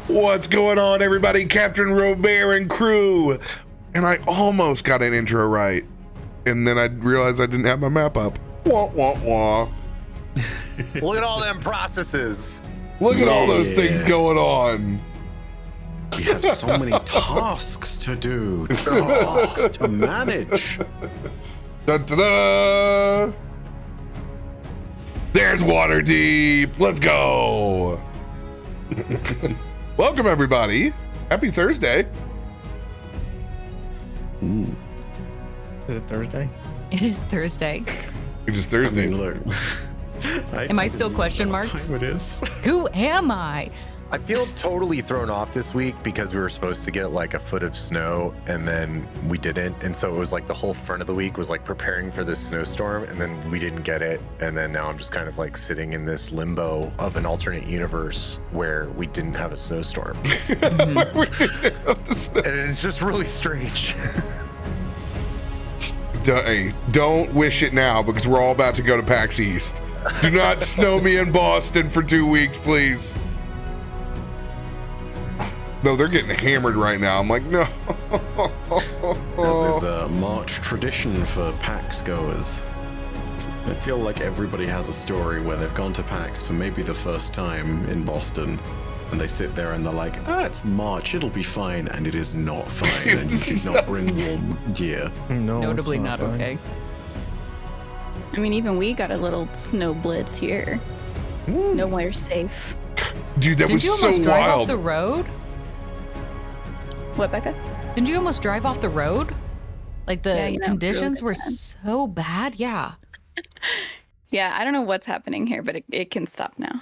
What's going on, everybody? CaptainRoBear and crew. And I almost got an intro right. And then I realized I didn't have my map up. Wah, wah, wah. Look at all them processes. Look at all those things going on. We have so many tasks to do, tasks to manage. Dun, dun, dun. There's Waterdeep. Let's go. Welcome, everybody. Happy Thursday. Ooh. Is it Thursday? It is Thursday. It's just Thursday. I mean, look. Am I still question marks? It is. Who am I? I feel totally thrown off this week because we were supposed to get like a foot of snow and then we didn't. And so it was like the whole front of the week was like preparing for this snowstorm and then we didn't get it. And then now I'm just kind of like sitting in this limbo of an alternate universe where we didn't have a snowstorm. And it's just really strange. Hey, don't wish it now because we're all about to go to PAX East. Do not snow me in Boston for 2 weeks, please. No, they're getting hammered right now. I'm like, no. This is a March tradition for PAX goers. I feel like everybody has a story where they've gone to PAX for maybe the first time in Boston, and they sit there and they're like, it's March, it'll be fine, and it is not fine, and you did not bring warm gear. No, Notably it's not fine. okay. I mean, even we got a little snow blitz here. Nowhere safe. Dude, that Didn't was you so almost drive off wild. the road? What, Becca? Didn't you almost drive off the road? Like the Yeah, you know, conditions road were gets so bad. Yeah. Yeah, I don't know what's happening here, but it can stop now.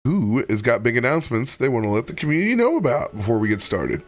Who has got big announcements they want to let the community know about before we get started?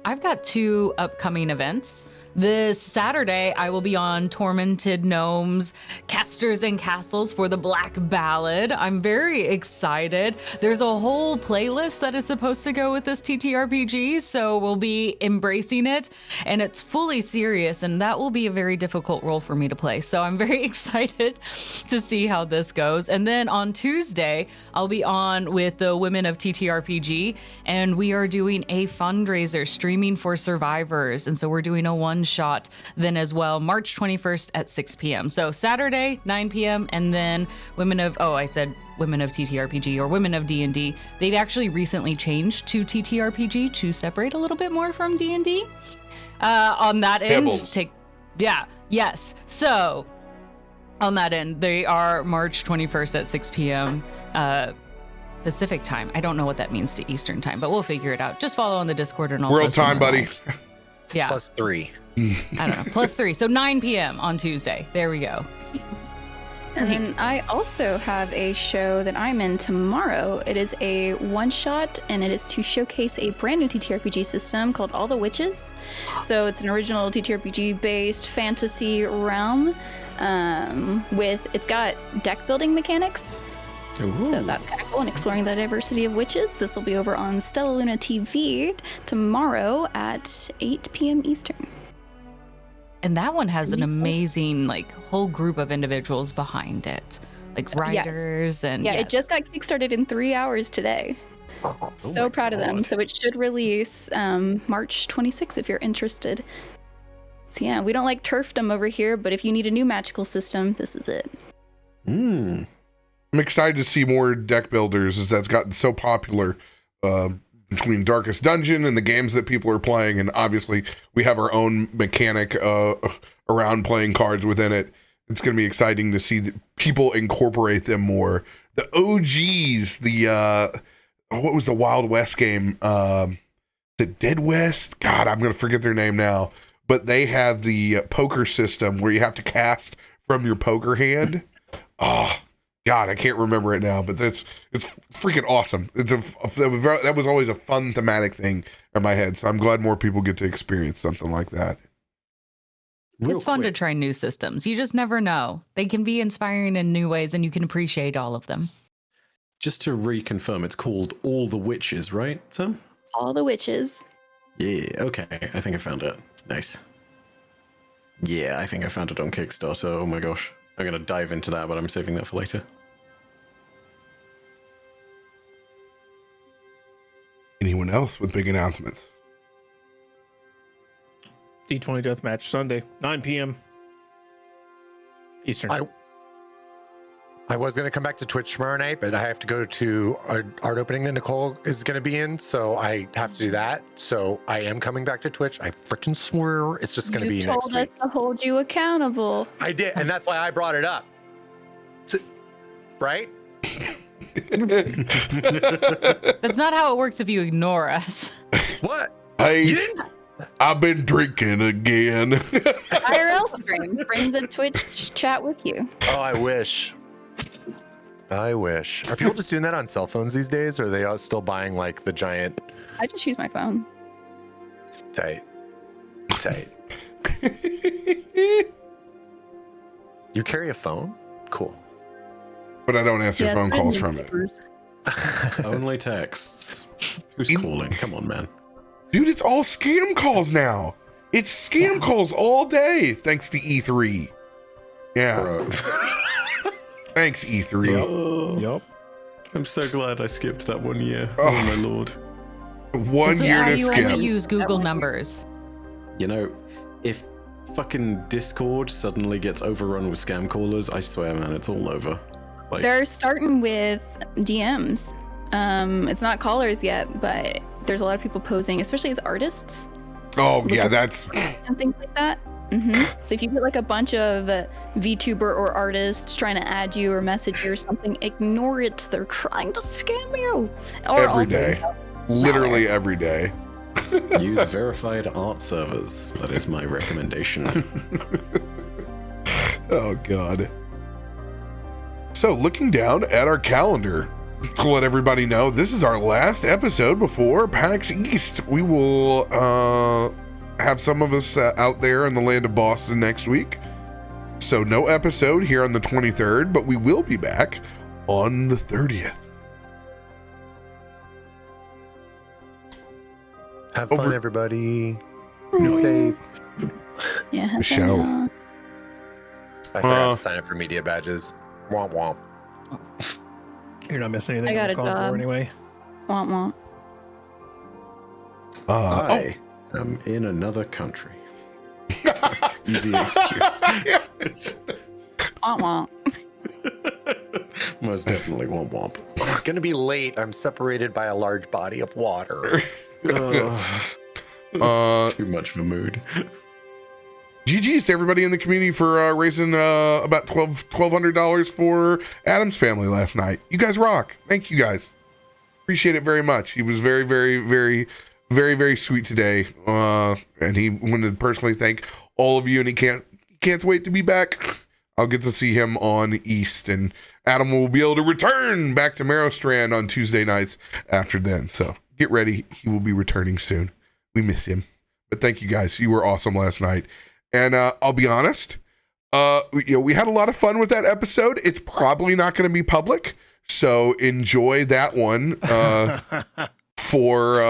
I've got 2 upcoming events. This Saturday, I will be on Tormented Gnomes, Casters and Castles for the Black Ballad. I'm very excited. There's a whole playlist that is supposed to go with this TTRPG, so we'll be embracing it, and it's fully serious, and that will be a very difficult role for me to play. So I'm very excited to see how this goes. And then on Tuesday, I'll be on with the Women of TTRPG, and we are doing a fundraiser, Streaming for Survivors, and so we're doing a one-shot then as well, March 21st at 6 p.m. So Saturday, 9 p.m., and then Women of TTRPG or Women of D&D. They've actually recently changed to TTRPG to separate a little bit more from D&D. On that end, yes. So on that end, they are March 21st at 6 p.m. Pacific time. I don't know what that means to Eastern time, but we'll figure it out. Just follow on the Discord and all. World time, buddy. Yeah. +3. I don't know. +3. So 9 p.m. on Tuesday. There we go. And then I also have a show that I'm in tomorrow. It is a one-shot, and it is to showcase a brand new TTRPG system called All the Witches. So it's an original TTRPG-based fantasy realm. It's got deck building mechanics. Ooh. So that's kind of cool, and exploring the diversity of witches. This will be over on Stella Luna TV tomorrow at 8 p.m. Eastern. And that one has an amazing, whole group of individuals behind it. Like writers and... Yeah, it just got kickstarted in 3 hours today. So proud of them. So it should release March 26th if you're interested. So yeah, we don't like turfdom over here, but if you need a new magical system, this is it. I'm excited to see more deck builders as that's gotten so popular between Darkest Dungeon and the games that people are playing. And obviously we have our own mechanic around playing cards within it. It's going to be exciting to see people incorporate them more. The OGs, what was the Wild West game? The Dead West? God, I'm going to forget their name now. But they have the poker system where you have to cast from your poker hand. Oh, God, I can't remember it now, but it's freaking awesome. That was always a fun thematic thing in my head, so I'm glad more people get to experience something like that. It's fun to try new systems. You just never know. They can be inspiring in new ways, and you can appreciate all of them. Just to reconfirm, it's called All the Witches, right, Sam? All the Witches. Yeah, okay. I think I found it. Nice. Yeah, I think I found it on Kickstarter. Oh my gosh. I'm going to dive into that, but I'm saving that for later. Anyone else with big announcements? D20 Deathmatch Sunday, 9 p.m. Eastern. I was going to come back to Twitch tomorrow night, but I have to go to an art opening that Nicole is going to be in, so I have to do that. So I am coming back to Twitch. I freaking swear it's just going to be next week. You told us to hold you accountable. I did, and that's why I brought it up. Right? That's not how it works if you ignore us. What? I've been drinking again. IRL stream. Bring the Twitch chat with you. Oh, I wish. Are people just doing that on cell phones these days, or are they all still buying like the giant? I just use my phone. Tight. You carry a phone? Cool. But I don't answer phone calls from it. Only texts. Who's calling? Come on, man. Dude, it's all scam calls now. It's scam calls all day, thanks to E3. Yeah. Bro. Thanks, E3. Yup. I'm so glad I skipped that 1 year. Oh. Oh my lord. 1 So year now to you only skip. use Google numbers. You know, if fucking Discord suddenly gets overrun with scam callers, I swear, man, it's all over. Like, They're starting with DMs. It's not callers yet, but there's a lot of people posing, especially as artists Oh, yeah, that's... and things like that. So if you get like a bunch of VTuber or artists trying to add you or message you or something, ignore it. They're trying to scam you. Or Every also, day. you know, Literally every day. use verified art servers. That is my recommendation. Oh, God. So, looking down at our calendar, to let everybody know, this is our last episode before PAX East. We will have some of us out there in the land of Boston next week. So, no episode here on the 23rd, but we will be back on the 30th. Have fun, everybody. Be Nice. safe. yeah, have Michelle. fun, I forgot to sign up for media badges. Womp womp. You're not missing anything. I got I'm a calling job. for anyway. Womp womp. I am in another country. Easy excuse. Womp womp. Most definitely womp womp. Gonna be late. I'm separated by a large body of water. It's too much of a mood. GG's to everybody in the community for raising about $1,200 for Adam's family last night. You guys rock. Thank you guys. Appreciate it very much. He was very, very, very, very, very sweet today. And he wanted to personally thank all of you, and he can't wait to be back. I'll get to see him on East, and Adam will be able to return back to Marrowstrand on Tuesday nights after then. So get ready. He will be returning soon. We miss him. But thank you guys. You were awesome last night. And I'll be honest, we had a lot of fun with that episode. It's probably not going to be public, so enjoy that one for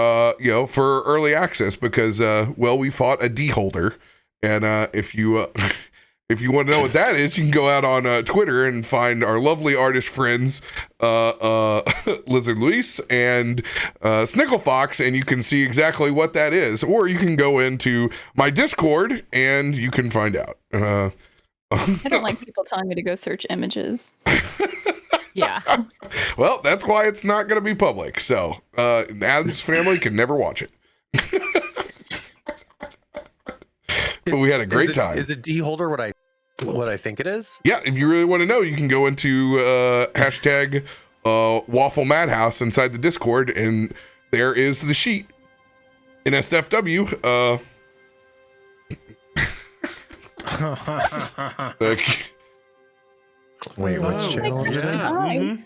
early access, because we fought a D-holder, and if you want to know what that is, you can go out on Twitter and find our lovely artist friends, Lizard Luis and Snicklefox, and you can see exactly what that is. Or you can go into my Discord and you can find out. I don't like people telling me to go search images. Yeah. Well, that's why it's not going to be public. So Adam's family can never watch it. But we had a great time. Is it D-holder what I think it is? Yeah, if you really want to know, you can go into hashtag Waffle Madhouse inside the Discord, and there is the sheet in SFW. Wait, which channel is it in?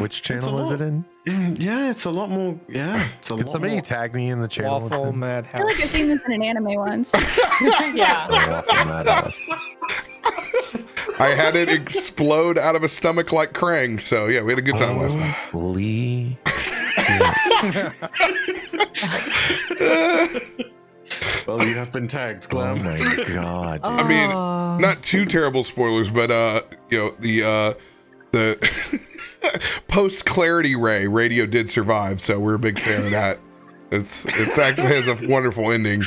Which channel is it in? Yeah, it's a lot more. Yeah, it's a Can lot somebody more. tag me in the channel? Waffle I Madhouse. feel like I've seen this in an anime once. Yeah. Waffle Madhouse. I had it explode out of a stomach like Krang. So yeah, we had a good time last night. Lee. Well, you have been tagged, Glam. Oh my god. I mean, not too terrible spoilers, but the post Clarity Ray radio did survive, so we're a big fan of that. It's actually has a wonderful ending.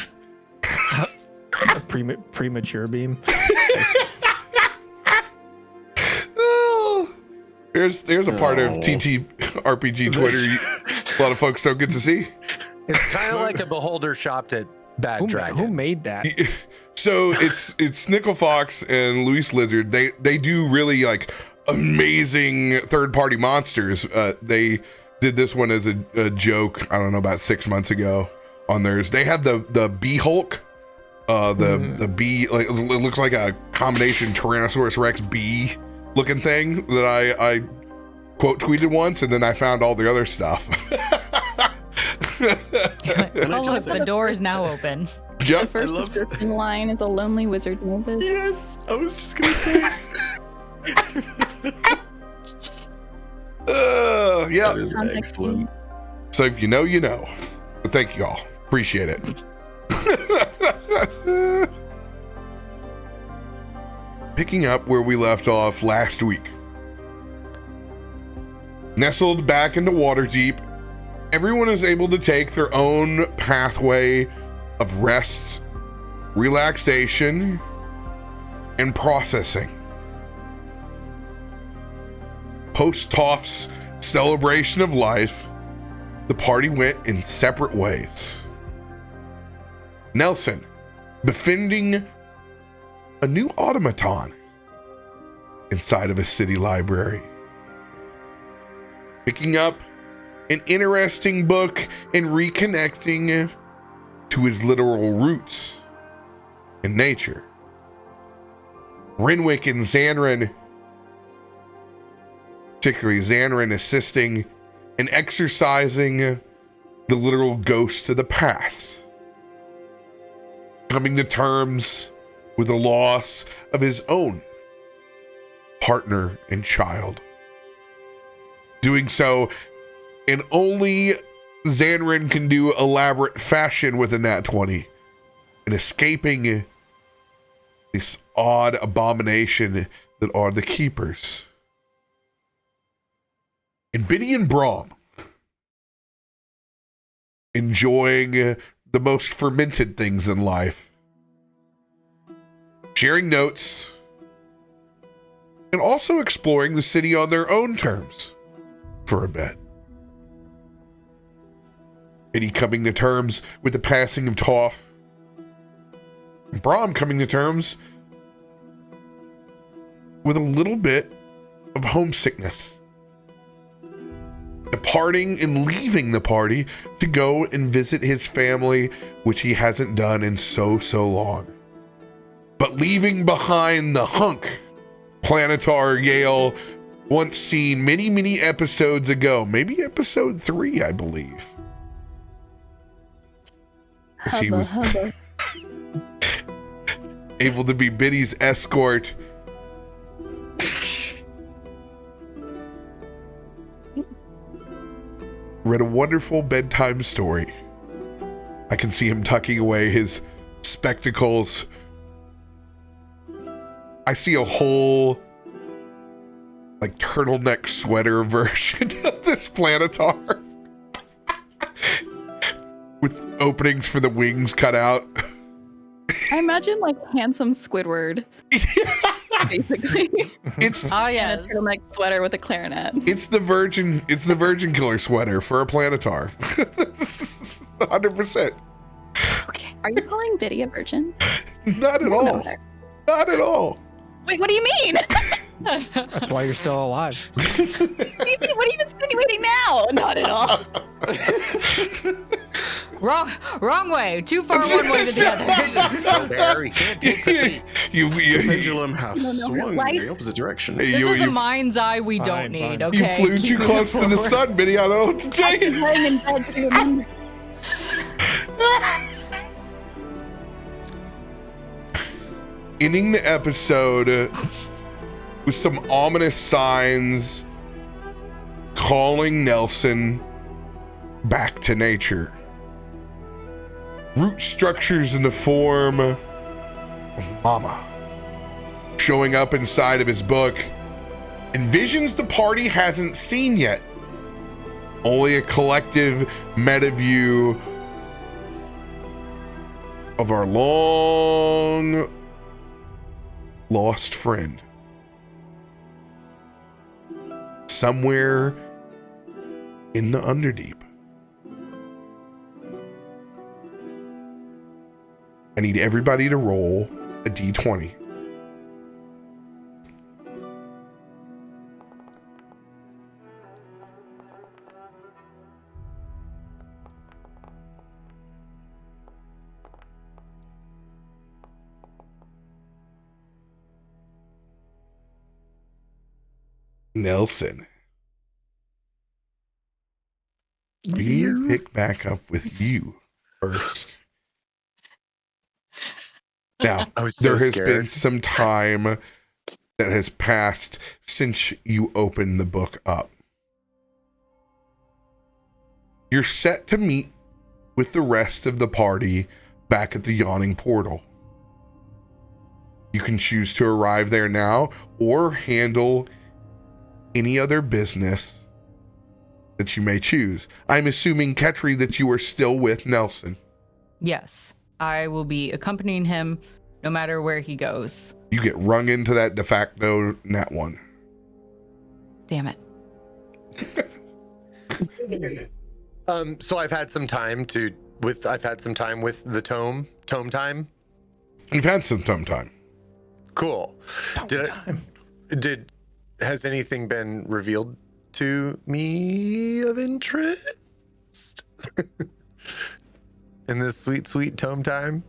A premature beam. There's a part of TTRPG Twitter a lot of folks don't get to see. It's kind of like a beholder shopped at Bad Dragon. Who made that? So it's Nickel Fox and Luis Lizard. They do really like amazing third-party monsters. They did this one as a joke, I don't know, about 6 months ago on theirs. They had the Bee Hulk, the bee, like, it looks like a combination Tyrannosaurus Rex bee looking thing that I quote tweeted once, and then I found all the other stuff. Oh, look, the door is now open. Yep. The first description line is a lonely wizard novice. Yes, I was just gonna say. Yeah. That is Context excellent. So if you know, you know. But thank you all. Appreciate it. Picking up where we left off last week. Nestled back into Waterdeep, everyone is able to take their own pathway of rest, relaxation, and processing. Post Toff's celebration of life, the party went in separate ways. Nelson befriending a new automaton inside of a city library. Picking up an interesting book and reconnecting to his literal roots in nature. Renwick and Zanryn, particularly Zanryn, assisting and exercising the literal ghost of the past. Coming to terms with the loss of his own partner and child. Doing so in only Zanryn can do elaborate fashion with a nat 20, and escaping this odd abomination that are the Keepers. And Biddy and Brom enjoying the most fermented things in life, sharing notes, and also exploring the city on their own terms for a bit. Biddy coming to terms with the passing of Toff. Brom coming to terms with a little bit of homesickness. Departing and leaving the party to go and visit his family, which he hasn't done in so long. But leaving behind the hunk Planetar Yale once seen many episodes ago, maybe episode 3, I believe. As he was able to be Biddy's escort. Read a wonderful bedtime story. I can see him tucking away his spectacles. I see a whole like turtleneck sweater version of this Planetar with openings for the wings cut out. I imagine like handsome Squidward. Basically. It's yes. a turtleneck sweater with a clarinet. It's the Virgin Killer sweater for a Planetar. 100%. Okay, are you calling Biddy a virgin? Not at all. Not at all. Wait, what do you mean? That's why you're still alive. What are you insinuating now? Not at all. Wrong way. Too far one way to the other. RoBear, you can't take the beat. The pendulum has No, swung right? in the opposite direction. This is a mind's eye we don't Fine, need, fine. You okay? flew too close to the sun, Biddy. I don't know what to tell I've been you. laying in bed to remember. Ending the episode with some ominous signs calling Nelson back to nature. root structures in the form of Mama showing up inside of his book, and visions the party hasn't seen yet. Only a collective meta view of our long lost friend. Somewhere in the Underdeep. I need everybody to roll a d20. Nelson. We pick back up with you first. Now, I was so there has scared. been some time that has passed since you opened the book up. You're set to meet with the rest of the party back at the Yawning Portal. You can choose to arrive there now or handle any other business that you may choose. I'm assuming, Ketri, that you are still with Nelson. Yes, I will be accompanying him no matter where he goes. You get rung into that de facto nat one. Damn it. So I've had some time with the tome time. You've had some time. Cool. Has anything been revealed to me of interest in this sweet tome time?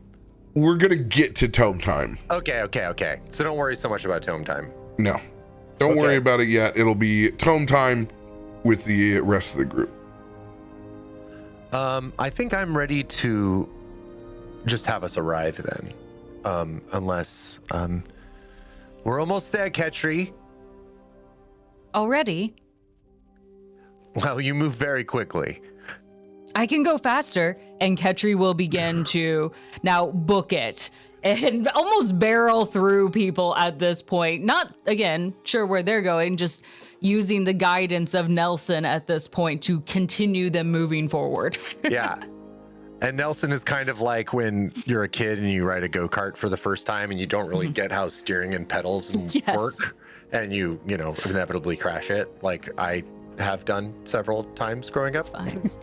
We're gonna get to tome time. Okay. So don't worry so much about tome time. No, don't worry about it yet. It'll be tome time with the rest of the group. I think I'm ready to just have us arrive then. Unless we're almost there, Ketri. Already? Well, you move very quickly. I can go faster, and Ketri will begin to now book it and almost barrel through people at this point. Not, again, sure where they're going, just using the guidance of Nelson at this point to continue them moving forward. Yeah. And Nelson is kind of like when you're a kid and you ride a go-kart for the first time and you don't really get how steering and pedals work, and you inevitably crash it, like I have done several times growing up.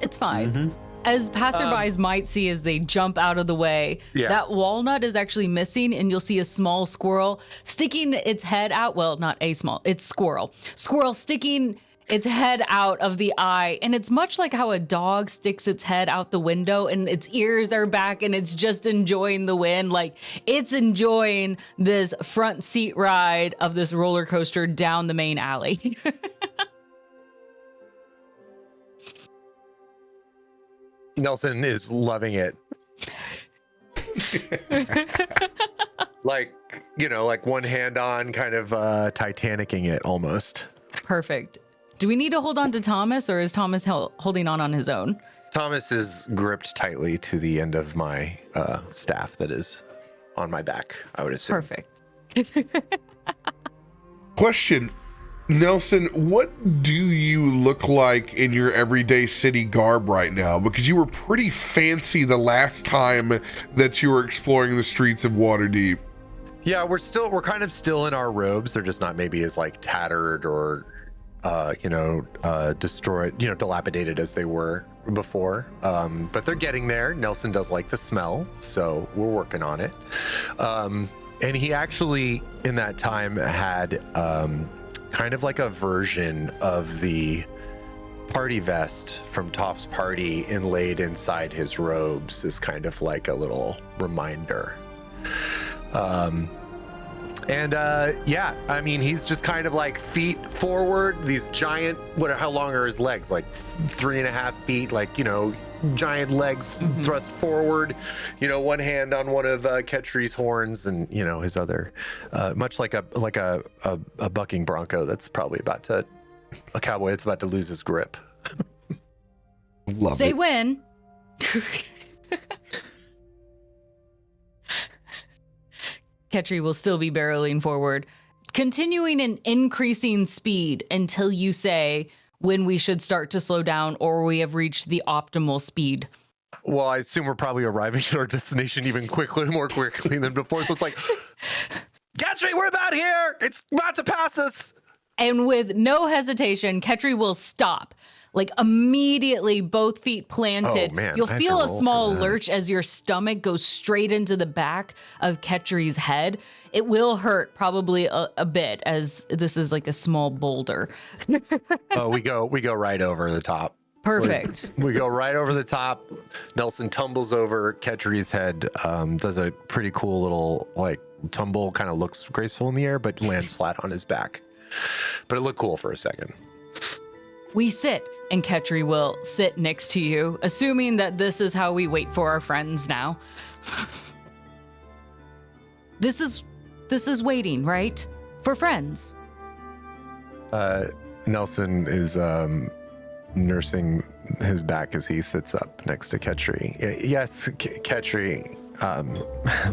It's fine. As passerbys might see as they jump out of the way, that walnut is actually missing, and you'll see a small squirrel sticking its head out. Well, not a small, it's squirrel sticking its head out of the eye, and it's much like how a dog sticks its head out the window and its ears are back and it's just enjoying the wind. Like, it's enjoying this front seat ride of this roller coaster down the main alley. Nelson is loving it. like one hand on, kind of Titanicing it almost. Perfect. Do we need to hold on to Thomas, or is Thomas holding on his own? Thomas is gripped tightly to the end of my staff that is on my back, I would assume. Perfect. Question, Nelson, what do you look like in your everyday city garb right now? Because you were pretty fancy the last time that you were exploring the streets of Waterdeep. Yeah, we're kind of still in our robes. They're just not maybe as like tattered or destroyed, dilapidated as they were before. But they're getting there. Nelson does like the smell, so we're working on it. And he actually, in that time, had kind of like a version of the party vest from Toff's party inlaid inside his robes is kind of like a little reminder. He's just kind of like feet forward, these giant, how long are his legs? Like 3.5 feet, giant legs thrust forward, one hand on one of Ketri's horns and, his other, much like a bucking bronco that's probably a cowboy that's about to lose his grip. Love Say it. when. Ketri will still be barreling forward, continuing an increasing speed until you say when we should start to slow down or we have reached the optimal speed. Well, I assume we're probably arriving at our destination even more quickly than before. So it's like, Ketri, we're about here. It's about to pass us. And with no hesitation, Ketri will stop. Like immediately, both feet planted. Oh, man, You'll I have to feel a roll small for that. lurch as your stomach goes straight into the back of Ketri's head. It will hurt probably a bit, as this is like a small boulder. Oh, we go right over the top. Perfect. We go right over the top. Nelson tumbles over Ketri's head, does a pretty cool little like tumble, kind of looks graceful in the air, but lands flat on his back. But it looked cool for a second. We sit, and Ketri will sit next to you, assuming that this is how we wait for our friends now. This is waiting, right? For friends. Nelson is nursing his back as he sits up next to Ketri. Yes, Ketri.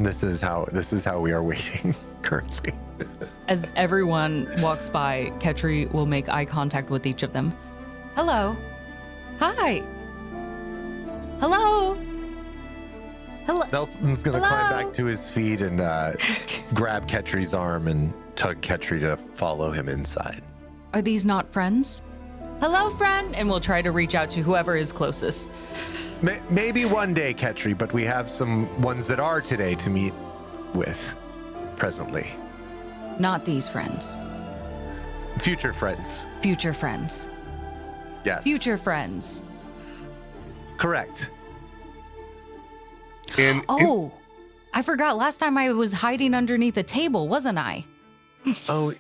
This is how we are waiting currently. As everyone walks by, Ketri will make eye contact with each of them. Hello. Hi. Hello. Hello. Nelson's gonna Hello? climb back to his feet and grab Ketri's arm and tug Ketri to follow him inside. Are these not friends? Hello, friend. And we'll try to reach out to whoever is closest. Maybe one day, Ketri, but we have some ones that are today to meet with presently. Not these friends. Future friends. Future friends. Yes. Future friends. Correct. And Oh, I forgot. Last time I was hiding underneath a table, wasn't I? Oh.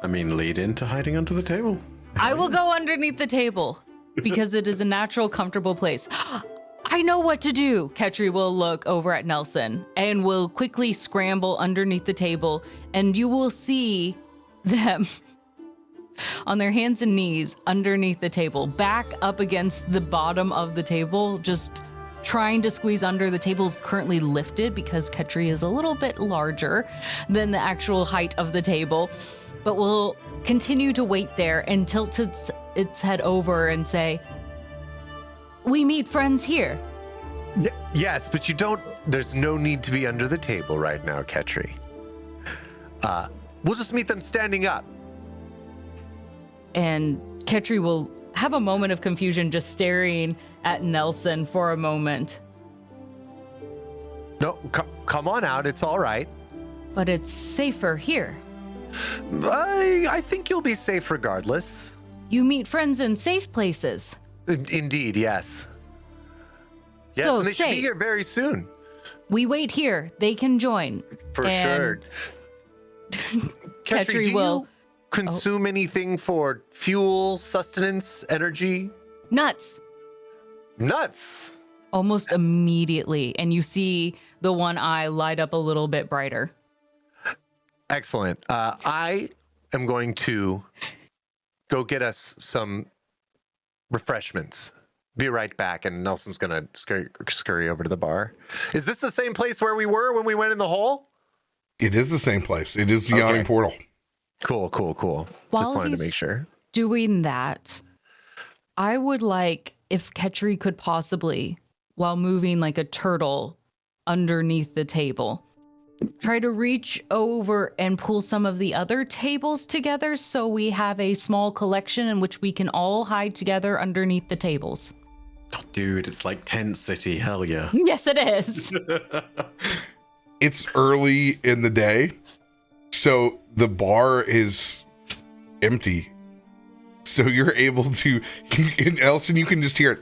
I mean, lead into hiding under the table. I will go underneath the table because it is a natural, comfortable place. I know what to do. Ketri will look over at Nelson and will quickly scramble underneath the table, and you will see them on their hands and knees underneath the table, back up against the bottom of the table, just trying to squeeze under. The table's currently lifted because Ketri is a little bit larger than the actual height of the table, but will continue to wait there and tilt its head over and say, "We meet friends here." Yes, but there's no need to be under the table right now, Ketri. We'll just meet them standing up. And Ketri will have a moment of confusion, just staring at Nelson for a moment. No, come on out. It's all right. But it's safer here. I think you'll be safe regardless. You meet friends in safe places. Indeed, yes. Yes, So and they should be safe. here very soon. We wait here. They can join. For And sure. Ketri do will- you consume anything for fuel, sustenance, energy? Nuts. Nuts. Almost immediately. And you see the one eye light up a little bit brighter. Excellent. I am going to go get us some refreshments. Be right back. And Nelson's going to scurry over to the bar. Is this the same place where we were when we went in the hole? it is the same place. It is the Yawning Portal. Cool. While Just wanted to he's make sure. doing that, I would like if Ketri could possibly, while moving like a turtle underneath the table, try to reach over and pull some of the other tables together so we have a small collection in which we can all hide together underneath the tables. Dude, it's like Tent City. Hell yeah. Yes, it is. It's early in the day, so the bar is empty. So you're able to, Elson, you can just hear it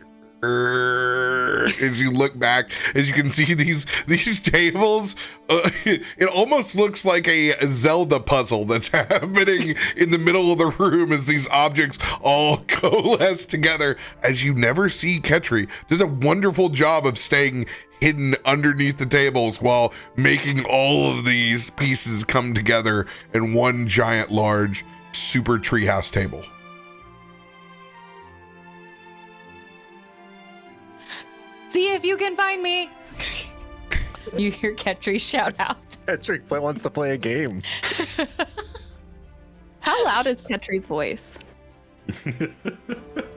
as you look back, as you can see these tables. It almost looks like a Zelda puzzle that's happening in the middle of the room as these objects all coalesce together. As you never see, Ketri does a wonderful job of staying hidden underneath the tables while making all of these pieces come together in one giant, large, super treehouse table. See if you can find me. You hear Ketri shout out. Patrick wants to play a game. How loud is Ketri's voice?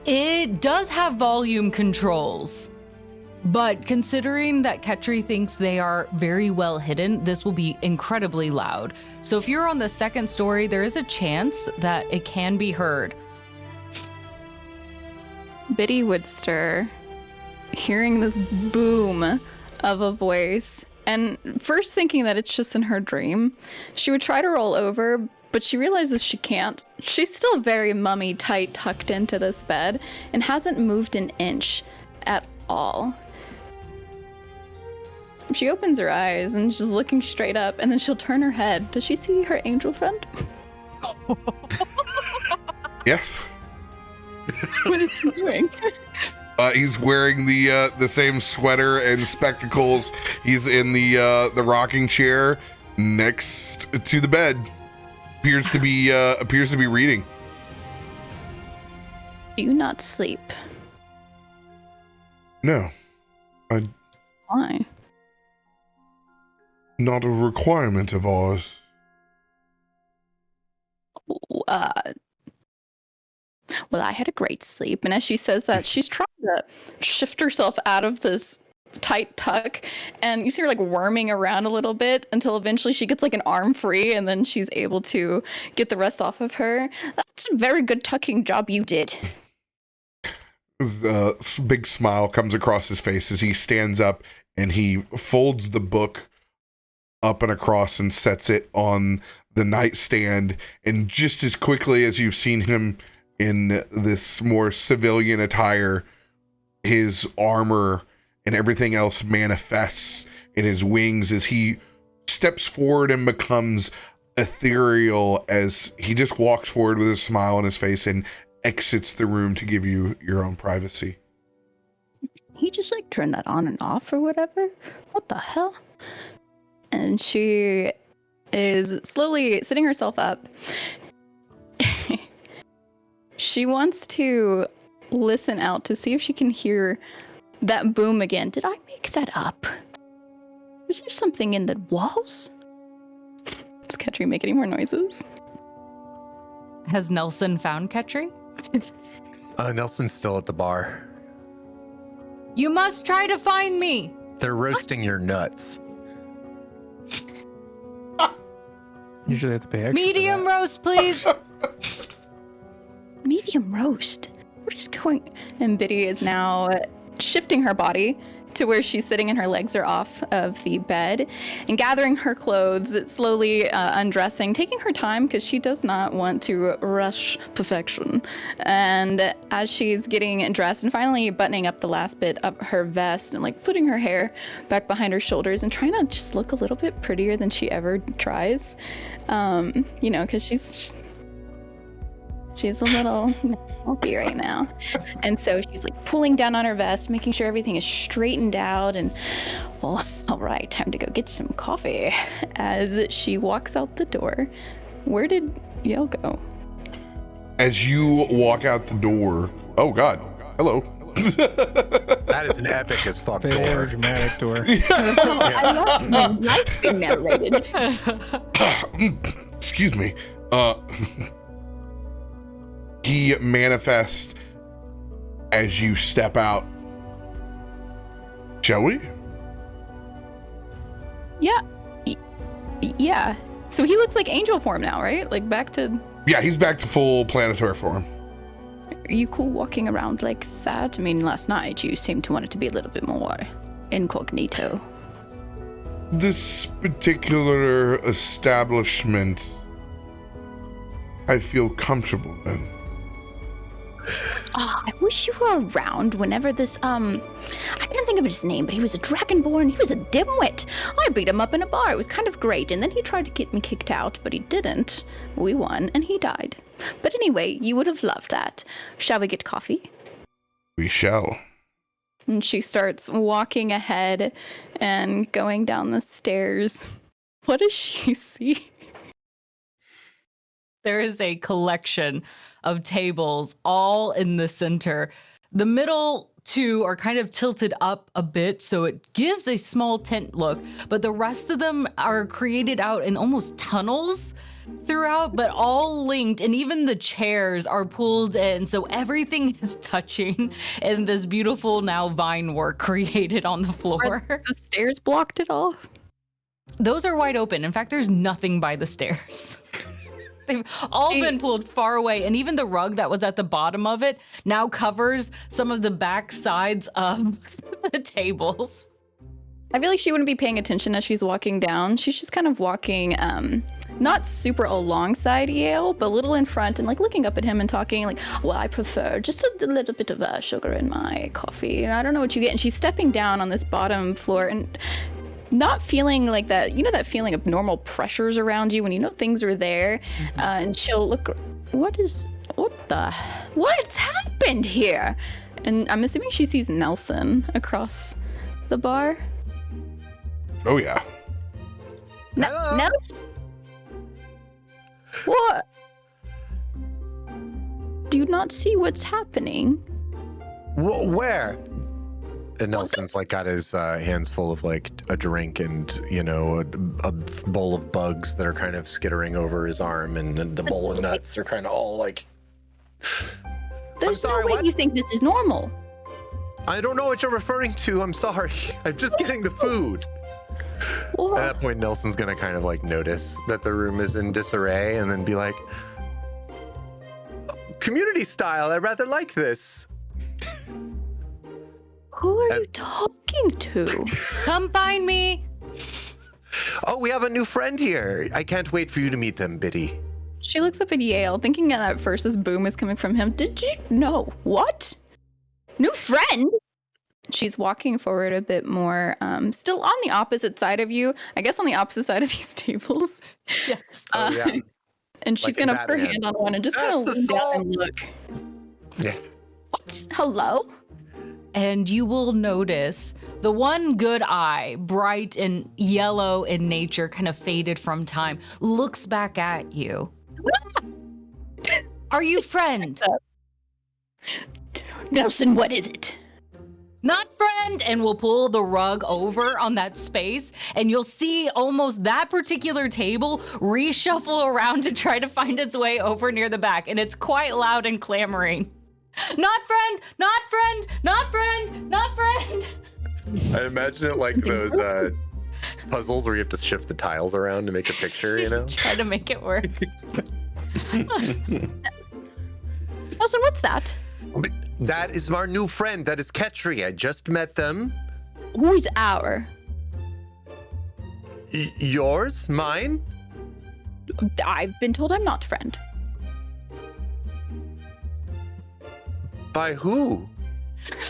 It does have volume controls, but considering that Ketri thinks they are very well hidden, this will be incredibly loud. So if you're on the second story, there is a chance that it can be heard. Biddy would stir, hearing this boom of a voice, and first thinking that it's just in her dream. She would try to roll over, but she realizes she can't. She's still very mummy tight tucked into this bed and hasn't moved an inch at all. She opens her eyes and she's looking straight up, and then she'll turn her head. Does she see her angel friend? Yes. What is he doing? He's wearing the same sweater and spectacles. He's in the rocking chair next to the bed. Appears to be reading. Do you not sleep? No, Why? not a requirement of ours. Well, I had a great sleep. And as she says that, she's trying to shift herself out of this tight tuck. And you see her like worming around a little bit until eventually she gets like an arm free, and then she's able to get the rest off of her. That's a very good tucking job you did. The big smile comes across his face as he stands up and he folds the book up and across and sets it on the nightstand. And just as quickly as you've seen him in this more civilian attire, his armor and everything else manifests in his wings as he steps forward and becomes ethereal, as he just walks forward with a smile on his face and exits the room to give you your own privacy. He just like turned that on and off or whatever. What the hell? And she is slowly sitting herself up. She wants to listen out to see if she can hear that boom again. Did I make that up? Was there something in the walls? Does Ketri make any more noises? Has Nelson found Ketri? Nelson's still at the bar. You must try to find me. They're roasting your nuts. Usually have to pay extra. Medium roast, please. Medium roast. What is going? And Biddy is now shifting her body to where she's sitting and her legs are off of the bed and gathering her clothes, slowly undressing, taking her time because she does not want to rush perfection. And as she's getting dressed and finally buttoning up the last bit of her vest and like putting her hair back behind her shoulders and trying to just look a little bit prettier than she ever tries, you know, because she's a little healthy right now. And so she's like pulling down on her vest, making sure everything is straightened out. And, well, all right, time to go get some coffee. As she walks out the door, where did Yale go? As you walk out the door, oh God, hello. That is an epic as fuck Very door. dramatic door. I love my life being narrated. Excuse me. He manifests as you step out. Shall we? Yeah. Yeah. So he looks like angel form now, right? Like back to... Yeah, he's back to full planetary form. Are you cool walking around like that? I mean, last night you seemed to want it to be a little bit more incognito. This particular establishment, I feel comfortable in. I wish you were around whenever this, I can't think of his name, but he was a dragonborn. He was a dimwit. I beat him up in a bar. It was kind of great. And then he tried to get me kicked out, but he didn't. We won, and he died. But anyway, you would have loved that. Shall we get coffee? We shall. And she starts walking ahead and going down the stairs. What does she see? There is a collection of tables all in the center. The middle two are kind of tilted up a bit, so it gives a small tent look, but the rest of them are created out in almost tunnels throughout, but all linked, and even the chairs are pulled in, so everything is touching, and this beautiful now vine work created on the floor. Are the stairs blocked at all? Those are wide open. In fact, there's nothing by the stairs. They've all been pulled far away, and even the rug that was at the bottom of it now covers some of the back sides of the tables. I feel like she wouldn't be paying attention as she's walking down. She's just kind of walking, not super alongside Yale, but a little in front and like looking up at him and talking like, well, I prefer just a little bit of sugar in my coffee. And I don't know what you get. And she's stepping down on this bottom floor and not feeling like that, you know, that feeling of normal pressures around you when you know things are there. And she'll look, what's happened here? And I'm assuming she sees Nelson across the bar. Oh yeah. Nelson? What? Do you not see what's happening? Where? And Nelson's like got his hands full of like a drink and, you know, a bowl of bugs that are kind of skittering over his arm, and the bowl of nuts are kind of all like. There's no way you think this is normal. I don't know what you're referring to. I'm sorry. I'm just getting the food. What? At that point, Nelson's gonna kind of like notice that the room is in disarray and then be like, community style, I rather like this. Who are you talking to? Come find me. Oh, we have a new friend here. I can't wait for you to meet them, Biddy. She looks up at Yale, thinking that at first this boom is coming from him. Did you know? What? New friend? She's walking forward a bit more, still on the opposite side of you. I guess on the opposite side of these tables. Yes. Oh, yeah. And she's Like gonna put her Batman. hand on one and just kind of That's the lean down soul. and look. Yeah. What? Hello? And you will notice the one good eye, bright and yellow in nature, kind of faded from time, looks back at you. Are you friend? Nelson, what is it? Not friend. And we'll pull the rug over on that space, and you'll see almost that particular table reshuffle around to try to find its way over near the back, and it's quite loud and clamoring. Not friend, not friend, not friend, not friend. I imagine it like those puzzles where you have to shift the tiles around to make a picture, you know? Try to make it work. Nelson, what's that? That is our new friend. That is Ketri. I just met them. Who is our? Yours? Mine? I've been told I'm not friend. By who?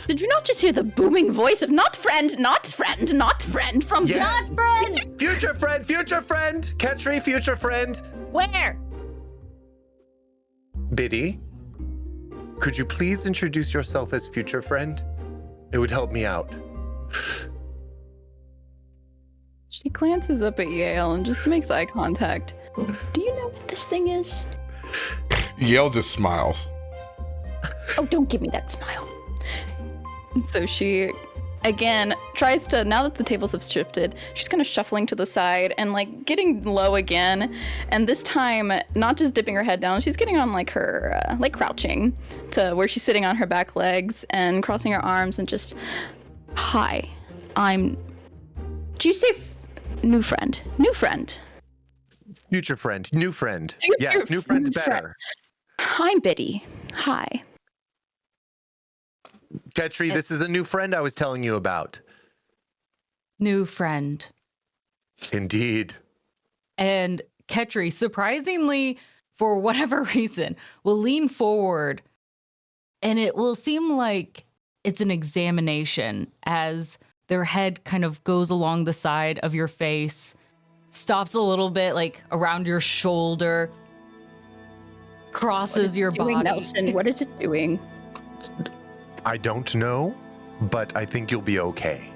Did you not just hear the booming voice of not friend, not friend, not friend from Yeah. Not friend. Future friend, Ketri, future friend. Where? Biddy, could you please introduce yourself as future friend? It would help me out. She glances up at Yale and just makes eye contact. Do you know what this thing is? Yale just smiles. Oh, don't give me that smile. And so she, again, tries to, now that the tables have shifted, she's kind of shuffling to the side and like getting low again. And this time, not just dipping her head down, she's getting on like her, like crouching to where she's sitting on her back legs and crossing her arms and just, hi, do you say new friend? New friend. Future friend, new friend. Future Yes, new friend is friend. better. I'm Biddy. Hi. Ketri, this is a new friend I was telling you about. New friend. Indeed. And Ketri, surprisingly, for whatever reason, will lean forward, and it will seem like it's an examination as their head kind of goes along the side of your face, stops a little bit like around your shoulder, crosses your Doing, body. Nelson, what is it doing? I don't know, but I think you'll be okay.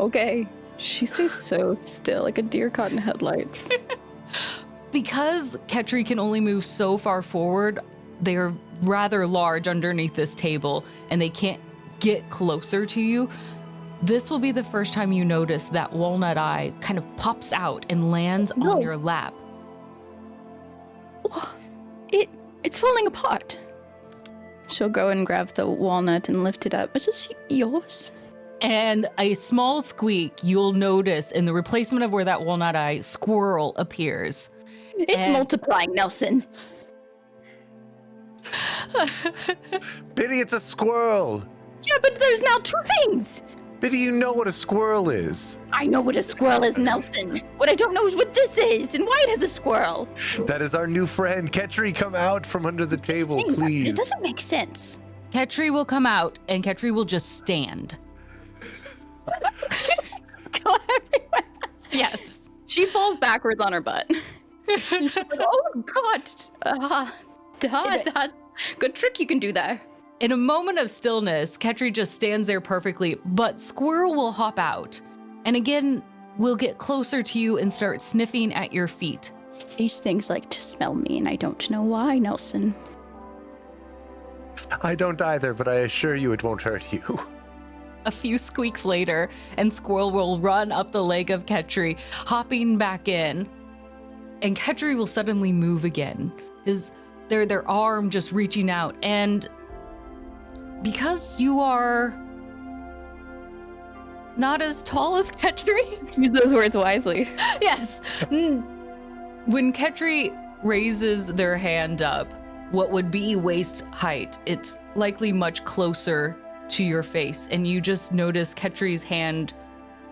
Okay. She stays so still, like a deer caught in headlights. Because Ketri can only move so far forward, they're rather large underneath this table, and they can't get closer to you, this will be the first time you notice that walnut eye kind of pops out and lands on your lap. It's falling apart. She'll go and grab the walnut and lift it up. Is this yours? And a small squeak you'll notice in the replacement of where that walnut eye squirrel appears. It's multiplying, Nelson. Biddy, it's a squirrel. Yeah, but there's now two things. Biddy, you know what a squirrel is. I know what a squirrel is, Nelson. What I don't know is what this is and why it has a squirrel. That is our new friend. Ketri, come out from under the table, please. It doesn't make sense. Ketri will come out, and Ketri will just stand. Go everywhere. Yes. She falls backwards on her butt. She's like, oh, God. That's good trick you can do there. In a moment of stillness, Ketri just stands there perfectly, but Squirrel will hop out. And again, will get closer to you and start sniffing at your feet. These things like to smell me, and I don't know why, Nelson. I don't either, but I assure you it won't hurt you. A few squeaks later, and Squirrel will run up the leg of Ketri, hopping back in. And Ketri will suddenly move again. Their arm just reaching out, and because you are not as tall as Ketri. Use those words wisely. Yes. When Ketri raises their hand up, what would be waist height, it's likely much closer to your face, and you just notice Ketri's hand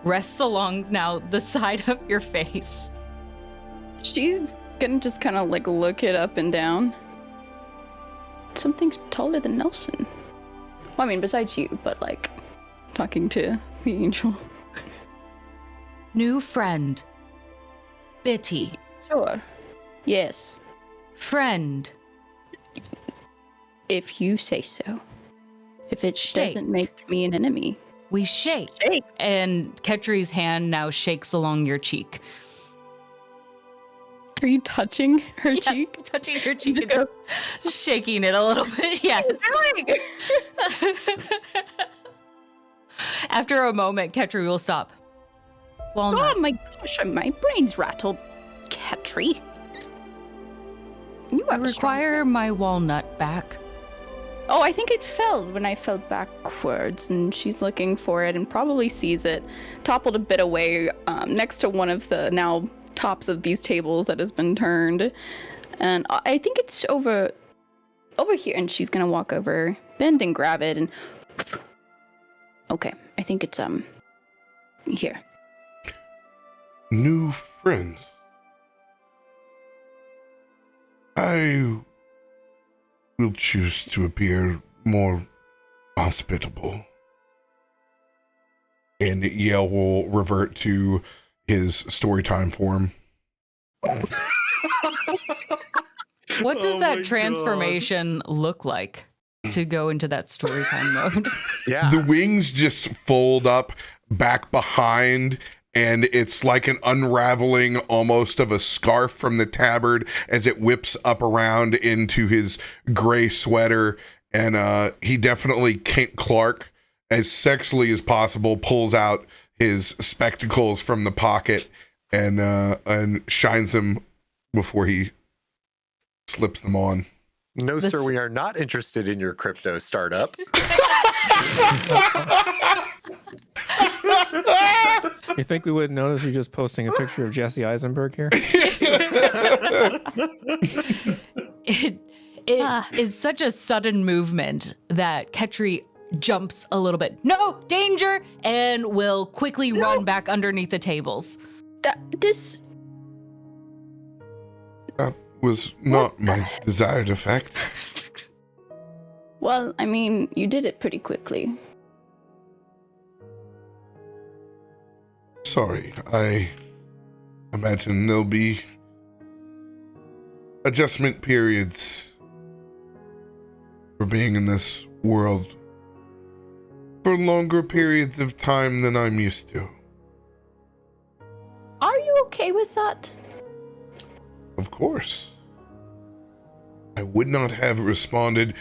rests along now the side of your face. She's gonna just kind of like look it up and down. Something's taller than Nelson. Well, I mean, besides you, but like talking to the angel. New friend. Bitty. Sure. Yes. Friend. If you say so. If it Shake. doesn't make me an enemy. We shake. Shake. And Ketri's hand now shakes along your cheek. Are you touching her cheek? Touching her cheek and just shaking it a little bit. Yes. After a moment, Ketri will stop. Walnut. Oh my gosh, my brain's rattled. Ketri. You I require my walnut back. Oh, I think it fell when I fell backwards, and she's looking for it and probably sees it toppled a bit away next to one of the now tops of these tables that has been turned. And I think it's over here, and she's gonna walk over, bend and grab it, and okay, I think it's here. New friends. I will choose to appear more hospitable. And Yale will revert to his storytime form. What does that transformation look like to go into that storytime mode? Yeah. The wings just fold up back behind, and it's like an unraveling almost of a scarf from the tabard as it whips up around into his gray sweater. And he definitely, Kent Clark, as sexily as possible, pulls out his spectacles from the pocket and shines them before he slips them on. No, sir, we are not interested in your crypto startup. You think we would notice you just posting a picture of Jesse Eisenberg here? It is such a sudden movement that Ketri jumps a little bit. No, danger! And will quickly run back underneath the tables. That was not my desired effect. Well, I mean, you did it pretty quickly. Sorry, I imagine there'll be adjustment periods for being in this world for longer periods of time than I'm used to. Are you okay with that? Of course. I would not have responded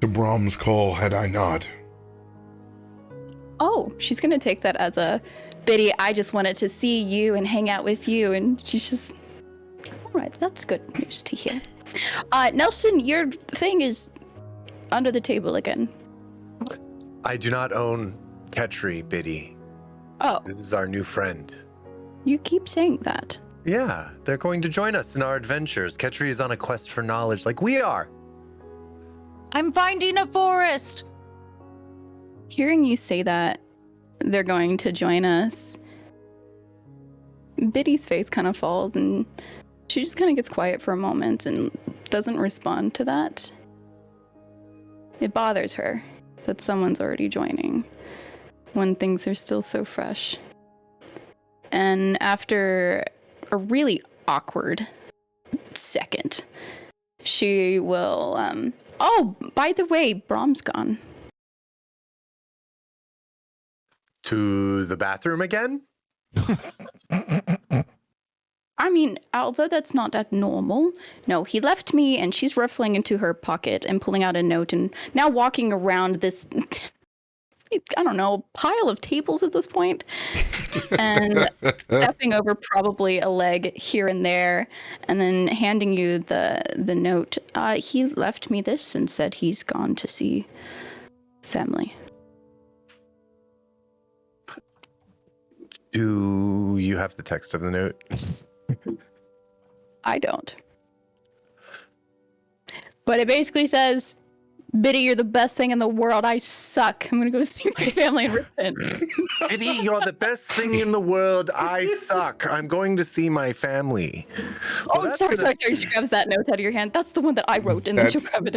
to Brom's call had I not. she's gonna take that as a, Biddy, I just wanted to see you and hang out with you, and she's just, all right, that's good news to hear. Nelson, your thing is under the table again. I do not own Ketri, Biddy. Oh, This is our new friend. you keep saying that. Yeah, they're going to join us in our adventures. Ketri is on a quest for knowledge like we are. I'm finding a forest. Hearing you say that, they're going to join us. Biddy's face kind of falls, and she just kind of gets quiet for a moment and doesn't respond to that. It bothers her that someone's already joining when things are still so fresh. And after a really awkward second, she will, oh, by the way, Brom's gone. To the bathroom again? I mean, although that's not that normal, no, he left me and she's ruffling into her pocket and pulling out a note and now walking around this, I don't know, pile of tables at this point and stepping over probably a leg here and there and then handing you the note. He left me this and said he's gone to see family. Do you have the text of the note? I don't. But it basically says, Biddy, you're the best thing in the world. I suck. I'm gonna go see my family in Ripon. Biddy, you're the best thing in the world. I suck. I'm going to see my family. Oh, Well, sorry. that's She grabs that note out of your hand. That's the one that I wrote, and then she'll grab it.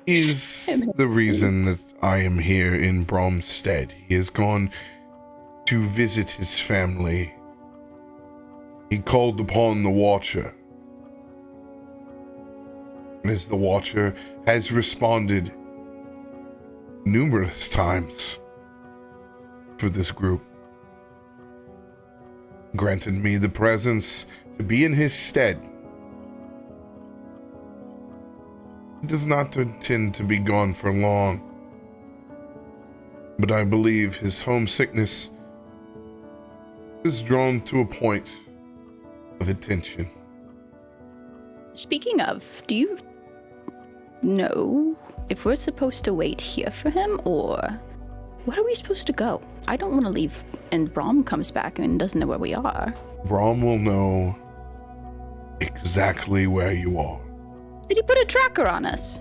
Is the reason that I am here in Brom's stead. He has gone to visit his family. He called upon the Watcher. And as the Watcher has responded numerous times for this group, granted me the presence to be in his stead. He does not intend to be gone for long, but I believe his homesickness is drawn to a point of attention. Speaking of, do you know if we're supposed to wait here for him, or where are we supposed to go? I don't want to leave and Brom comes back and doesn't know where we are. Brom will know exactly where you are. Did he put a tracker on us?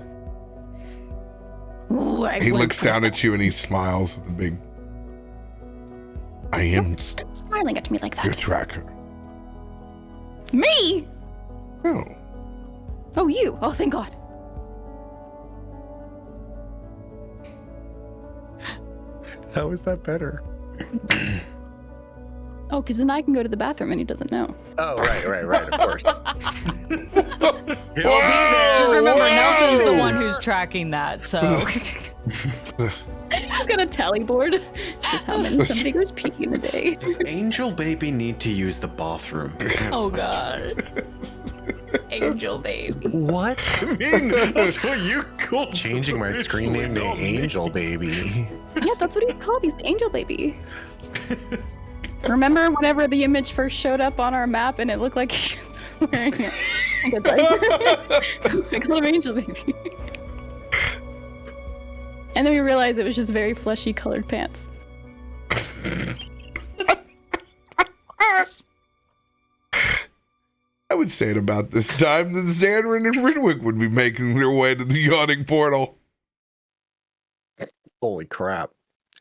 Ooh, He looks down at you and he smiles with a big, I am Don't stop smiling at me like your that. tracker. Me? Oh, Oh, you. Oh, thank God. How is that better? Oh, because then I can go to the bathroom and he doesn't know. Oh, right, of course. Just remember, Nelson's the one who's tracking that, so. He's got a tally board. It's just how many somebody goes pee in a day. Does Angel Baby need to use the bathroom? Oh, God. Angel baby. What? I mean, that's what you call Changing my screen name to Angel Baby. Yeah, that's what he's called. He's the angel baby. Remember whenever the image first showed up on our map and it looked like he was wearing it? I called him Angel Baby. And then we realized it was just very fleshy colored pants. I would say at about this time that Zanryn and Renwick would be making their way to the yawning portal. Holy crap.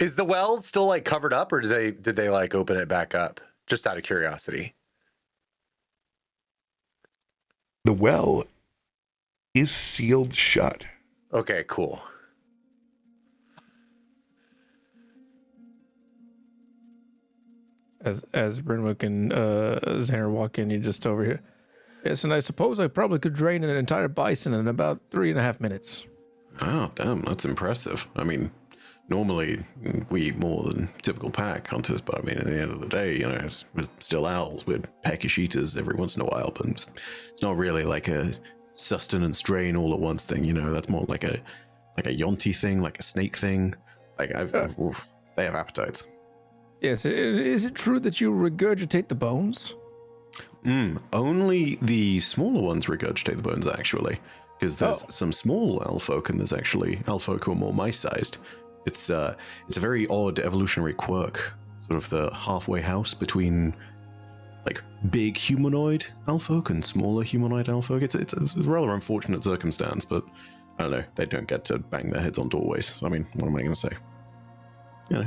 Is the well still like covered up, or did they like open it back up? Just out of curiosity. The well is sealed shut. Okay, cool. As Renwick and Zanryn walk in, you just over here. Yes, and I suppose I probably could drain an entire bison in about 3.5 minutes. Oh, damn, that's impressive. I mean, normally we eat more than typical pack hunters, but I mean, at the end of the day, you know, we're still owls. We're peckish eaters every once in a while, but it's not really like a sustenance drain all at once thing, you know. That's more like a yonti thing, like a snake thing. Like they have appetites. Yes, is it true that you regurgitate the bones? Only the smaller ones regurgitate the bones, actually. Because there's some small Owlfolk, and there's actually Owlfolk who are more mice-sized. It's a very odd evolutionary quirk, sort of the halfway house between like big humanoid Owlfolk and smaller humanoid Owlfolk. It's a rather unfortunate circumstance, but I don't know. They don't get to bang their heads on doorways. So, I mean, what am I going to say? You know.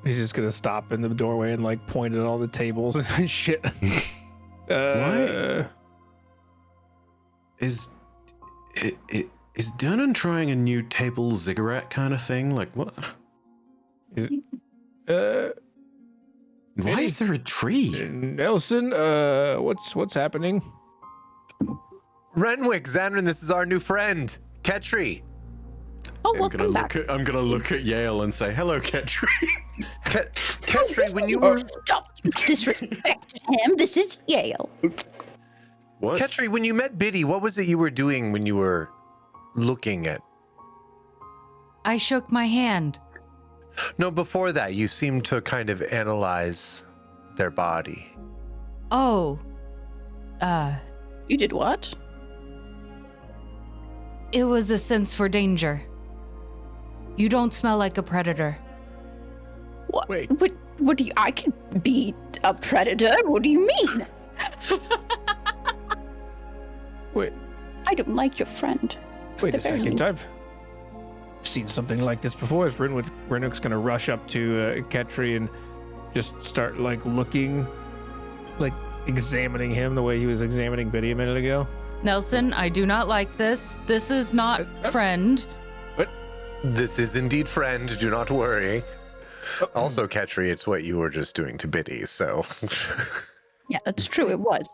He's just gonna stop in the doorway and like point at all the tables and shit. Why? Is Dernan trying a new table ziggurat kind of thing? Like what? Why is there a tree? Nelson, what's happening? Renwick, Zanryn, this is our new friend, Ketri. Oh, welcome back. I'm gonna look at Yale and say, "Hello, Ketri." Ketri, when you were Stop disrespect him. This is Yale. What? Ketri, when you met Biddy, what was it you were doing when you were looking at? I shook my hand. No, before that, you seemed to kind of analyze their body. Oh. You did what? It was a sense for danger. You don't smell like a predator. What? Wait. What do you? I can be a predator. What do you mean? Wait. I don't like your friend. Wait The a very second. least. I've seen something like this before. As Renwick's gonna rush up to Ketri and just start like looking, like examining him the way he was examining Biddy a minute ago. Nelson, I do not like this. This is not friend. This is indeed friend, do not worry. Also, Ketri, it's what you were just doing to Biddy, so... Yeah, that's true. It was.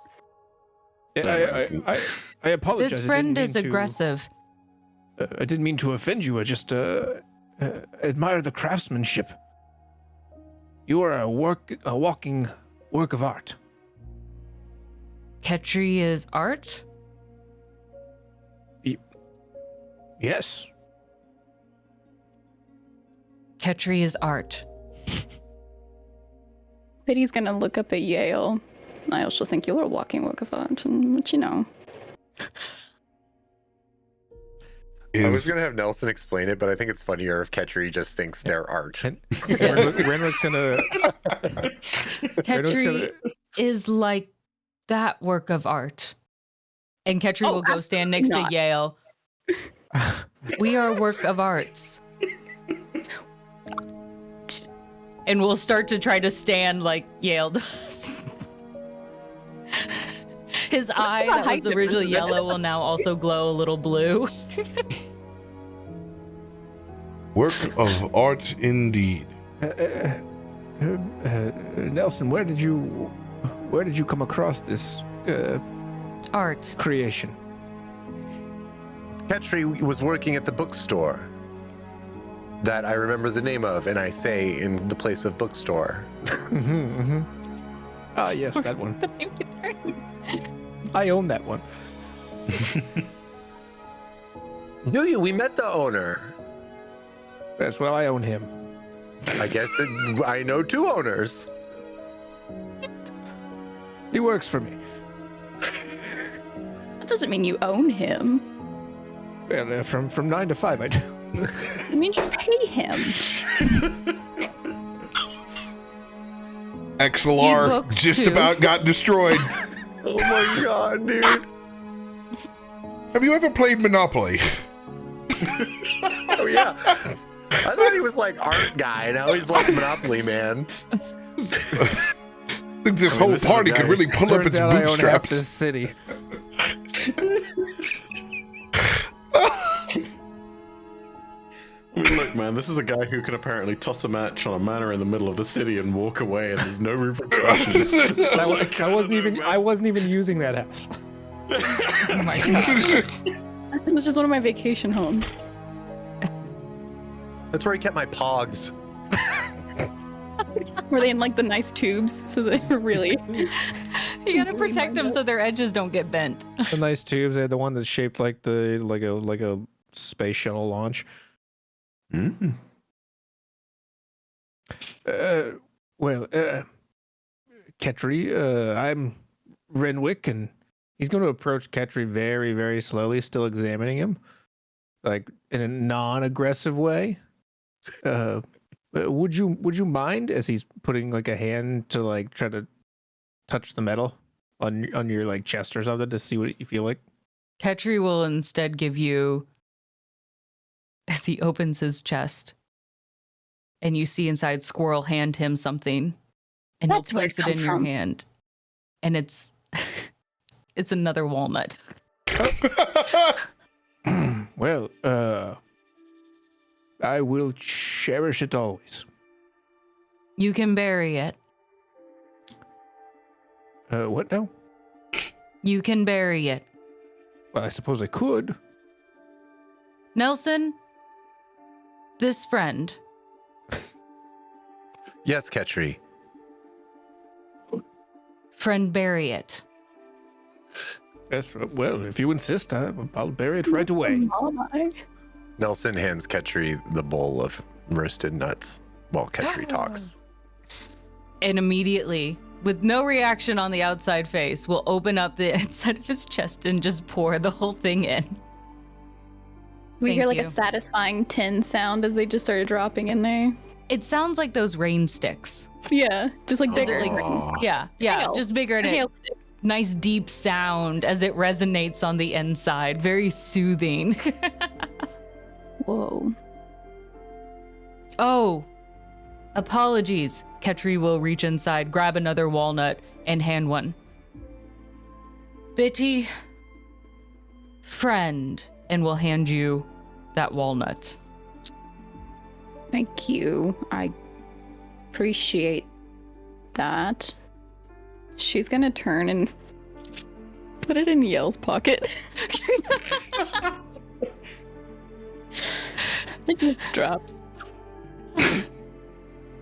I apologize. This I friend didn't is mean to- aggressive. I didn't mean to offend you. I just admire the craftsmanship. You are a walking work of art. Ketri is art? Yes. Ketri is art. Biddy's gonna look up at Yale. I also think you're a walking work of art, and what you know. I was going to have Nelson explain it, but I think it's funnier if Ketri just thinks they're art. Renwick's gonna. Ketri is like that work of art. And Ketri will go stand next to Yale. We are work of arts. And we'll start to try to stand like Yale does. His eye that was originally yellow will now also glow a little blue. Work of art indeed. Nelson, where did you come across this Art. creation? Ketri was working at the bookstore that I remember the name of, and I say in the place of bookstore. Ah, yes, that one. I own that one. Do you? We met the owner. Yes, well, I own him. I guess I know two owners. He works for me. That doesn't mean you own him. Well, from 9 to 5, I do. It means you pay him. XLR books just too. about got destroyed. Oh my god, dude. Have you ever played Monopoly? Oh yeah. I thought he was like art guy, now he's like Monopoly man. I think this whole this is a party guy- could really pull up Turns its out I own half bootstraps. this city. Look, man, this is a guy who can apparently toss a match on a manor in the middle of the city and walk away, and there's no repercussions. I wasn't even using that house. Oh my god. It was just one of my vacation homes. That's where he kept my pogs. Were they in like the nice tubes? So they were really. You gotta protect them so their edges don't get bent. The nice tubes. They had the one that's shaped like a space shuttle launch. Mm. Ketri, I'm Renwick, and he's going to approach Ketri very, very slowly, still examining him, like in a non-aggressive way. Would you mind, as he's putting like a hand to like try to touch the metal on your like chest or something to see what you feel like? Ketri will instead give you, as he opens his chest, and you see inside Squirrel hand him something, and That's he'll where place it it in come your from. hand, and it's it's another walnut. Well, I will cherish it always. You can bury it. What now? You can bury it. Well, I suppose I could. Nelson, this friend, Yes, Ketri. friend, bury it. Yes, well, if you insist, I'll bury it right away. Oh my. Nelson hands Ketri the bowl of roasted nuts while Ketri talks. And immediately, with no reaction on the outside face, will open up the inside of his chest and just pour the whole thing in. We Thank hear like you. a satisfying tin sound as they just started dropping in there. It sounds like those rain sticks. Yeah, just like bigger. Like, Aw. yeah, Hail. just bigger and A it hail stick. nice deep sound as it resonates on the inside. Very soothing. Whoa. Oh, apologies. Ketri will reach inside, grab another walnut, and hand one. Bitty, friend, and will hand you that walnut. Thank you. I appreciate that. She's gonna turn and put it in Yale's pocket. It just drops.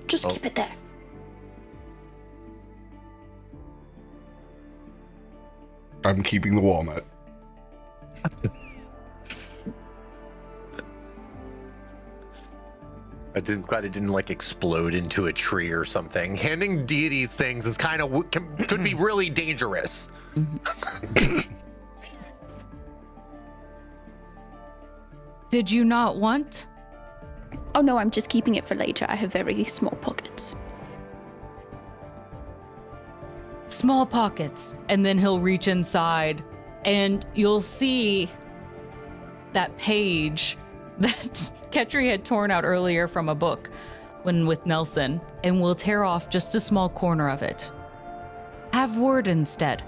Just keep it there. I'm keeping the walnut. I'm glad it didn't like explode into a tree or something. Handing deities things is kind of could be really dangerous. Did you not want? Oh no, I'm just keeping it for later. I have very small pockets. Small pockets. And then he'll reach inside and you'll see that page that Ketri had torn out earlier from a book when with Nelson, and we'll tear off just a small corner of it. Have word instead.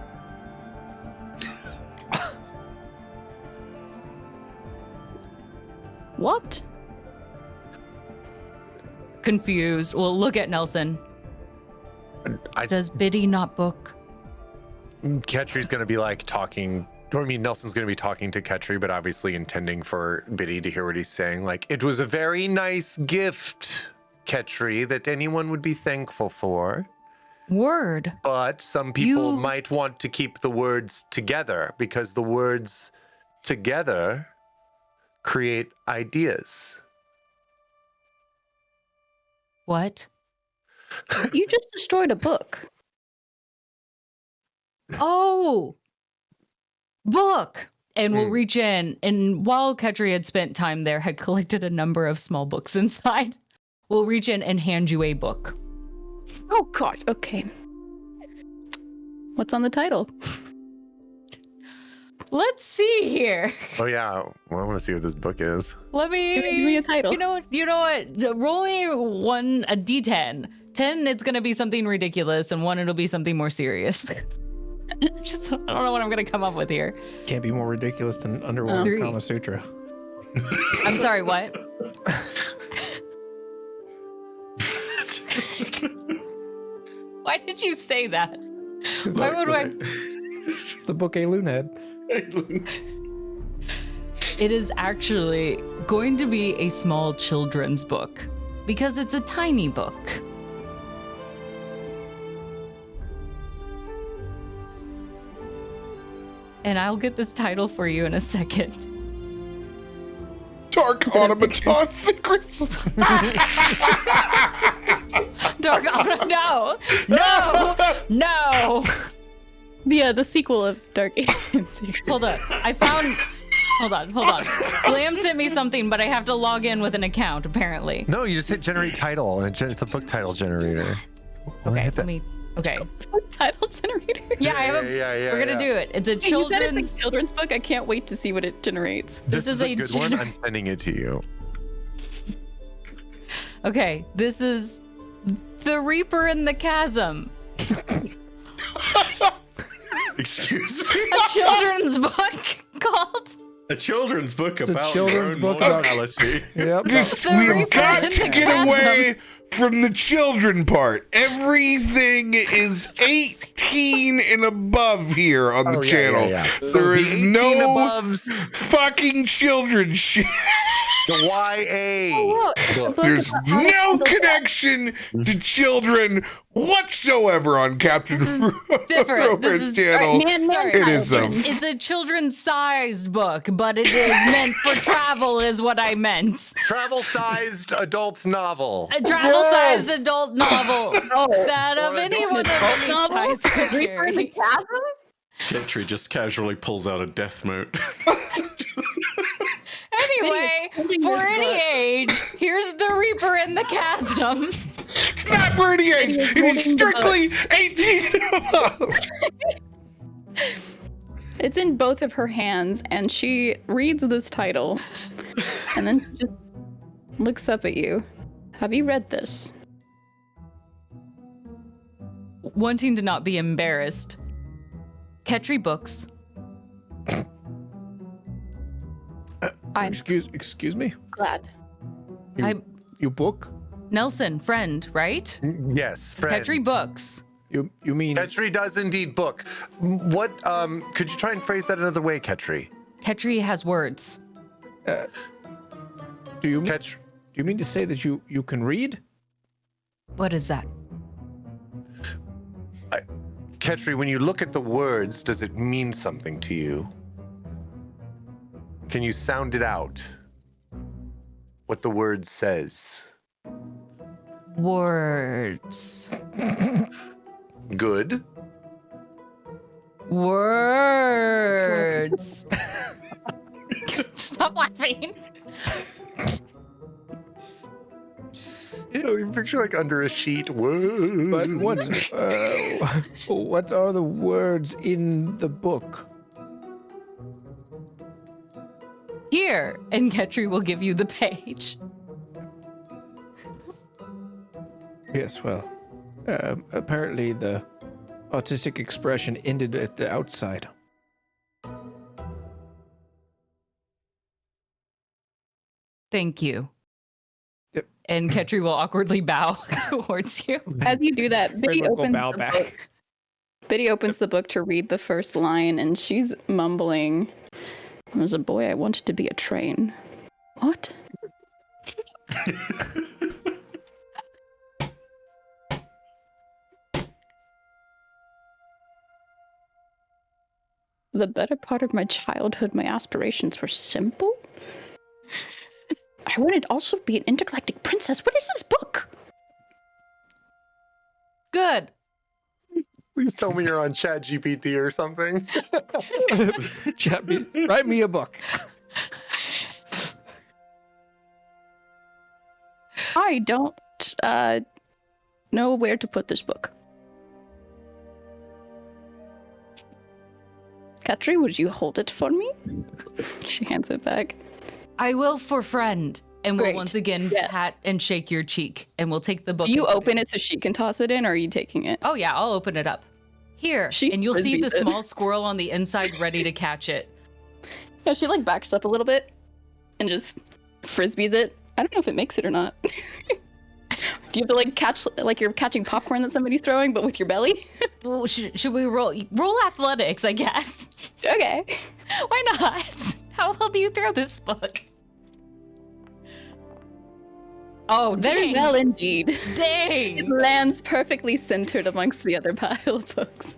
What? Confused. Well, look at Nelson. Does Biddy not book? Ketri's gonna be like talking, or I mean, Nelson's gonna be talking to Ketri, but obviously intending for Biddy to hear what he's saying. Like, it was a very nice gift, Ketri, that anyone would be thankful for. Word. But some people You- might want to keep the words together because the words together create ideas. What? You just destroyed a book. Oh, book. And we'll reach in. And while Ketri had spent time there, had collected a number of small books inside, we'll reach in and hand you a book. Oh god, okay. What's on the title? Let's see here. Oh yeah, well, I want to see what this book is. Let me Give me a title. You know what? Roll me a d10. 10, it's gonna be something ridiculous, and 1, it'll be something more serious. Just I don't know what I'm gonna come up with here. Can't be more ridiculous than Underworld 3. Kama Sutra. I'm sorry, what? Why did you say that? Why would I? It's the book A Loon had. It is actually going to be a small children's book because it's a tiny book. And I'll get this title for you in a second. Dark Automaton Secrets. Dark Auto. No. The sequel of Dark Agency. Hold on. Hold on. Glam sent me something, but I have to log in with an account, apparently. No, you just hit generate title, and it's a book title generator. Okay, okay. Title generator. Yeah, I have a. Yeah, we're gonna do it. It's a Hey, you said children's. it's a children's book. I can't wait to see what it generates. This is a a good one. I'm sending it to you. Okay, this is The Reaper in the Chasm, Excuse me. a children's book called. A children's book about children's your own book about- mortality. Yep. Just, The we've Reaper got in to the get chasm. away from the children part. Everything is 18 and above here on the channel. There is The 18 no aboves, fucking children shit. the YA. book. There's no connection to children whatsoever on Captain different. This Robert's is- channel. Sorry, It is it's a children's-sized book, but it is meant for travel, is what I meant. Travel-sized adult novel. A travel-sized adult novel that of Or an anyone of adult any size could carry. Ketri just casually pulls out a death note. Anyway, for any age, here's the Reaper in the Chasm. It's not for any age. It is strictly 18 and above. It's in both of her hands, and she reads this title, and then just looks up at you. Have you read this? Wanting to not be embarrassed. Ketri Books. I'm Excuse me. glad. You book? Nelson, friend, right? Yes, friend. Ketri Books. You mean Ketri does indeed book. What, could you try and phrase that another way, Ketri? Ketri has words. do you mean to say that you can read? What is that? Ketri, when you look at the words, does it mean something to you? Can you sound it out? What the word says? Words. Good. Words. Stop laughing. You picture like under a sheet. Whoa. But what are the words in the book? Here, and Ketri will give you the page. Yes, well, apparently the autistic expression ended at the outside. Thank you. Yep. And Ketri will awkwardly bow towards you. As you do that, Biddy Renwick will opens bow the back. book. Biddy opens the book to read the first line, and she's mumbling, "As a boy, I wanted to be a train." What? The better part of my childhood, my aspirations were simple. I wanted to also be an intergalactic princess. What is this book? Good. Please tell me you're on ChatGPT or something. Write me a book. I don't know where to put this book. Ketri, would you hold it for me? She hands it back. I will for friend. And we'll Great. once again Yes. pat and shake your cheek. And we'll take the book. Do you and put open it so she can toss it in, or are you taking it? Oh, yeah, I'll open it up. Here. She and you'll see the frisbees it. small squirrel on the inside ready to catch it. Yeah, she like backs up a little bit and just frisbees it. I don't know if it makes it or not. Do you have to like catch like you're catching popcorn that somebody's throwing, but with your belly? Well, should we roll athletics, I guess? Okay. Why not? How well do you throw this book? Oh, Very dang. well indeed. It Dang. lands perfectly centered amongst the other pile of books.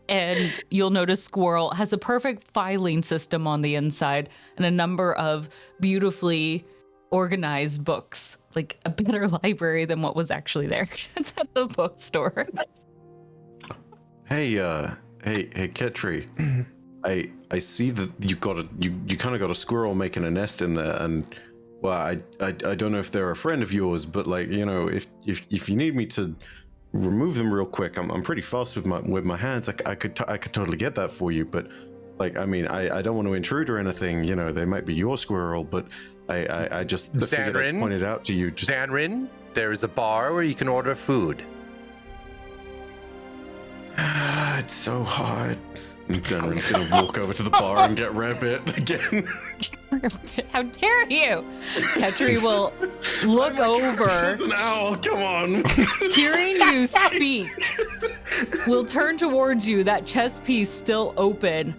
And you'll notice Squirrel has a perfect filing system on the inside and a number of beautifully organized books, like a better library than what was actually there at the bookstore. Hey, Ketri. I see that you kind of got a squirrel making a nest in there, and well, I don't know if they're a friend of yours, but like, you know, if you need me to remove them real quick, I'm pretty fast with my hands. I could totally get that for you, but like, I mean, I don't want to intrude or anything. You know, they might be your squirrel, but I just figured I'd point it out to you. Zanryn, there is a bar where you can order food. It's so hard. And Zanryn's gonna walk over to the bar and get Rabbit again. How dare you? Ketri will look over. She's an owl, come on. Hearing you speak, will turn towards you, that chest piece still open,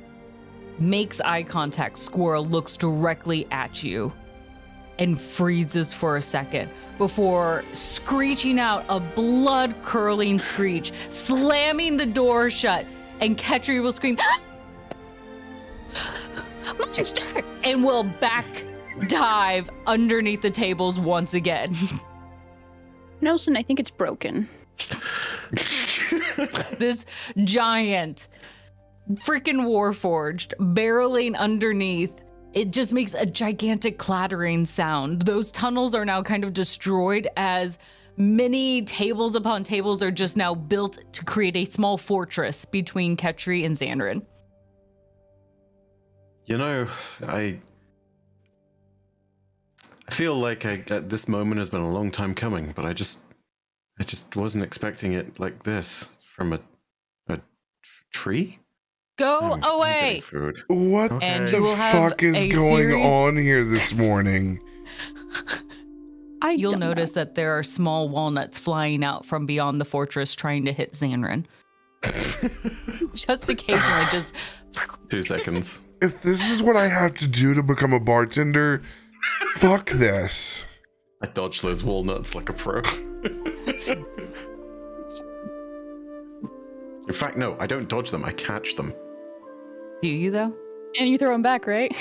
makes eye contact. Squirrel looks directly at you and freezes for a second before screeching out a blood-curdling screech, slamming the door shut, and Ketri will scream, "Monster!" and will back dive underneath the tables once again. Nelson, I think it's broken. This giant freaking Warforged barreling underneath, it just makes a gigantic clattering sound. Those tunnels are now kind of destroyed as many tables upon tables are just now built to create a small fortress between Ketri and Zanryn. You know, I feel like this moment has been a long time coming, but I just wasn't expecting it like this from a tree. Go away. Food. What Okay. And the you will have fuck is a going series- on here this morning? You'll don't notice know. that there are small walnuts flying out from beyond the fortress trying to hit Zanryn. Just occasionally, just 2 seconds. If this is what I have to do to become a bartender, fuck this. I dodge those walnuts like a pro. In fact, no, I don't dodge them. I catch them. do you though? And you throw them back, right?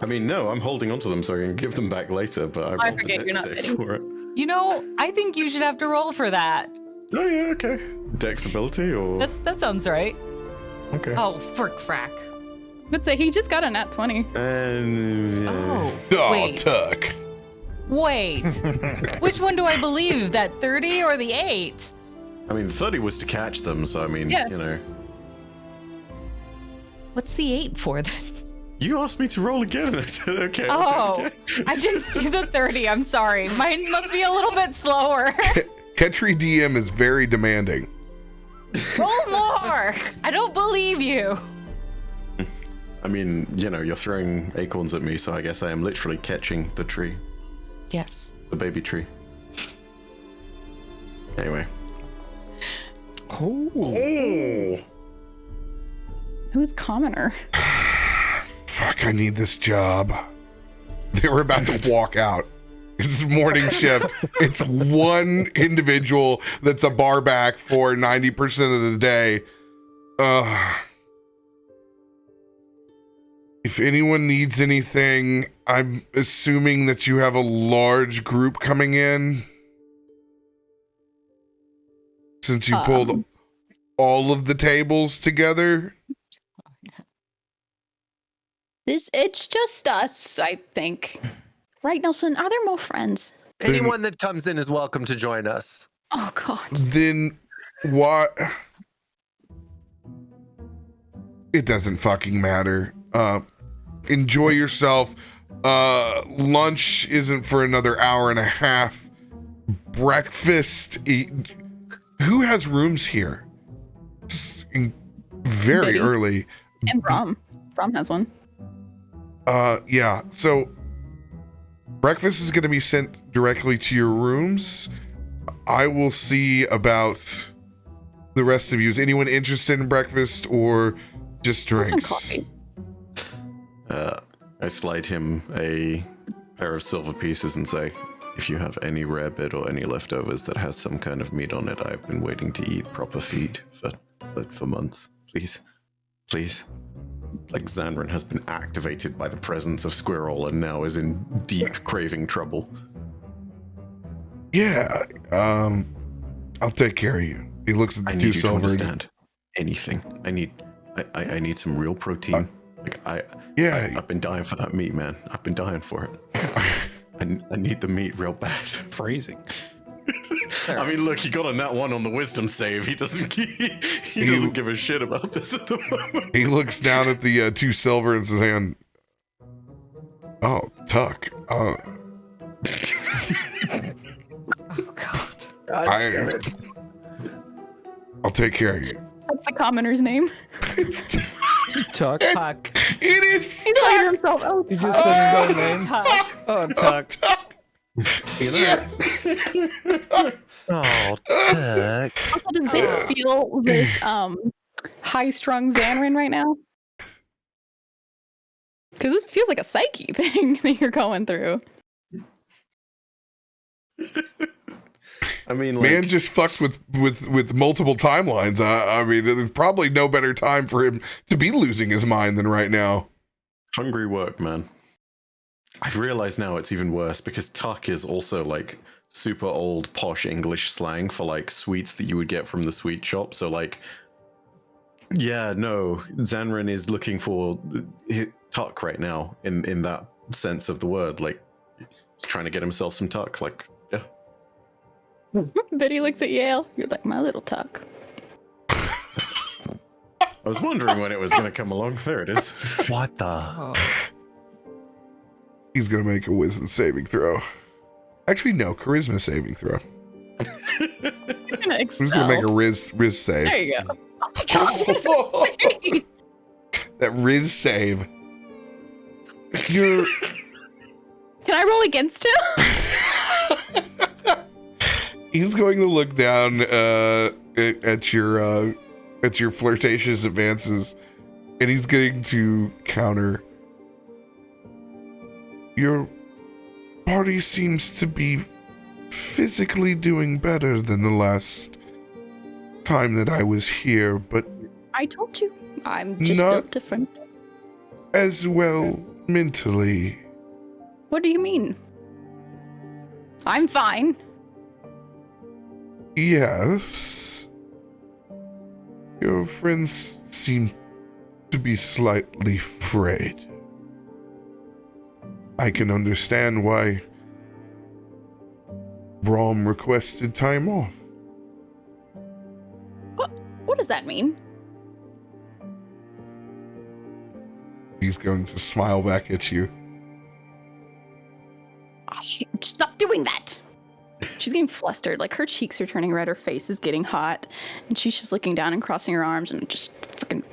I mean, no, I'm holding onto them so I can give them back later, but I rolled the forget you're dex not save hitting. for it. You know, I think you should have to roll for that. Oh yeah, okay. Dex ability or That sounds right. okay. Oh, frick frack. But say he just got a nat 20. And Oh, Oh, wait. Tuck. Wait. Which one do I believe? That 30 or the 8? I mean, 30 was to catch them, so I mean, Yeah. you know. What's the 8 for then? You asked me to roll again, and I said, okay. Oh, I'll do it again. I didn't see the 30. I'm sorry. Mine must be a little bit slower. Ketri DM is very demanding. Roll more. I don't believe you. I mean, you know, you're throwing acorns at me, so I guess I am literally catching the tree, Yes. the baby tree. Anyway. Oh. Who's commoner? Fuck, I need this job. They were about to walk out. It's morning shift. It's one individual that's a bar back for 90% of the day. If anyone needs anything, I'm assuming that you have a large group coming in. Since you pulled all of the tables together. It's just us, I think. Right, Nelson? Are there more friends? Anyone that comes in is welcome to join us. Oh, God. Then what? It doesn't fucking matter. Enjoy yourself. Lunch isn't for another hour and a half. Breakfast. Who has rooms here? It's very Biddy. early. And Brom. Brom has one. Yeah. So breakfast is going to be sent directly to your rooms. I will see about the rest of you. Is anyone interested in breakfast or just drinks? Coffee. I slide him a pair of silver pieces and say, if you have any rabbit or any leftovers that has some kind of meat on it, I've been waiting to eat proper feed for months. Please. Please. Like Zanryn has been activated by the presence of Squirrel and now is in deep craving trouble. Yeah, I'll take care of you. He looks at the I two need you to silver. understand anything. I need some real protein. I've been dying for that meat, man. I've been dying for it. I need the meat real bad. Phrasing. I mean, look, he got a nat 1 on the wisdom save. He doesn't give a shit about this at the moment. He looks down at the two silver in his hand. Oh, Tuck. Oh God. I'll take care of you. That's the commoner's name. Tuck. Tuck. It is. He's talking to himself. Oh, He just said his own name. Tuck. Oh, Tuck. You know, Yeah. Oh, Tuck. Also, does Vic feel this high-strung Zanryn right now? Because this feels like a psyche thing that you're going through. I mean, like, Man just fucked with multiple timelines. I mean, there's probably no better time for him to be losing his mind than right now. hungry work, man. I've realized now it's even worse because tuck is also like super old posh English slang for like sweets that you would get from the sweet shop. So like, yeah, no, Zanryn is looking for tuck right now in that sense of the word. Like, he's trying to get himself some tuck. Like, yeah. Betty looks at Yale. You're like, my little Tuck. I was wondering when it was going to come along. There it is. What the? Oh. He's gonna make a wisdom saving throw. Actually, no, charisma saving throw. He's gonna He's gonna make a expel. riz save. There you go. Oh my God, That riz save. You're Can I roll against him? he's going to look down at your flirtatious advances, and he's going to counter. Your party seems to be physically doing better than the last time that I was here, but I told you. I'm just Not- built different. as well mentally. What do you mean? I'm fine. Yes. Your friends seem to be slightly frayed. I can understand why Brom requested time off. What does that mean? He's going to smile back at you. Stop doing that. She's getting flustered. Like, her cheeks are turning red. Her face is getting hot. And she's just looking down and crossing her arms and just freaking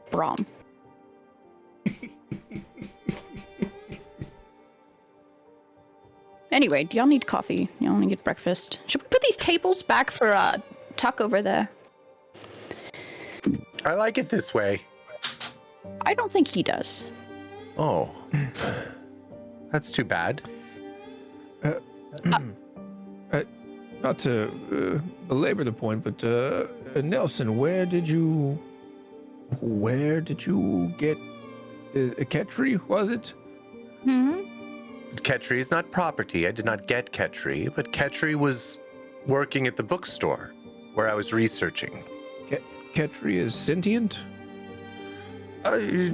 Brom. Anyway, do y'all need coffee? Y'all want to get breakfast? Should we put these tables back for Tuck over there? I like it this way. I don't think he does. Oh. That's too bad. Not to belabor the point, but Nelson, where did you get Ketri? Was it? Mm-hmm. Ketri is not property. I did not get Ketri, but Ketri was working at the bookstore where I was researching. Ketri is sentient? I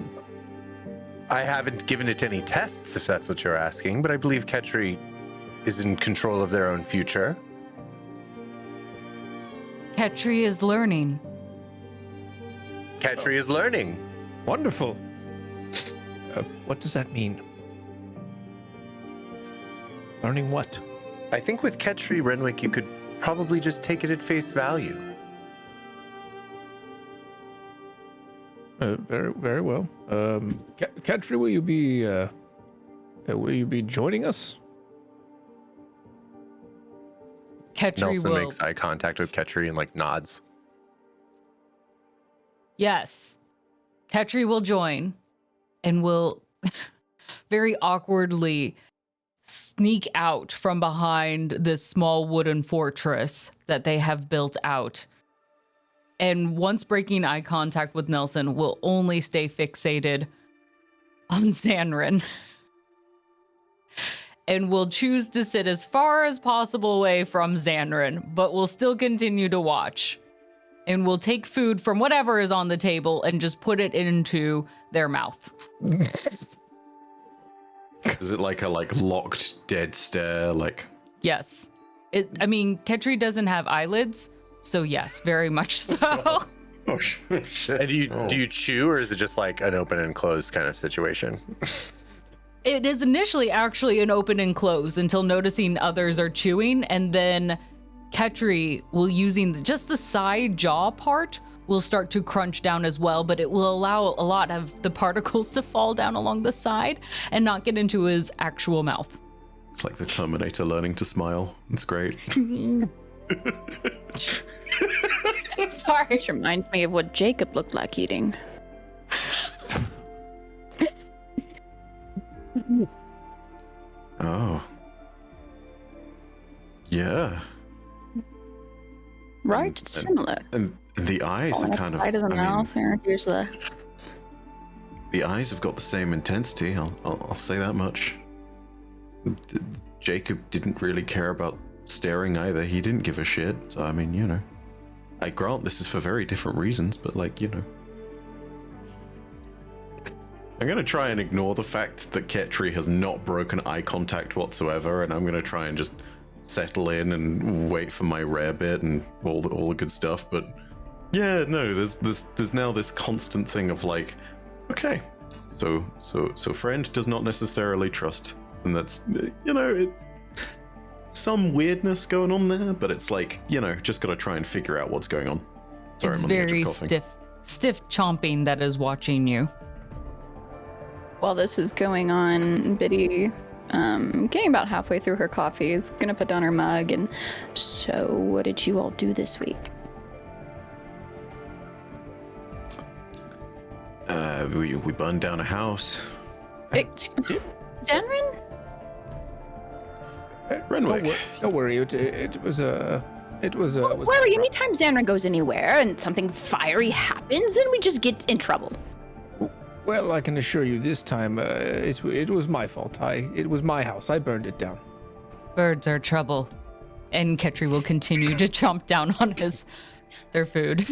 haven't given it any tests, if that's what you're asking, but I believe Ketri is in control of their own future. Ketri is learning. Ketri is learning. Wonderful. What does that mean? Learning what? I think with Ketri, Renwick, you could probably just take it at face value. Very, very well. Ketri, will you be joining us? Ketri Nelson will. makes eye contact with Ketri and like nods. Yes. Ketri will join and will very awkwardly sneak out from behind this small wooden fortress that they have built out and once breaking eye contact with Nelson, will only stay fixated on Zanryn. And will choose to sit as far as possible away from Zanryn, but will still continue to watch. And will take food from whatever is on the table and just put it into their mouth. Is it like a locked dead stare? Like, Yes. Ketri doesn't have eyelids, so yes, very much so. oh shit. And do you chew, or is it just like an open and closed kind of situation? It is initially actually an open and close until noticing others are chewing, and then Ketri will, using just the side jaw part, will start to crunch down as well, but it will allow a lot of the particles to fall down along the side and not get into his actual mouth. It's like the Terminator learning to smile. It's great. Sorry. This reminds me of what Jacob looked like eating. Oh. Yeah. Right? It's similar. And the eyes are kind of... Side of the mouth. Here's the... The eyes have got the same intensity, I'll say that much. Jacob didn't really care about staring either. He didn't give a shit. So, I mean, you know. I grant this is for very different reasons, but like, you know. I'm going to try and ignore the fact that Ketri has not broken eye contact whatsoever, and I'm going to try and just settle in and wait for my rare bit and all the good stuff. But yeah, no, there's now this constant thing of like, okay, so friend does not necessarily trust, and that's, you know, some weirdness going on there, but it's like, you know, just got to try and figure out what's going on. Sorry, It's I'm on the edge of very coughing. stiff chomping that is watching you. While this is going on, Biddy, getting about halfway through her coffee, is gonna put down her mug and, so what did you all do this week? We burned down a house. Zanryn? Renwick. Don't worry. It was Well, anytime Zanryn goes anywhere and something fiery happens, then we just get in trouble. Well, I can assure you this time it was my fault. It was my house. I burned it down. Birds are trouble. And Ketri will continue to chomp down on their food.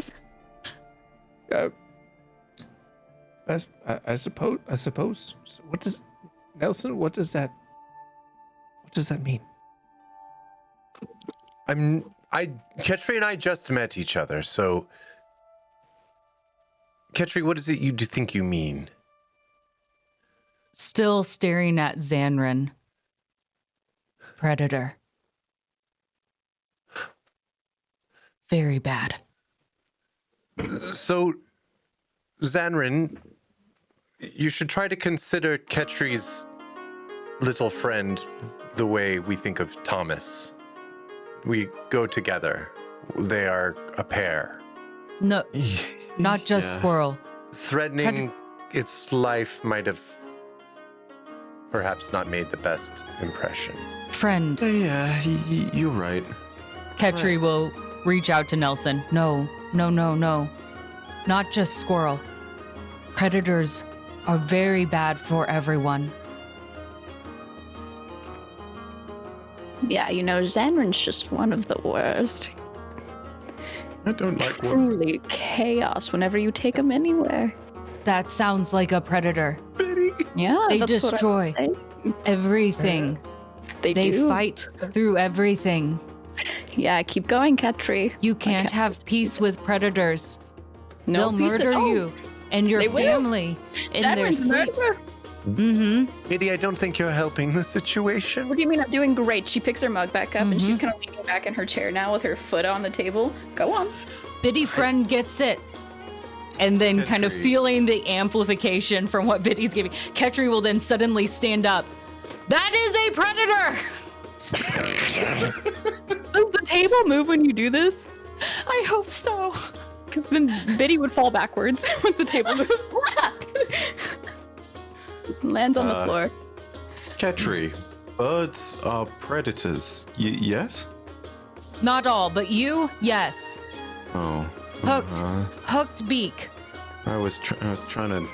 I suppose. What does Nelson? What does that mean? Ketri and I just met each other, so Ketri, what is it you think you mean? Still staring at Zanryn. Predator. Very bad. So, Zanryn, you should try to consider Ketri's little friend the way we think of Thomas. We go together. They are a pair. No, not just Squirrel. Threatening its life might have perhaps not made the best impression. Friend. Yeah, you're right. Ketri will reach out to Nelson. No. Not just Squirrel. Predators are very bad for everyone. Yeah, you know, Zanryn's just one of the worst. I don't like what's... Truly chaos whenever you take him anywhere. That sounds like a predator. Yeah, They that's what I would destroy say. everything. They They do. fight through everything. Yeah, keep going, Ketri. You can't have peace with predators. No They'll peace at murder all. you and your They will. family in their Zanryn's a sleep. murderer. Mm-hmm. Katie, I don't think you're helping the situation. What do you mean I'm doing great? She picks her mug back up and she's kind of leaning back in her chair now with her foot on the table. Go on. Biddy friend gets it. And then kind of Ketri. feeling the amplification from what Biddy's giving, Ketri will then suddenly stand up. That is a predator! Does the table move when you do this? I hope so. Because then Biddy would fall backwards with the table move. Lands on the floor. Ketri, birds are predators. Yes? Not all, but you, yes. Oh. Hooked beak. I was trying to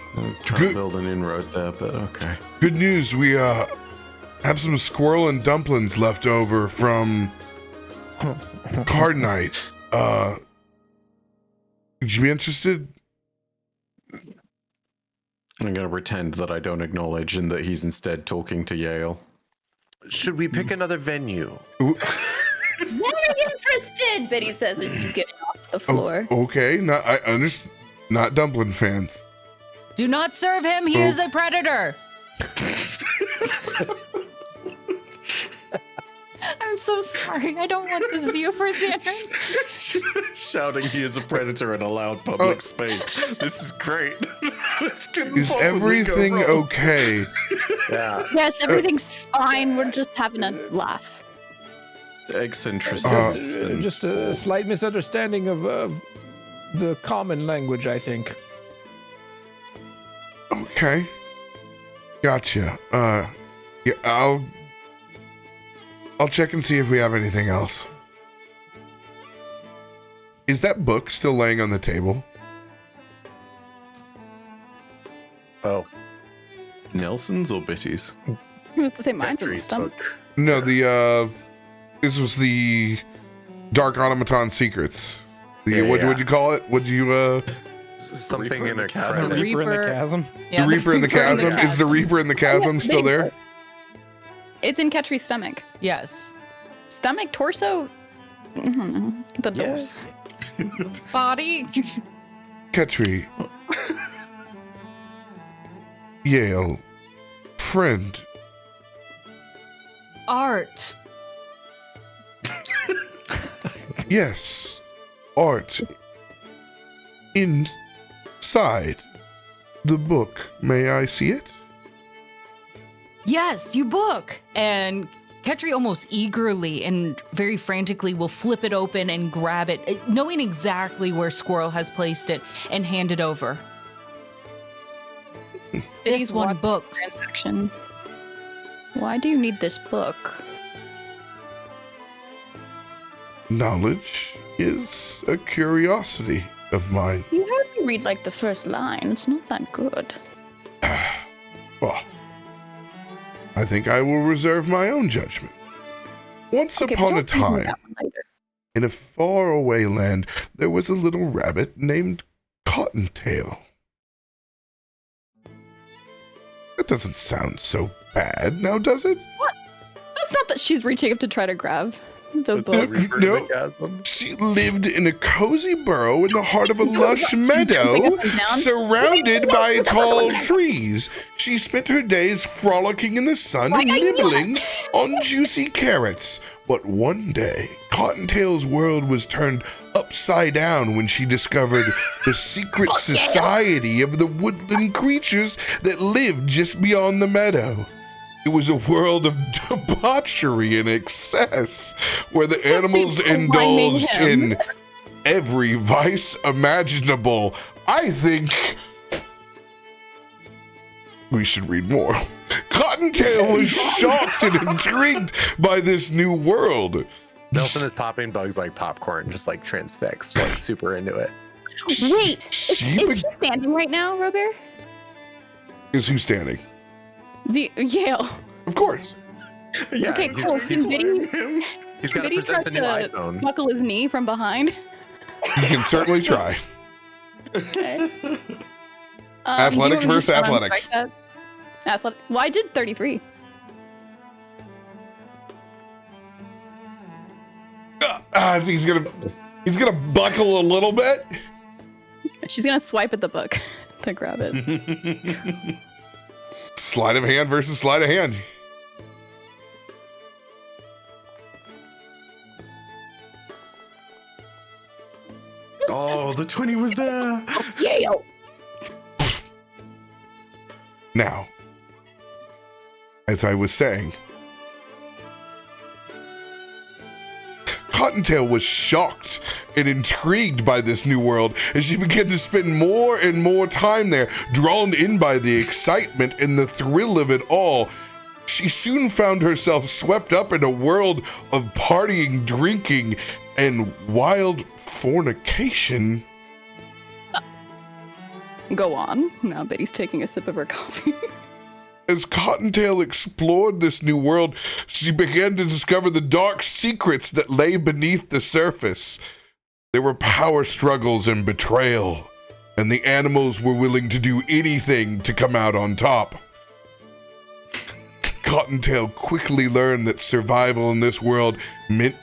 Good. build an inroad there, but okay. Good news. We have some squirrel and dumplings left over from card night. Would you be interested? I'm going to pretend that I don't acknowledge and that he's instead talking to Yale. Should we pick another venue? Very interested, Biddy says, and she's getting off the floor. Okay, I understand. Not dumpling fans. Do not serve him. He is a predator. I'm so sorry. I don't want this view for Zanryn. Shouting he is a predator in a loud public space. This is great. This couldn't Is possibly everything go wrong. okay? Yeah. Yes, everything's fine. We're just having a laugh. Eccentricities. Just a slight misunderstanding of the common language, I think. Okay. Gotcha. Yeah, I'll check and see if we have anything else. Is that book still laying on the table? Oh, Nelson's or Bitty's? I have to say mine's in the Catri's stomach. book. No, this was the Dark Automaton Secrets. Yeah, What'd you call it? What'd you Something Reaper in a chasm. credit. Reaper in the chasm. Yeah, the Reaper in the Chasm? Is the Reaper in the Chasm still there? It's in Catri's stomach. Yes. Stomach, torso. The door. Yes. Body. Ketri. Yale. Friend. Art. Yes. Art. Inside the book. May I see it? Yes, you book. And Ketri almost eagerly and very frantically will flip it open and grab it, knowing exactly where Squirrel has placed it, and hand it over. This one watched books. Transaction. Why do you need this book? Knowledge is a curiosity of mine. You heard me read like the first line. It's not that good. Well, I think I will reserve my own judgment. Once Okay, but upon a don't tell me time, that one later. in a faraway land, there was a little rabbit named Cottontail. That doesn't sound so bad, now does it? That's not that she's reaching up to try to grab the That's book. the Reaper in the No. chasm. She lived in a cozy burrow in the heart of a lush meadow, jumping up and down. surrounded by tall trees. She spent her days frolicking in the sun and nibbling on juicy carrots. But one day, Cottontail's world was turned upside down when she discovered the secret society of the woodland creatures that lived just beyond the meadow. It was a world of debauchery and excess, where the animals indulged in every vice imaginable. I think we should read more. Cottontail was shocked and intrigued by this new world. Nelson is popping bugs like popcorn, just like transfixed, like super into it. Wait, She is he standing right now, RoBear? Is who standing? The Yale. Of course. Yeah, Okay, he's- cool. he's- Can Biddy, He's got to Biddy try present the new to iPhone. buckle his knee from behind? You can certainly try. Okay. Athletics you want me to versus stand on athletics. strike that? Athletic. Well, I did 33. He's gonna buckle a little bit. She's gonna swipe at the book to grab it. Sleight of hand versus sleight of hand. Oh, the 20 was there. Yale. Now, as I was saying, Cottontail was shocked and intrigued by this new world as she began to spend more and more time there, drawn in by the excitement and the thrill of it all. She soon found herself swept up in a world of partying, drinking, and wild fornication Go on. Now Betty's taking a sip of her coffee. As Cottontail explored this new world, she began to discover the dark secrets that lay beneath the surface. There were power struggles and betrayal, and the animals were willing to do anything to come out on top. Cottontail quickly learned that survival in this world meant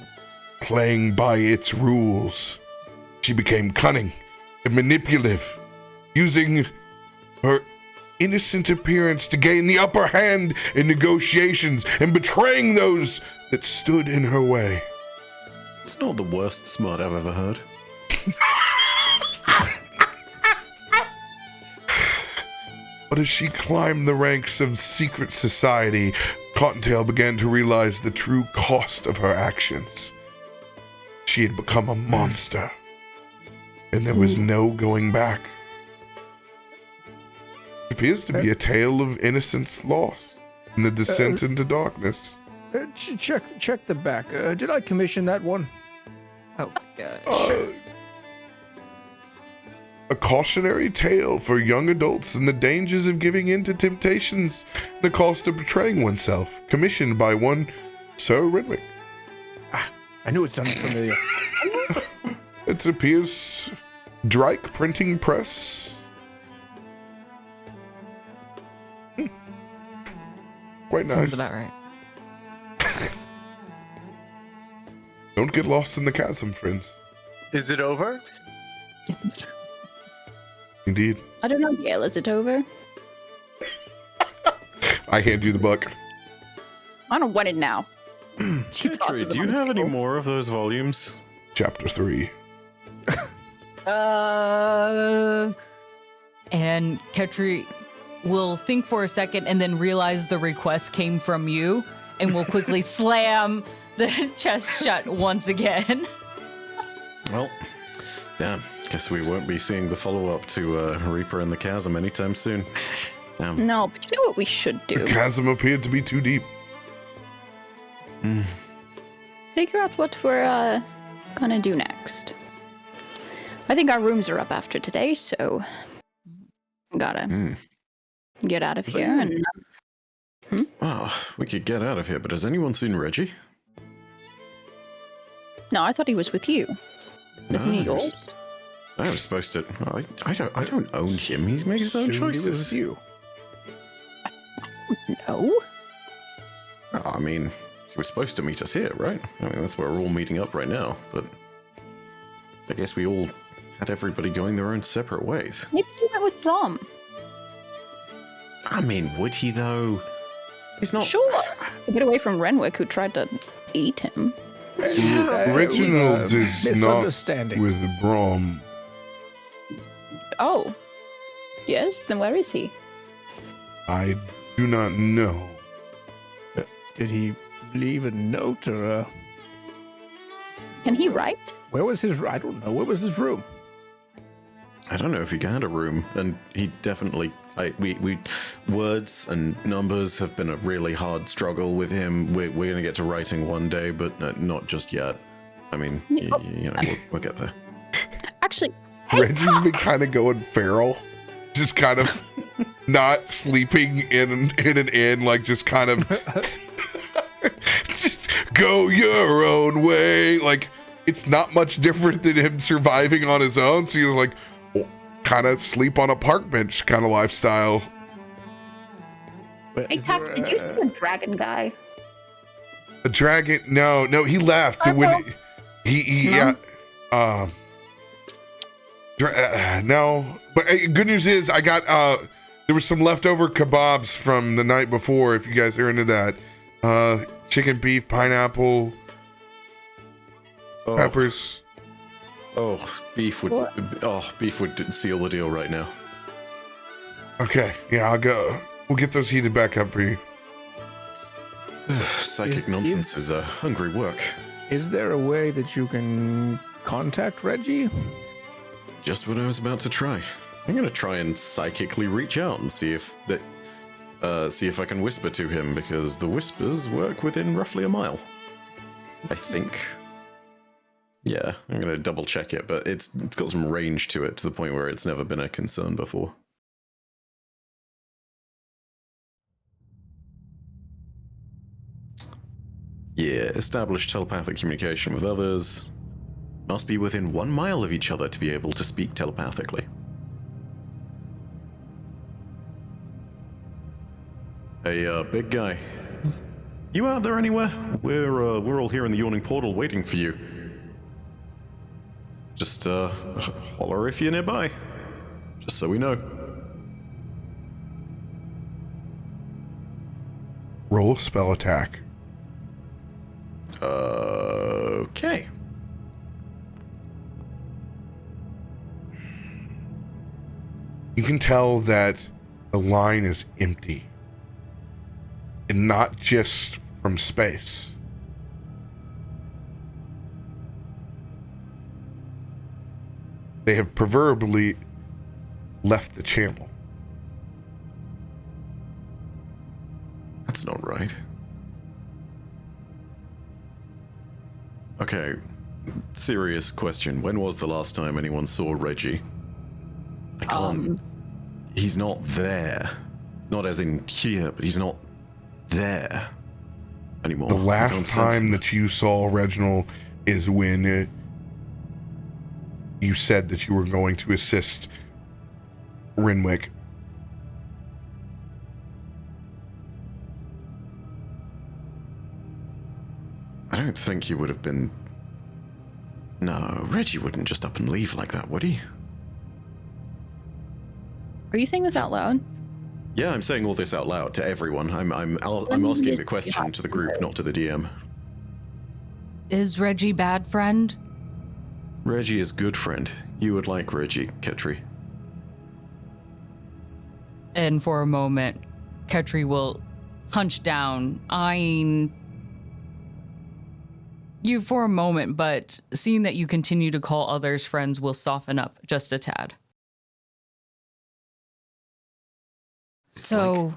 playing by its rules. She became cunning and manipulative, using her innocent appearance to gain the upper hand in negotiations and betraying those that stood in her way. It's not the worst smut I've ever heard. But as she climbed the ranks of secret society, Cottontail began to realize the true cost of her actions. She had become a monster, and there was no going back. It appears to be a tale of innocence lost and the descent into darkness. Check the back. Did I commission that one? Oh my gosh. A cautionary tale for young adults and the dangers of giving in to temptations and the cost of betraying oneself, commissioned by one Sir Renwick. I knew it sounded familiar. It appears Drake Printing Press. Quite nice. Sounds about right. Don't get lost in the chasm, friends. Is it over? Indeed. I don't know, Gail, is it over? I hand you the book. I don't want it now. She Petrie, tosses it do you on the have any table. more of those volumes? Chapter 3. And Ketri will think for a second and then realize the request came from you and will quickly slam the chest shut once again. Well, damn. Guess we won't be seeing the follow-up to Reaper in the Chasm anytime soon. Damn. No, but you know what we should The do? chasm appeared to be too deep. Figure out what we're gonna do next. I think our rooms are up after today, so gotta get out of Is here. anyone- And Well, we could get out of here, but has anyone seen Reggie? no, I thought he was with you. Isn't he No, yours? I was supposed to. I don't own him. He's making his own Soon he was choices. with you. No. I mean, he was supposed to meet us here, right? I mean, that's where we're all meeting up right now. But I guess we all had everybody going their own separate ways. Maybe he went with Brom. I mean, would he though? He's not. Sure. To get away from Renwick, who tried to eat him. Reginald is not misunderstanding. with Brom. Oh. Yes, then where is he? I do not know. Did he leave a note or Can he write? where was his? I don't know. Where was his room? I don't know if he had a room, and he definitely. We words and numbers have been a really hard struggle with him. We're gonna get to writing one day, but not just yet. I mean, you know, we'll get there. Actually, hey, Reggie's been kind of going feral. Just kind of not sleeping in an inn, like just kind of just go your own way. Like, it's not much different than him surviving on his own. So you're like, kind of sleep on a park bench kind of lifestyle. hey, Tack, did you see a dragon guy? A dragon? No, he left when he No? no. But good news is I got there was some leftover kebabs from the night before. If you guys are into that, chicken, beef, pineapple, peppers. Oh, beef would. Oh, beef would seal the deal right now. Okay, yeah, I'll go. We'll get those heated back up for you. Psychic nonsense is hungry work. Is there a way that you can contact Reggie? Just what I was about to try. I'm gonna try and psychically reach out and see if I can whisper to him, because the whispers work within roughly a mile. I think. Yeah, I'm going to double check it, but it's got some range to it to the point where it's never been a concern before. Yeah, establish telepathic communication with others. Must be within 1 mile of each other to be able to speak telepathically. Hey, big guy. You out there anywhere? We're all here in the yawning portal waiting for you. Just, holler if you're nearby. Just so we know. Roll spell attack. Okay. You can tell that the line is empty. And not just from space. They have proverbially left the channel. That's not right. Okay, serious question. When was the last time anyone saw Reggie? I can't... He's not there. Not as in here, but he's not there anymore. The last time that you saw Reginald is when you said that you were going to assist Renwick. I don't think he would have been... No, Reggie wouldn't just up and leave like that, would he? Are you saying this out loud? Yeah, I'm saying all this out loud to everyone. I'm asking the question to the group, not to the DM. Is Reggie bad friend? Reggie is good friend. You would like Reggie, Ketri. And for a moment, Ketri will hunch down, eyeing you for a moment, but seeing that you continue to call others friends will soften up just a tad. So,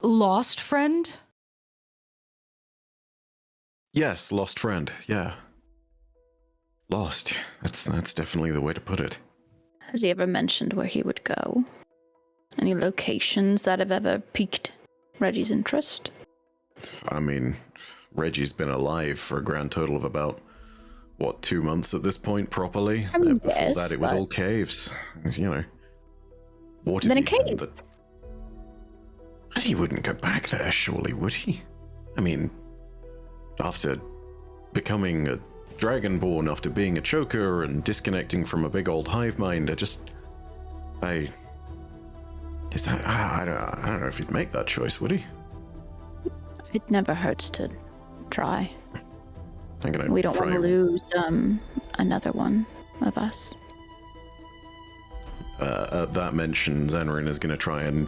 lost friend? Yes, lost friend, yeah. Lost. That's definitely the way to put it. Has he ever mentioned where he would go? Any locations that have ever piqued Reggie's interest? I mean, Reggie's been alive for a grand total of about, 2 months at this point, properly? I mean, before yes, that, it was all caves. You know. What is then a he? cave. But he wouldn't go back there, surely, would he? I mean, after becoming a Dragonborn, after being a choker and disconnecting from a big old hive mind, I don't know if he'd make that choice, would he? It never hurts to try. I'm We don't want to lose another one of us. At that mention, Zanryn is going to try and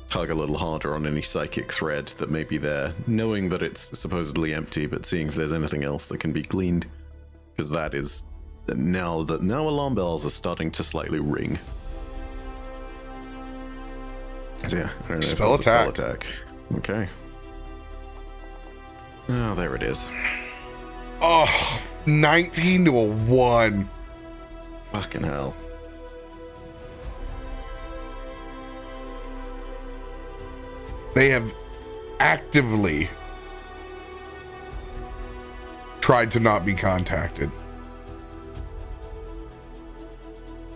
tug a little harder on any psychic thread that may be there, knowing that it's supposedly empty, but seeing if there's anything else that can be gleaned. Because that is... Now alarm bells are starting to slightly ring. So yeah, I don't know Spell if that's a attack. spell attack. Okay. Oh, there it is. Oh, 19 to a 1. Fucking hell. They have actively tried to not be contacted.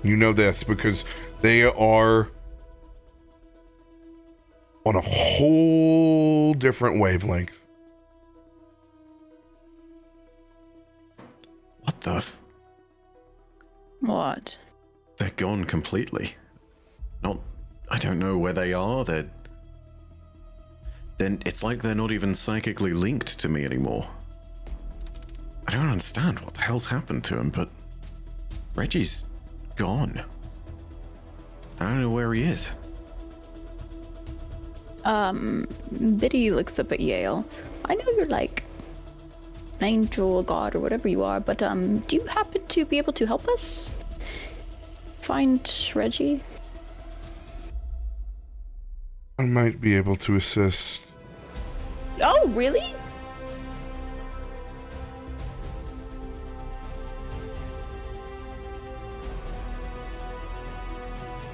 You know this because they are on a whole different wavelength. What the What? They're gone completely. I don't know where they are. Then it's like they're not even psychically linked to me anymore. I don't understand what the hell's happened to him, but Reggie's gone. I don't know where he is. Biddy looks up at Yale. I know you're like an angel or god or whatever you are, but do you happen to be able to help us find Reggie? I might be able to assist. Oh, really?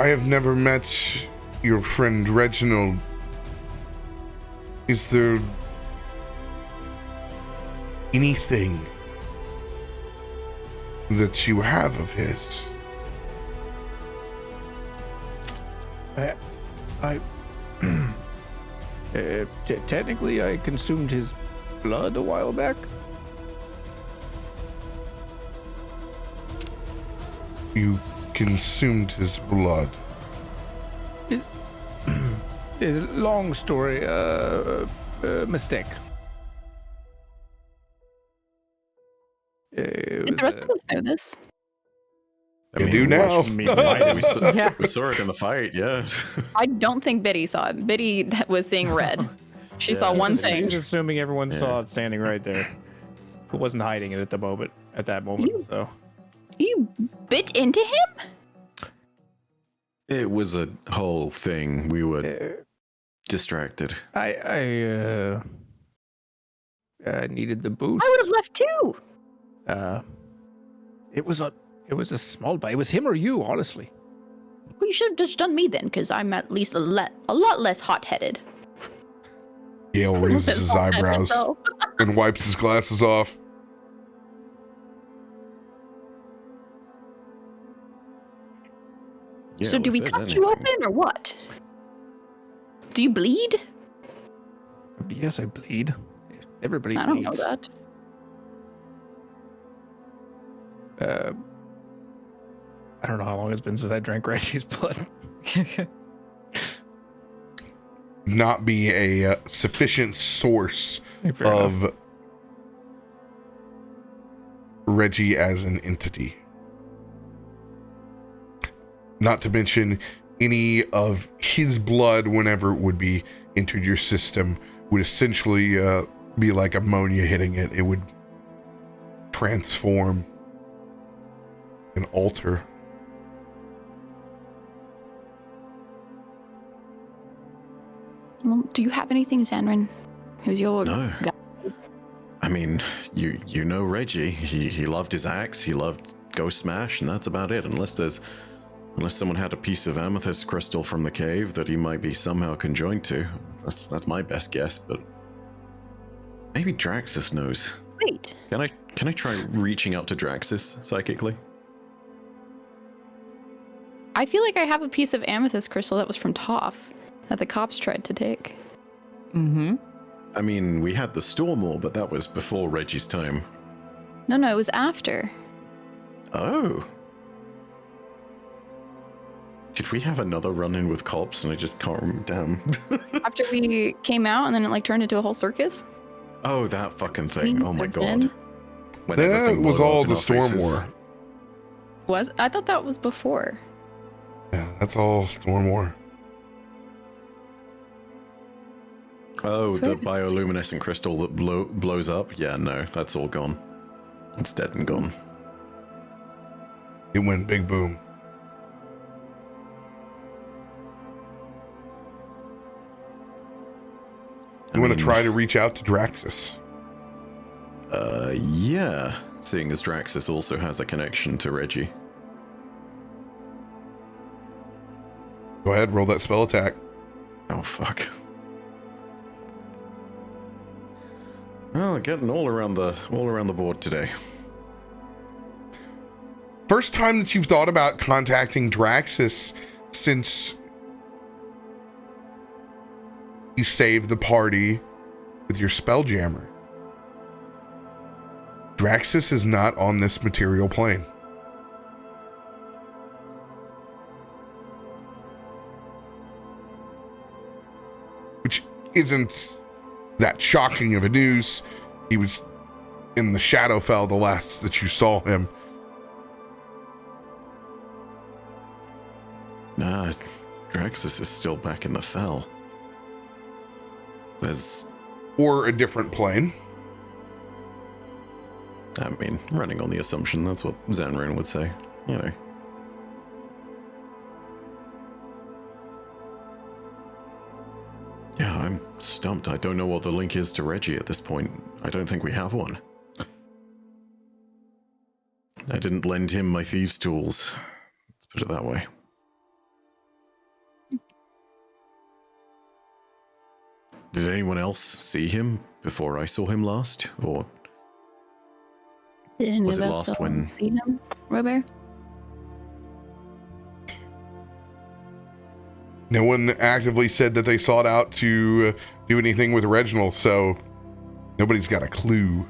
I have never met your friend Reginald. Is there anything that you have of his? Technically, I consumed his blood a while back. You consumed his blood. Long story, mistake. Did the rest of us know this? I You do now. We saw it in the fight, yeah. I don't think Biddy saw it. Biddy was seeing red. She saw one thing. He's assuming everyone saw it standing right there. Who wasn't hiding it at that moment. So You bit into him? It was a whole thing. We were distracted. I needed the boost. I would have left too. It was a small bite. It was him or you, honestly. Well, you should have just done me then, because I'm at least a lot less hot-headed. Gale raises his eyebrows and wipes his glasses off. Yeah, So do we cut you open or what? Do you bleed? Yes, I bleed. Everybody I don't know bleeds. that. I don't know how long it's been since I drank Reggie's blood. Not be a sufficient source Fair of enough. Reggie as an entity. Not to mention any of his blood, whenever it would be entered your system, would essentially be like ammonia hitting it. It would transform and alter. Well, do you have anything, Zanryn? Who's your No. guy? I mean, you know Reggie. He loved his axe. He loved Ghost Smash, and that's about it. Unless someone had a piece of amethyst crystal from the cave that he might be somehow conjoined to. That's my best guess, but maybe Draxus knows. Wait. Can I try reaching out to Draxus psychically? I feel like I have a piece of amethyst crystal that was from Toff that the cops tried to take. Mm-hmm. I mean, we had the Storm Ore, but that was before Reggie's time. No, it was after. Oh. Did we have another run-in with cops and I just can't remember? Damn. After we came out and then it like turned into a whole circus? Oh, that fucking thing. Oh my Means god. then- When That everything was blew up all in the our Storm faces. War. I thought that was before. Yeah, that's all Storm War. Oh, That's the right. bioluminescent crystal that blows up? Yeah, no, that's all gone. It's dead and gone. It went big boom. You want to try to reach out to Draxus? Yeah. Seeing as Draxus also has a connection to Reggie. Go ahead, roll that spell attack. Oh, fuck. Well, getting all around the board today. First time that you've thought about contacting Draxus since you saved the party with your Spelljammer. Draxus is not on this material plane. Which isn't that shocking of a news. He was in the Shadowfell the last that you saw him. Nah, Draxus is still back in the Fell. There's... Or a different plane. I mean, running on the assumption that's what Zanryn would say. You know. Yeah, I'm stumped. I don't know what the link is to Reggie at this point. I don't think we have one. I didn't lend him my thieves' tools. Let's put it that way. Did anyone else see him before I saw him last? Or Did any Was of it us last when- see him, RoBear? No one actively said that they sought out to do anything with Reginald, so nobody's got a clue.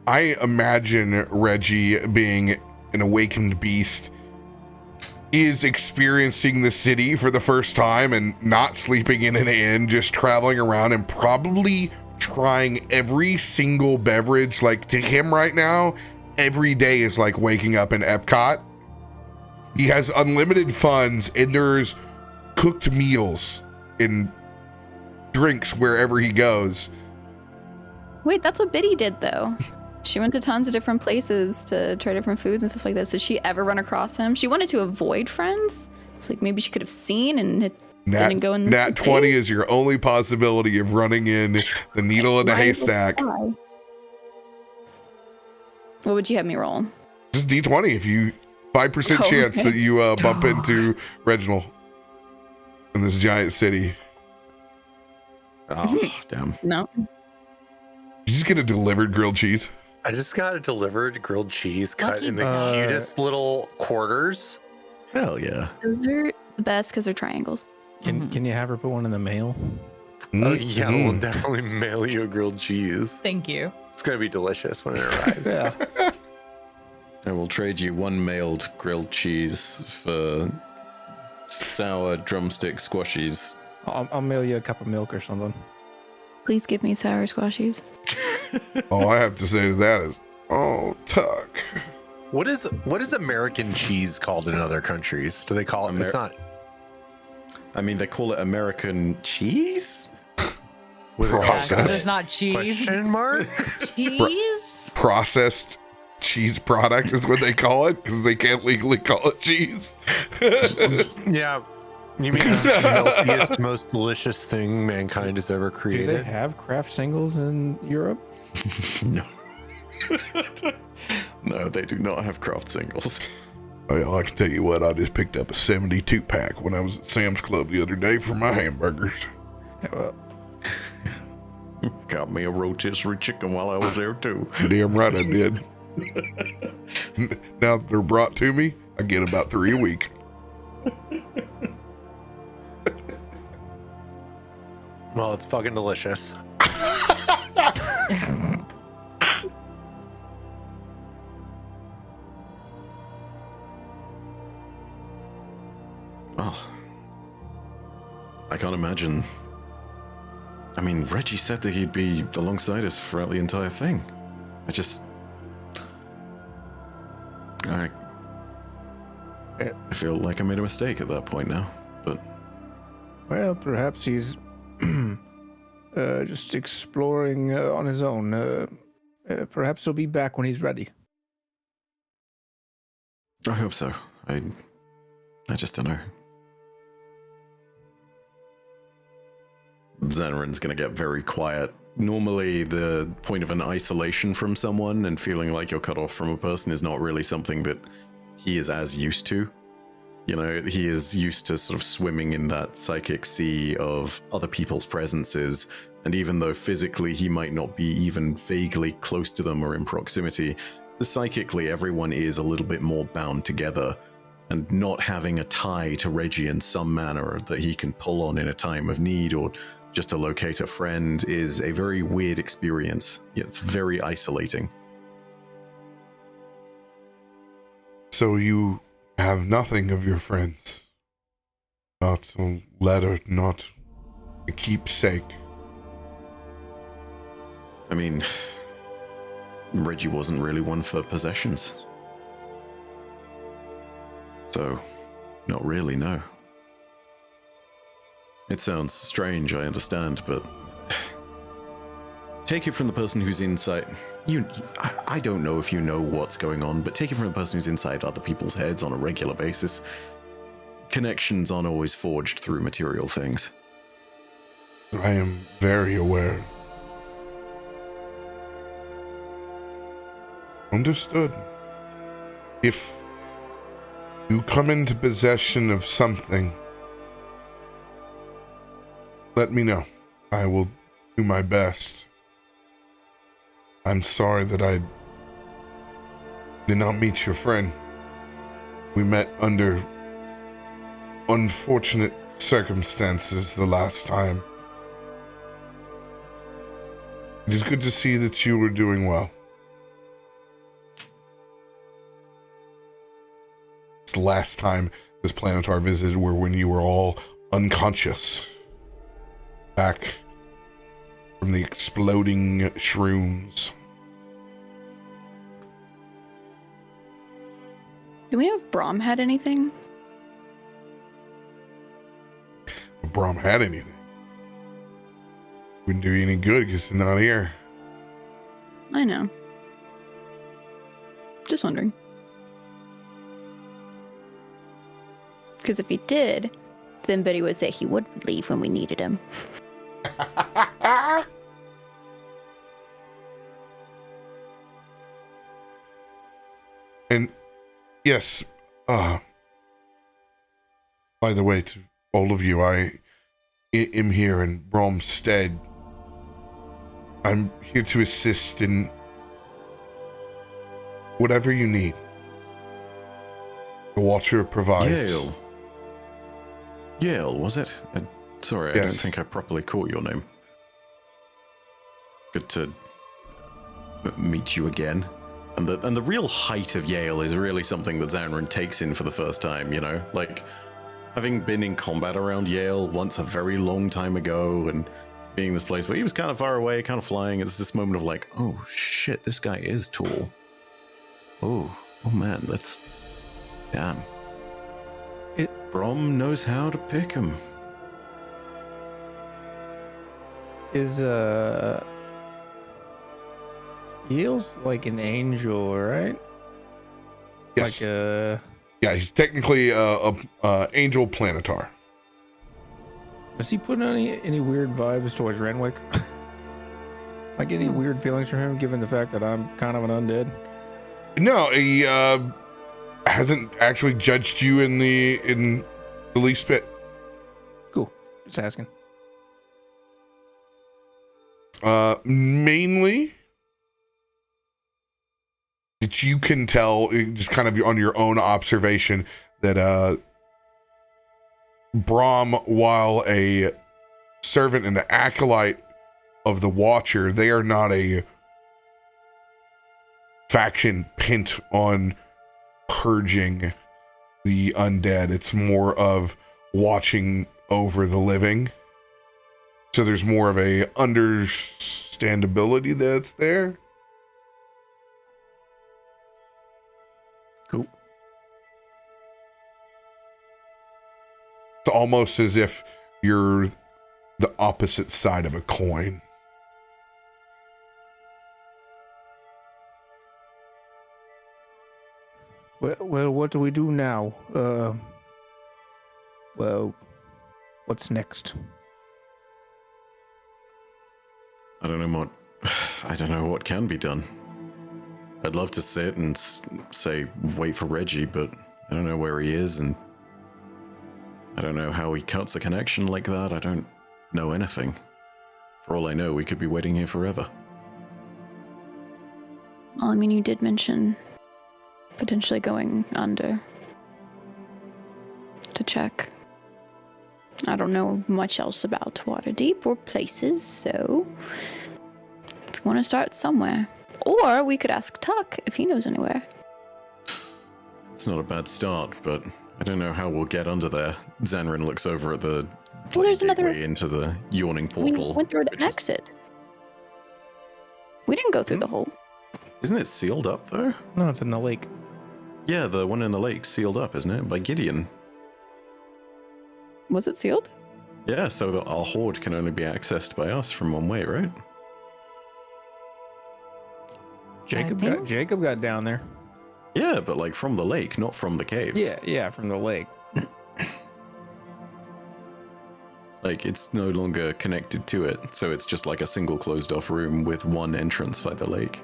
I imagine Reggie, being an awakened beast, is experiencing the city for the first time and not sleeping in an inn, just traveling around and probably trying every single beverage. Like, to him right now, every day is like waking up in Epcot. He has unlimited funds and there's cooked meals and drinks wherever he goes. Wait, that's what Biddy did, though. She went to tons of different places to try different foods and stuff like this. Did she ever run across him? She wanted to avoid friends. It's like maybe she could have seen and it didn't go in the Nat 20 is your only possibility of running in the needle in a haystack. What would you have me roll? Just D20 if you 5% chance okay. that you bump into Reginald in this giant city. oh, damn. No. You just get a delivered grilled cheese. I just got a delivered grilled cheese cut Lucky in the dog. cutest little quarters. Hell yeah. Those are the best because they're triangles. Can you have her put one in the mail? Oh yeah, Mm. we'll definitely mail you a grilled cheese. Thank you. It's gonna be delicious when it arrives. Yeah. I will trade you one mailed grilled cheese for sour drumstick squashies. I'll mail you a cup of milk or something. Please give me sour squashies. All I have to say to that is, oh, Tuck. What is American cheese called in other countries? Do they call it? It's not. I mean, they call it American cheese? With Processed. It's not cheese. Question mark? Cheese? Processed cheese product is what they call it because they can't legally call it cheese. Yeah. You mean the healthiest, most delicious thing mankind has ever Do they created? have craft singles in Europe? No. No, they do not have craft singles. Well, I can tell you what, I just picked up a 72 pack when I was at Sam's Club the other day for my hamburgers. Yeah, well, Got me a rotisserie chicken while I was there too. Damn right I did. Now that they're brought to me, I get about 3 a week. Well, it's fucking delicious. Oh. I can't imagine. I mean, Reggie said that he'd be alongside us throughout the entire thing. I feel like I made a mistake at that point now, but well, perhaps he's just exploring on his own. Perhaps he'll be back when he's ready. I hope so. I just don't know. Zanryn's gonna get very quiet. Normally, the point of an isolation from someone and feeling like you're cut off from a person is not really something that he is as used to. You know, he is used to sort of swimming in that psychic sea of other people's presences, and even though physically he might not be even vaguely close to them or in proximity, psychically everyone is a little bit more bound together, and not having a tie to Reggie in some manner that he can pull on in a time of need or just to locate a friend is a very weird experience. Yeah, it's very isolating. So you have nothing of your friends? Not a letter, not a keepsake? I mean, Reggie wasn't really one for possessions. So, not really, no. It sounds strange, I understand, but take it from the person who's inside. I don't know if you know what's going on, but take it from the person who's inside other people's heads on a regular basis. Connections aren't always forged through material things. I am very aware. Understood. If You come into possession of something, let me know. I will do my best. I'm sorry that I did not meet your friend. We met under unfortunate circumstances the last time. It is good to see that you were doing well. It's the last time this Planetar visited were when you were all unconscious. Back from the exploding shrooms. Do we know if Brom had anything? If Brom had anything, wouldn't do you any good because he's not here. I know. Just wondering. Because if he did, then Betty would say he would leave when we needed him. And yes, by the way, to all of you, I am here in Brom's stead. I'm here to assist in whatever you need. The Watcher provides. Yale, was it? Sorry, I don't think I properly caught your name. Good to meet you again. And the real height of Yale is really something that Zanryn takes in for the first time, you know? Like, having been in combat around Yale once a very long time ago and being this place where he was kind of far away, kind of flying, it's this moment of like, oh shit, this guy is tall. Oh man, that's... Damn. Brom knows how to pick him. Is Yale's like an angel, right? Yes. Like yeah, he's technically a angel planetar. Does he put any weird vibes towards Renwick? Like any weird feelings from him, given the fact that I'm kind of an undead? No, he hasn't actually judged you in the least bit. Cool. Just asking. Mainly that you can tell, just kind of on your own observation, that Brom, while a servant and an acolyte of the Watcher, they are not a faction pent on purging the undead. It's more of watching over the living. So there's more of a understandability that's there. Cool. It's almost as if you're the opposite side of a coin. Well, what do we do now? Well, what's next? I don't know what can be done. I'd love to sit and say wait for Reggie, but I don't know where he is, and I don't know how he cuts a connection like that. I don't know anything. For all I know, we could be waiting here forever. Well, I mean, you did mention potentially going under to check. I don't know much else about Waterdeep or places, so if you want to start somewhere. Or we could ask Tuck if he knows anywhere. It's not a bad start, but I don't know how we'll get under there. Zanryn looks over at the Well, there's another gateway into the yawning portal. We went through an exit. We didn't go through the hole. Isn't it sealed up, though? No, it's in the lake. Yeah, the one in the lake sealed up, isn't it? By Gideon. Was it sealed? Yeah, so that our horde can only be accessed by us from one way, right? Jacob got down there. Yeah, but like from the lake, not from the caves. Yeah, from the lake. Like, it's no longer connected to it, so it's just like a single closed-off room with one entrance by the lake.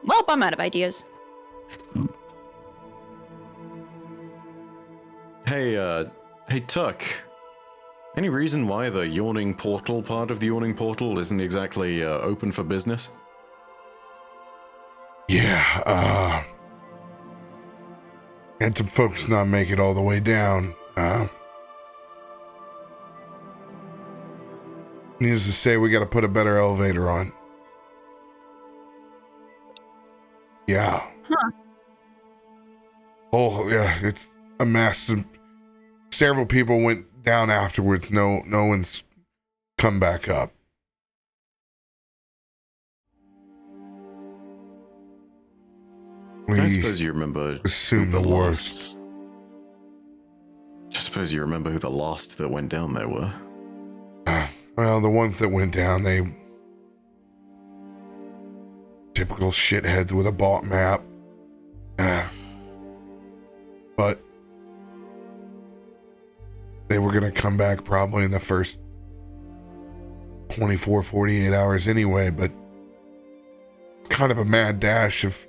Well, I'm out of ideas. Hey, Tuck. Any reason why the yawning portal part of the yawning portal isn't exactly open for business? Yeah, had some folks not make it all the way down. Needless to say, we got to put a better elevator on. Yeah. Huh. Oh, yeah, it's a mess. Several people went down afterwards. No one's come back up. I suppose you remember. Assume the worst. I suppose you remember who the last that went down there were. Well, the ones that went down, they typical shitheads with a bought map. But they were going to come back probably in the first 24, 48 hours anyway, but kind of a mad dash of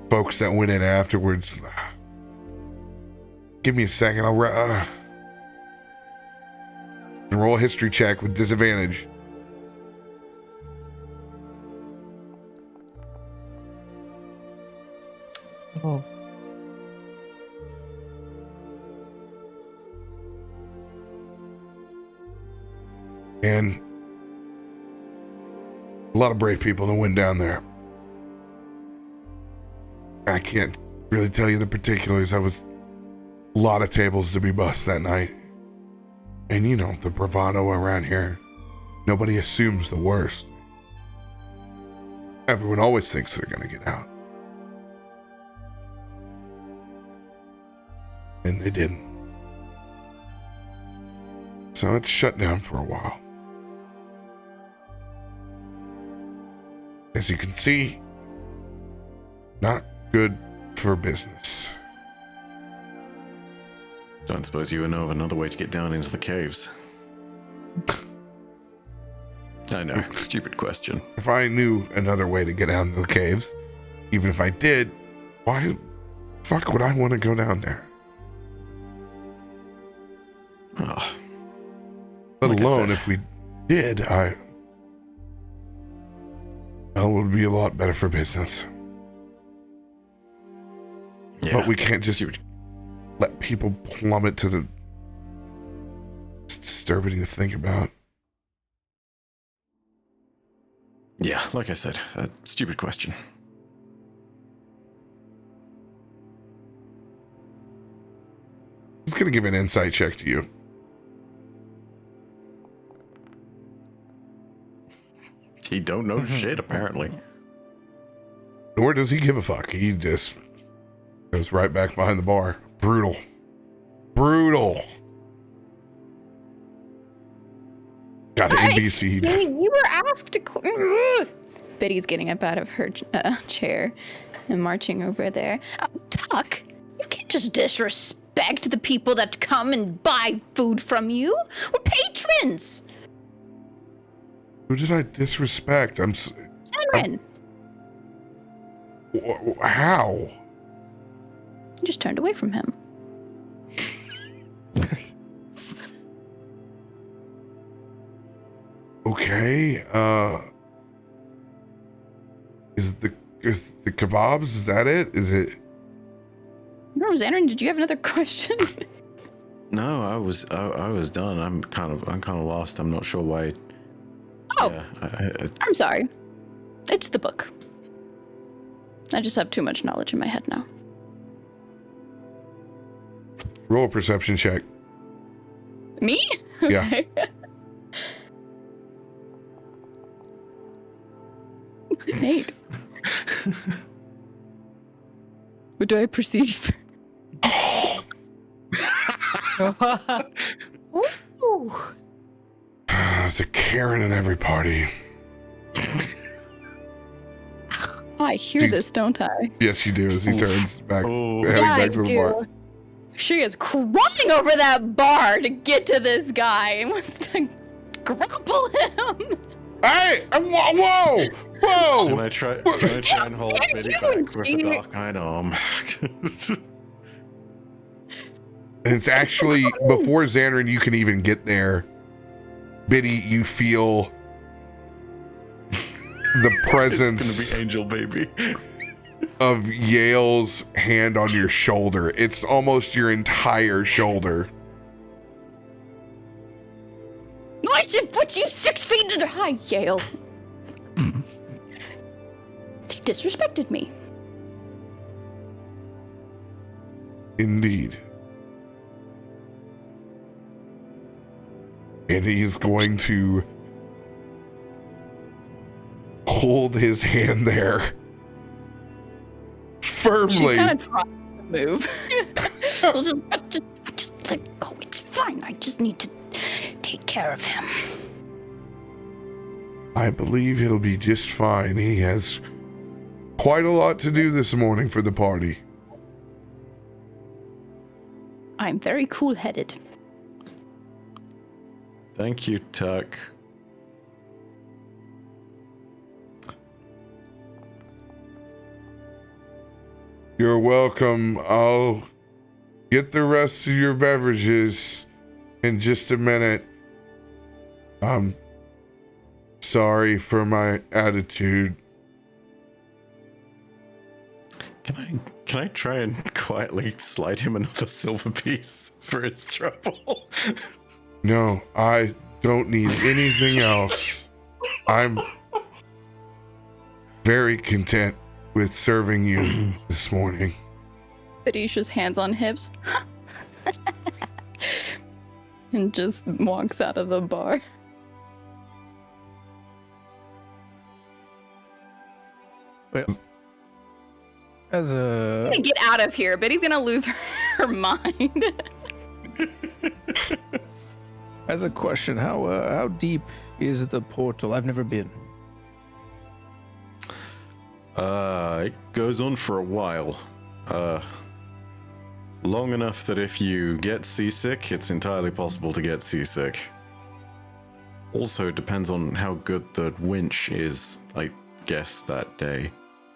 folks that went in afterwards. Give me a second. I'll roll a history check with disadvantage. Oh. And a lot of brave people that went down there. I can't really tell you the particulars. I was a lot of tables to be bussed that night. And you know, the bravado around here. Nobody assumes the worst. Everyone always thinks they're going to get out. And they didn't. So it's shut down for a while. As you can see, not good for business. Don't suppose you know of another way to get down into the caves? I know, stupid question. If I knew another way to get down to the caves, even if I did, why the fuck would I want to go down there? Oh. Let Like I alone said. if we did, well, it would be a lot better for business. Yeah, But we can't just stupid. let people plummet to the... It's disturbing to think about. Yeah, like I said, a stupid question. I'm going to give an insight check to you. He don't know shit, apparently. Nor does he give a fuck. He just goes right back behind the bar. Brutal. Brutal. Got ABC'd. You were asked to. Biddy's getting up out of her chair and marching over there. Tuck, you can't just disrespect the people that come and buy food from you. We're patrons. Who did I disrespect? Zanryn. How? You just turned away from him. Okay. Is the kebabs? Is that it? Is it? No, Zanryn, did you have another question? No, I was done. I'm kind of lost. I'm not sure why. Oh, Yeah, I'm sorry. It's the book. I just have too much knowledge in my head now. Roll a perception check. Me? Yeah. Okay. Nate. What do I perceive? Ooh. There's a Karen in every party. I hear Dude. this, don't I? Yes, you do. As he turns back, Oh. heading Yeah, I back to the bar. do. She is crawling over that bar to get to this guy and wants to grapple him. Hey! Whoa! Whoa! Can I try and hold dare Biddy you, back with the dear. dark iron arm? And it's actually, before Zanryn, you can even get there, Biddy, you feel the presence It's gonna be Angel Baby. of Yale's hand on your shoulder. It's almost your entire shoulder. I should put you 6 feet high, Yale. You disrespected me. Indeed. And he's going to hold his hand there firmly. She's kind of trying to move. just like, oh, it's fine. I just need to take care of him. I believe he'll be just fine. He has quite a lot to do this morning for the party. I'm very cool-headed. Thank you, Tuck. You're welcome. I'll get the rest of your beverages in just a minute. I'm sorry for my attitude. Can I try and quietly slide him another silver piece for his trouble? No, I don't need anything else. I'm very content with serving you this morning. Fadisha's hands on hips. And just walks out of the bar. Well, as a Get out of here, Biddy's gonna lose her mind. as a question, how deep is the portal? I've never been. It goes on for a while. Long enough that if you get seasick, it's entirely possible to get seasick. Also, depends on how good the winch is, I guess, that day.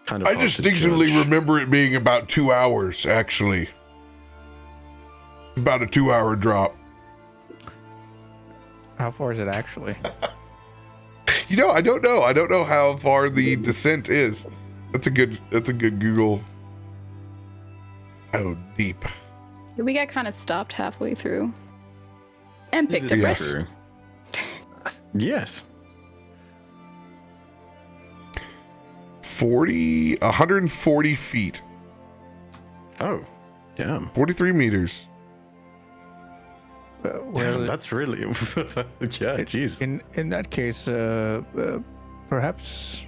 Kind of I hard to distinctly judge. remember it being about 2 hours, actually. About a 2-hour drop. How far is it actually? You know, I don't know. I don't know how far the descent is. That's a good Google. How deep? We got kind of stopped halfway through. And picked This up is right. true. Yes. 140 feet. Oh, damn. 43 meters. Damn, that's really yeah. Jeez. In that case, perhaps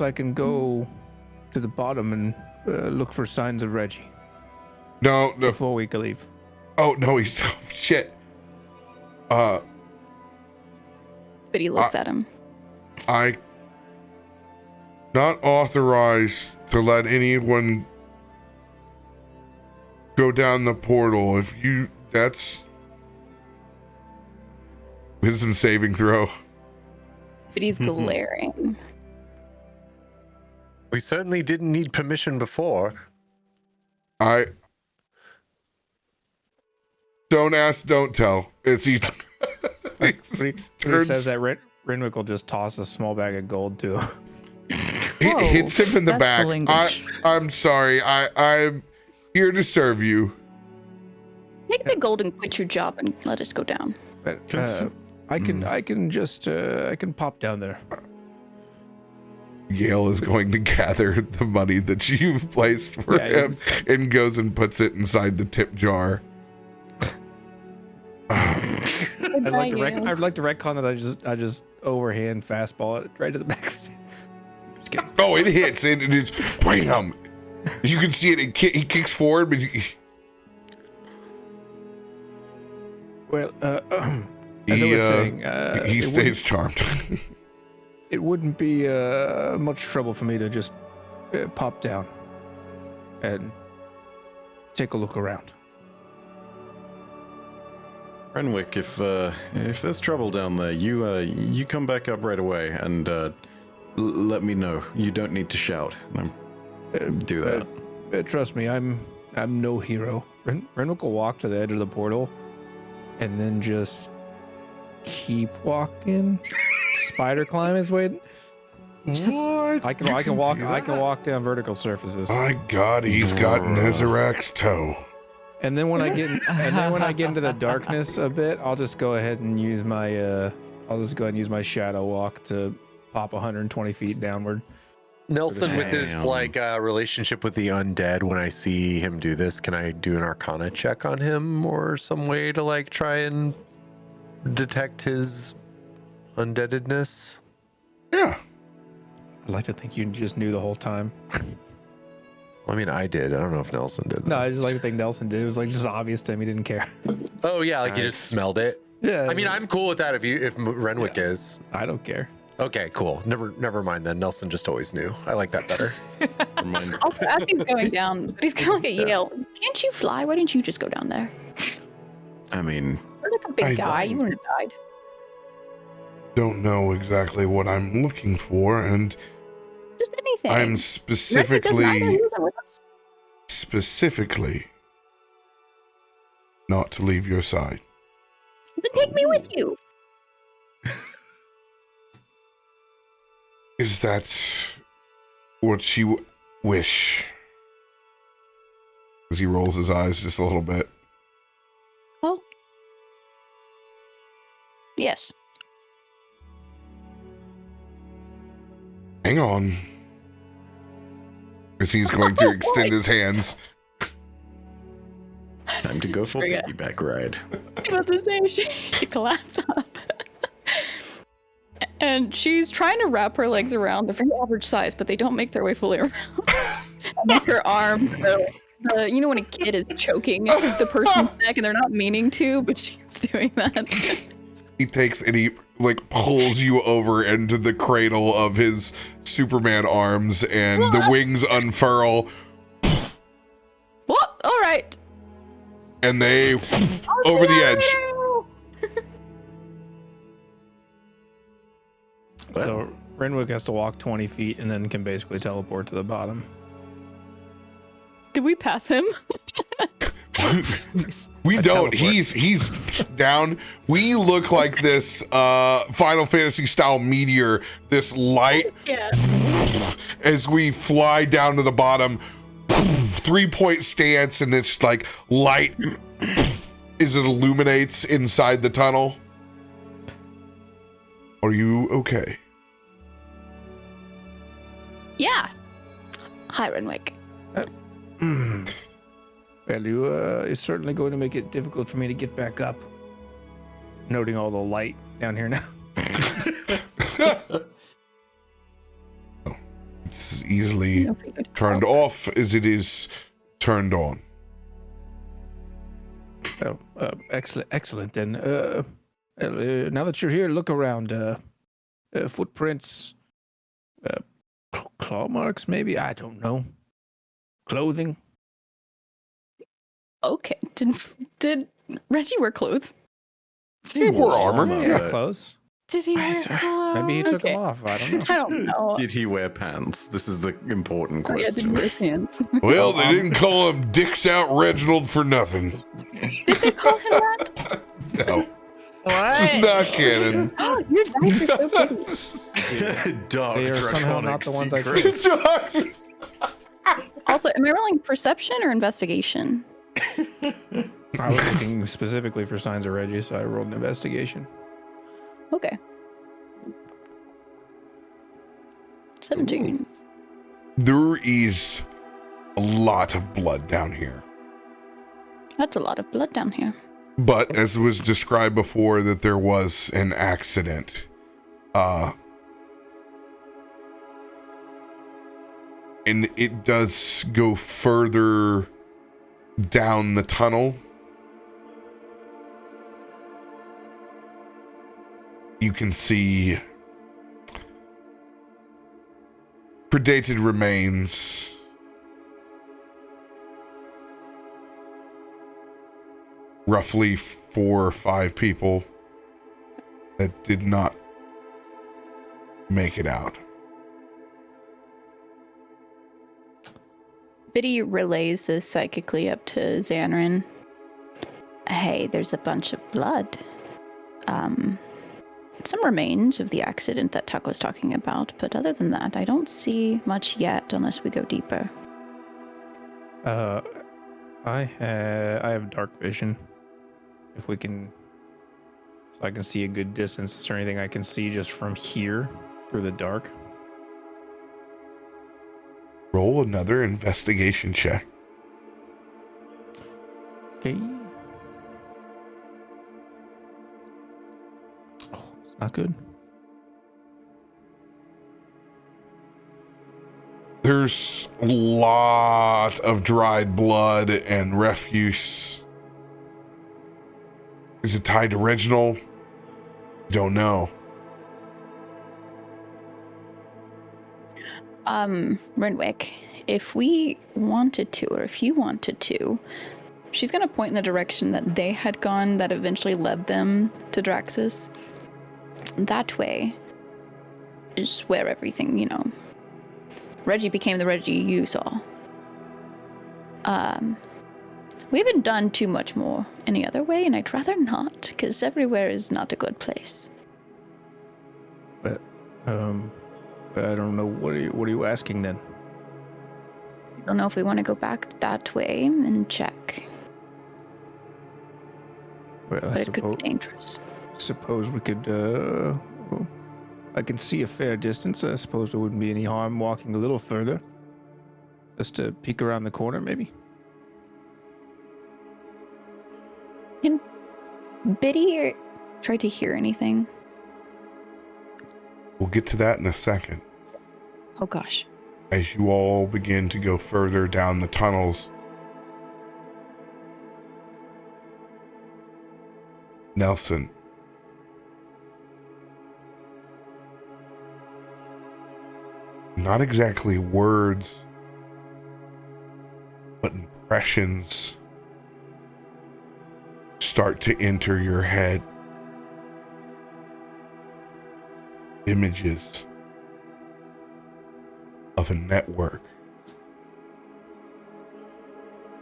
I can go to the bottom and look for signs of Reggie No. before we can leave. Oh, no, he's shit. Biddy looks at him. I not authorized to let anyone go down the portal. That's wisdom saving throw. Biddy's glaring. We certainly didn't need permission before. I don't ask, don't tell. It's each. When he says that, Renwick will just toss a small bag of gold to him. It Whoa, hits him in the that's back. the language. I'm sorry. I'm here to serve you. Take the gold and quit your job and let us go down. But I can pop down there. Yale is going to gather the money that you've placed for him and goes and puts it inside the tip jar. I'd like to retcon that I just overhand fastball it right to the back of his head. Just kidding. Oh, it hits and it is wham. You can see it. He kicks forward, but Well, as I was saying, he stays charmed. It wouldn't be much trouble for me to just pop down and take a look around. Renwick, if there's trouble down there, you come back up right away and let me know. You don't need to shout. Do that. Trust me, I'm I'm no hero. Renwick will walk to the edge of the portal and then just keep walking. Spider climb his way. What? I can walk down vertical surfaces. My God, he's got Nezarek's toe. And then when I get into the darkness a bit, I'll just go ahead and use my shadow walk to pop 120 feet downward. Nelson, with his relationship with the undead, when I see him do this, can I do an Arcana check on him or some way to like try and detect his undeadedness? Yeah. I'd like to think you just knew the whole time. I mean, I did. I don't know if Nelson did. No, I just like to think Nelson did. It was like just obvious to him. He didn't care. Oh yeah, like you just smelled it. Yeah. I mean, I'm cool with that if Renwick is. I don't care. Okay, cool. Never mind then. Nelson just always knew. I like that better. Also, as he's going down, but he's gonna look at Yale. Can't you fly? Why didn't you just go down there? I mean, You're like a big guy. You wouldn't have died. Don't know exactly what I'm looking for, and Just anything. I'm specifically not to leave your side. Then take me with you. Is that what you wish? As he rolls his eyes just a little bit. Well, yes. Hang on. As he's going to extend his hands. time to go for Forget. piggyback ride. I was about to say, she collapsed up. And she's trying to wrap her legs around. They're very average size, but they don't make their way fully around. And like her arms, you know when a kid is choking the person's neck and they're not meaning to, but she's doing that. He takes and he like pulls you over into the cradle of his Superman arms, and the wings unfurl. What? All right. And they over the edge. So Renwick has to walk 20 feet and then can basically teleport to the bottom. Did we pass him? We don't. He's down. We look like this Final Fantasy style meteor, this light Yeah. as we fly down to the bottom. 3-point stance, and it's like light as it illuminates inside the tunnel. Are you okay? Yeah. Hi, Renwick. Well, it's certainly going to make it difficult for me to get back up. Noting all the light down here now. It's easily turned off as it is turned on. Oh, excellent. Then, now that you're here, look around. Footprints, claw marks, maybe. I don't know. Clothing. Okay. Did Reggie wear clothes? He wore armor. Yeah, clothes. Did he wear clothes? Maybe he took Okay. them off. I don't know. I don't know. Did he wear pants? This is the important Oh, yeah, did he question. wear pants? Well, they didn't call him Dicks Out Reginald for nothing. Did they call him that? No. This is not canon. Oh, your dice are so pretty. Dark They are somehow not draconic the ones I secrets. chose. Also, am I rolling perception or investigation? I was looking specifically for signs of Reggie, so I rolled an investigation. Okay. 17. There is a lot of blood down here. That's a lot of blood down here. But as was described before, that there was an accident. And it does go further down the tunnel. You can see predated remains. Roughly 4 or 5 people that did not make it out. Biddy relays this psychically up to Zanryn. Hey, there's a bunch of blood. Some remains of the accident that Tuck was talking about, but other than that, I don't see much yet unless we go deeper. I have dark vision. If we can, so I can see a good distance. Is there anything I can see just from here through the dark? Roll another investigation check. Okay. Oh, it's not good. There's a lot of dried blood and refuse. Is it tied to Reginald? Don't know. Renwick, if we wanted to, or if you wanted to, she's going to point in the direction that they had gone that eventually led them to Draxus. That way is where everything, Reggie became the Reggie you saw. We haven't done too much more any other way, and I'd rather not, because everywhere is not a good place. But, I don't know. What are you asking then? I don't know if we want to go back that way and check. Well, But it could be dangerous. Suppose we could, well, I can see a fair distance. I suppose there wouldn't be any harm walking a little further. Just to peek around the corner, maybe? Can Biddy try to hear anything? We'll get to that in a second. Oh gosh. As you all begin to go further down the tunnels, Nelson, not exactly words, but impressions start to enter your head. Images of a network.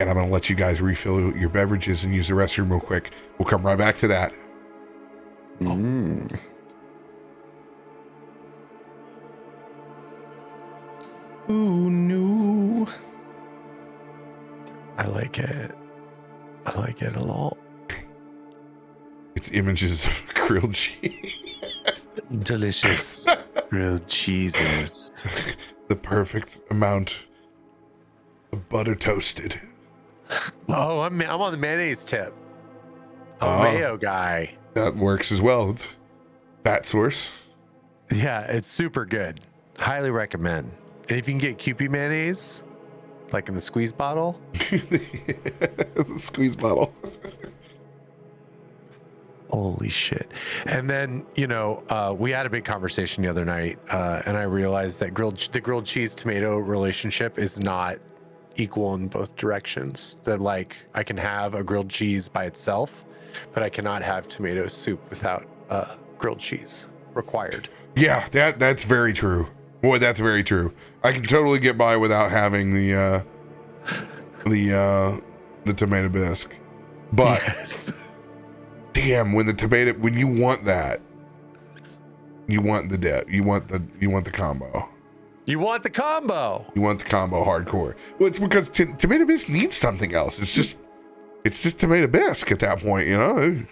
And I'm going to let you guys refill your beverages and use the restroom real quick. We'll come right back to that. Oh, no. I like it. I like it a lot. It's images of grilled cheese. Delicious grilled cheeses. The perfect amount of butter toasted. Oh, I'm on the mayonnaise tip. Oh. Mayo guy. That works as well. It's fat source. Yeah, it's super good. Highly recommend. And if you can get Kewpie mayonnaise, like in the squeeze bottle. The squeeze bottle. Holy shit. And then, we had a big conversation the other night, and I realized that the grilled cheese tomato relationship is not equal in both directions. That I can have a grilled cheese by itself, but I cannot have tomato soup without grilled cheese required. Yeah, that's very true. Boy, that's very true. I can totally get by without having the tomato bisque. But Yes. damn, when you want that, you want the you want the combo. You want the combo. You want the combo hardcore. Well, it's because tomato bisque needs something else. It's just tomato bisque at that point, You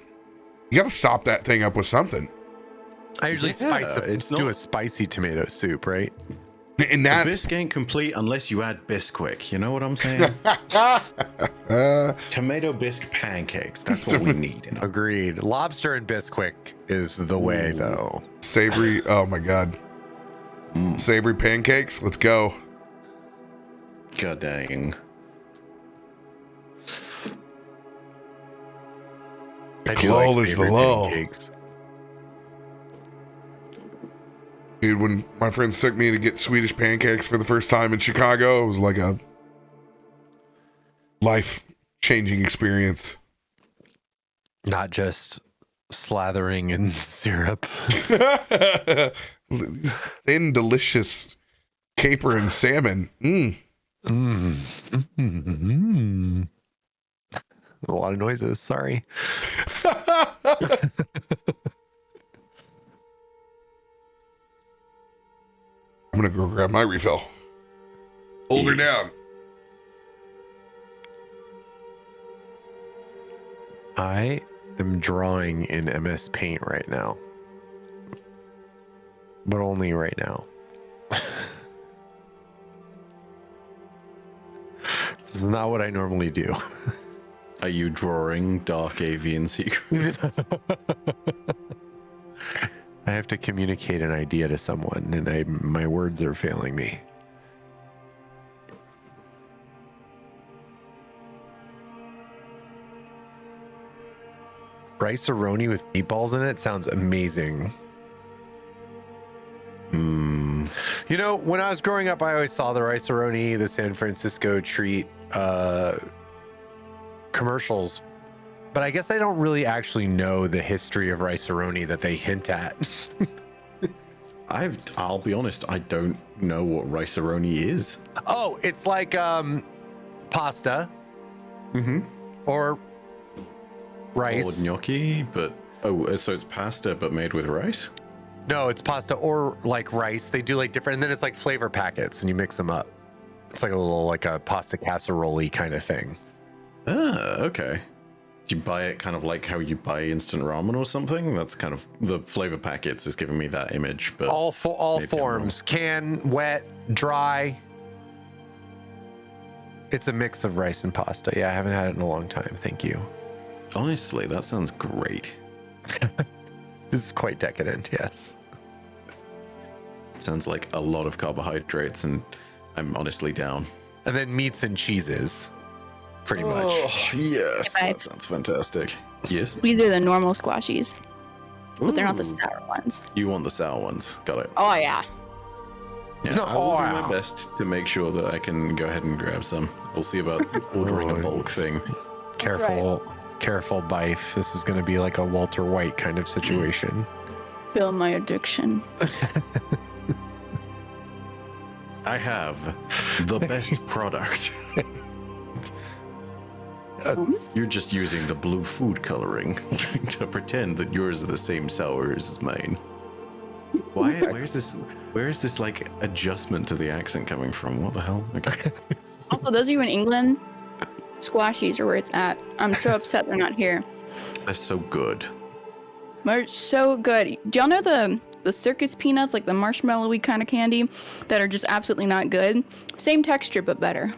got to sop that thing up with something. I usually do a spicy tomato soup, right? And The bisque ain't complete unless you add Bisquick. You know what I'm saying? Tomato bisque pancakes. That's what we need. Agreed. Lobster and Bisquick is the way, though. Savory. Oh my God. Savory pancakes. Let's go. God dang. I do Lull like is the savory lull. pancakes. Dude, when my friends took me to get Swedish pancakes for the first time in Chicago, it was like a life-changing experience. Not just slathering in syrup. Thin, delicious caper and salmon. A lot of noises. Sorry. I'm gonna go grab my refill. Hold her down. I am drawing in MS Paint right now. But only right now. This is not what I normally do. Are you drawing dark avian secrets? I have to communicate an idea to someone, and my words are failing me. Rice-A-Roni with meatballs in it sounds amazing. You know, when I was growing up, I always saw the Rice-A-Roni, the San Francisco treat commercials, but I guess I don't really actually know the history of Rice-A-Roni that they hint at. I'll be honest, I don't know what Rice-A-Roni is. Oh, it's like pasta. Mm-hmm. Or rice. Or gnocchi, but so it's pasta but made with rice? No, it's pasta or like rice. They do like different, and then it's like flavor packets, and you mix them up. It's like a little like a pasta casserole kind of thing. Ah, okay. Do you buy it kind of like how you buy instant ramen or something? That's kind of the flavor packets is giving me that image. But all maybe forms, can, wet, dry. It's a mix of rice and pasta. Yeah, I haven't had it in a long time. Thank you. honestly, that sounds great. This is quite decadent. Yes. Sounds like a lot of carbohydrates, and I'm honestly down. And then meats and cheeses. Pretty much. Oh, yes. Okay. That sounds fantastic. Yes. These are the normal squashies, but they're not the Ooh. sour ones. You want the sour ones. Got it. Oh yeah. Yeah, I will do my best to make sure that I can go ahead and grab some. We'll see about ordering a bulk thing. Right. Careful, Byf. This is going to be like a Walter White kind of situation. Feel my addiction. I have the best product. You're just using the blue food coloring to pretend that yours are the same sours as mine. Why? Where is this like adjustment to the accent coming from? What the hell? Okay. Also, those of you in England, squashies are where it's at. I'm so upset they're not here. That's so good. They're so good. Do y'all know the circus peanuts, like the marshmallowy kind of candy, that are just absolutely not good? Same texture, but better.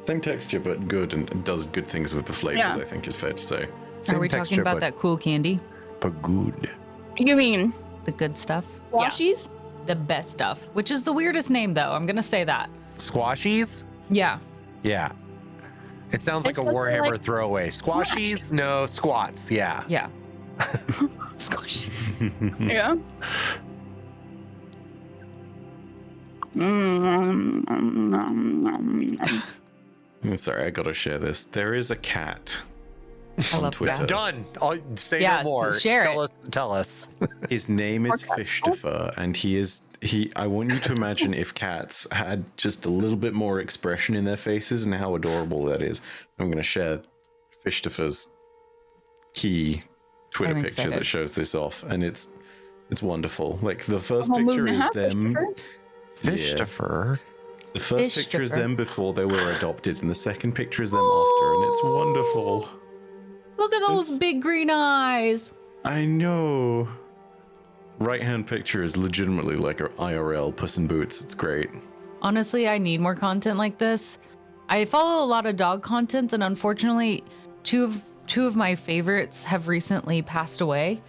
Same texture, but good, and does good things with the flavors, Yeah. I think is fair to say. Are we talking about that cool candy? But good. You mean The good stuff? squashies? The best stuff, which is the weirdest name, though. I'm going to say that. Squashies? Yeah. Yeah. It sounds like It's a supposed to be Warhammer like throwaway. Squashies? No, squats. Yeah. Yeah. Squash. Yeah. Sorry, I gotta share this. There is a cat I on love Twitter. cats. Done. I'll say Yeah, no more. share tell it. us. Tell us. His name is Fishtifer, and he. I want you to imagine if cats had just a little bit more expression in their faces and how adorable that is. I'm gonna share Fishtifer's key Twitter I'm picture excited. that shows this off, and it's wonderful. Like the first whole picture moon and a is half, them. Fishtifer? Fishtifer. The first picture is Fishtifer. them before they were adopted, and the second picture is them after, and it's wonderful. Look at those This- big green eyes. I know. Right hand picture is legitimately like a IRL Puss in Boots. It's great. Honestly, I need more content like this. I follow a lot of dog content, and unfortunately, two of my favorites have recently passed away.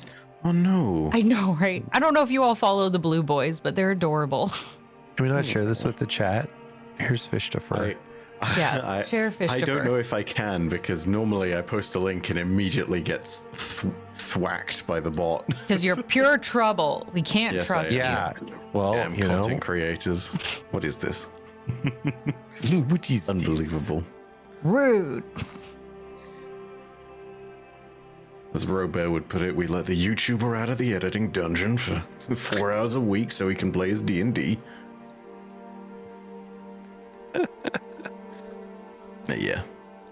Oh no. I know, right? I don't know if you all follow the Blue Boys, but they're adorable. Can we not share this with the chat? Here's Fishtifer. Yeah, share Fishtifer. I don't know if I can because normally I post a link and immediately gets thwacked by the bot. Because you're pure trouble. We can't Yes, trust I you. Yeah. Well, Damn you know. content creators. What is this? What is Unbelievable. Rude. As RoBear would put it, we let the YouTuber out of the editing dungeon for 4 hours a week so he can play his D&D. Yeah.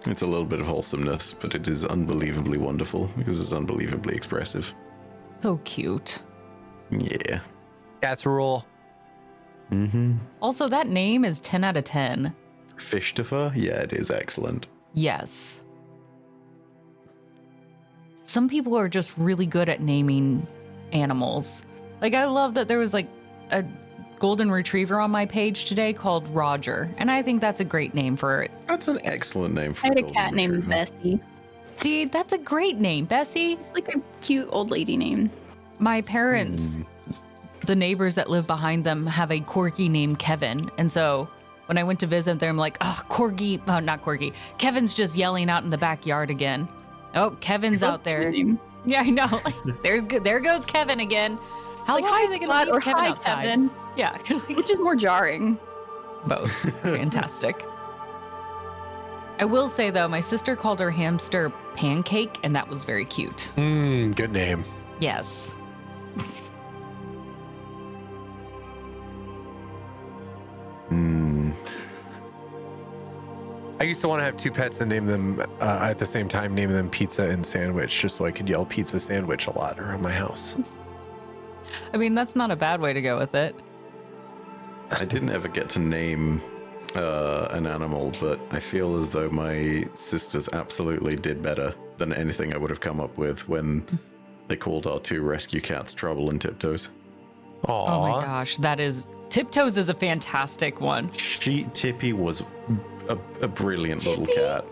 It's a little bit of wholesomeness, but it is unbelievably wonderful because it's unbelievably expressive. So cute. Yeah. Cats rule. Mm-hmm. Also, that name is 10 out of 10. Fishtifer? Yeah, it is excellent. Yes. Some people are just really good at naming animals. Like, I love that there was like a golden retriever on my page today called Roger, and I think that's a great name for it. That's an excellent name for I had a golden cat named retriever. Bessie. See, that's a great name, Bessie. It's like a cute old lady name. My parents, the neighbors that live behind them, have a corgi named Kevin, and so when I went to visit them, I'm like, oh, corgi, oh, not corgi. Kevin's just yelling out in the backyard again. Oh, Kevin's out there. Yeah, I know. There goes Kevin again. How Like, long hi, is it going Spot, to be or Kevin hi, outside? Kevin. Yeah, Which is more jarring. both. Fantastic. I will say though, my sister called her hamster Pancake, and that was very cute. Good name. Yes. I used to want to have two pets and name them at the same time, name them Pizza and Sandwich, just so I could yell Pizza Sandwich a lot around my house. I mean, that's not a bad way to go with it. I didn't ever get to name an animal, but I feel as though my sisters absolutely did better than anything I would have come up with when they called our two rescue cats Trouble and Tiptoes. Aww. Oh my gosh, that is Tiptoes is a fantastic one. Tippy was a brilliant little Tippy? cat.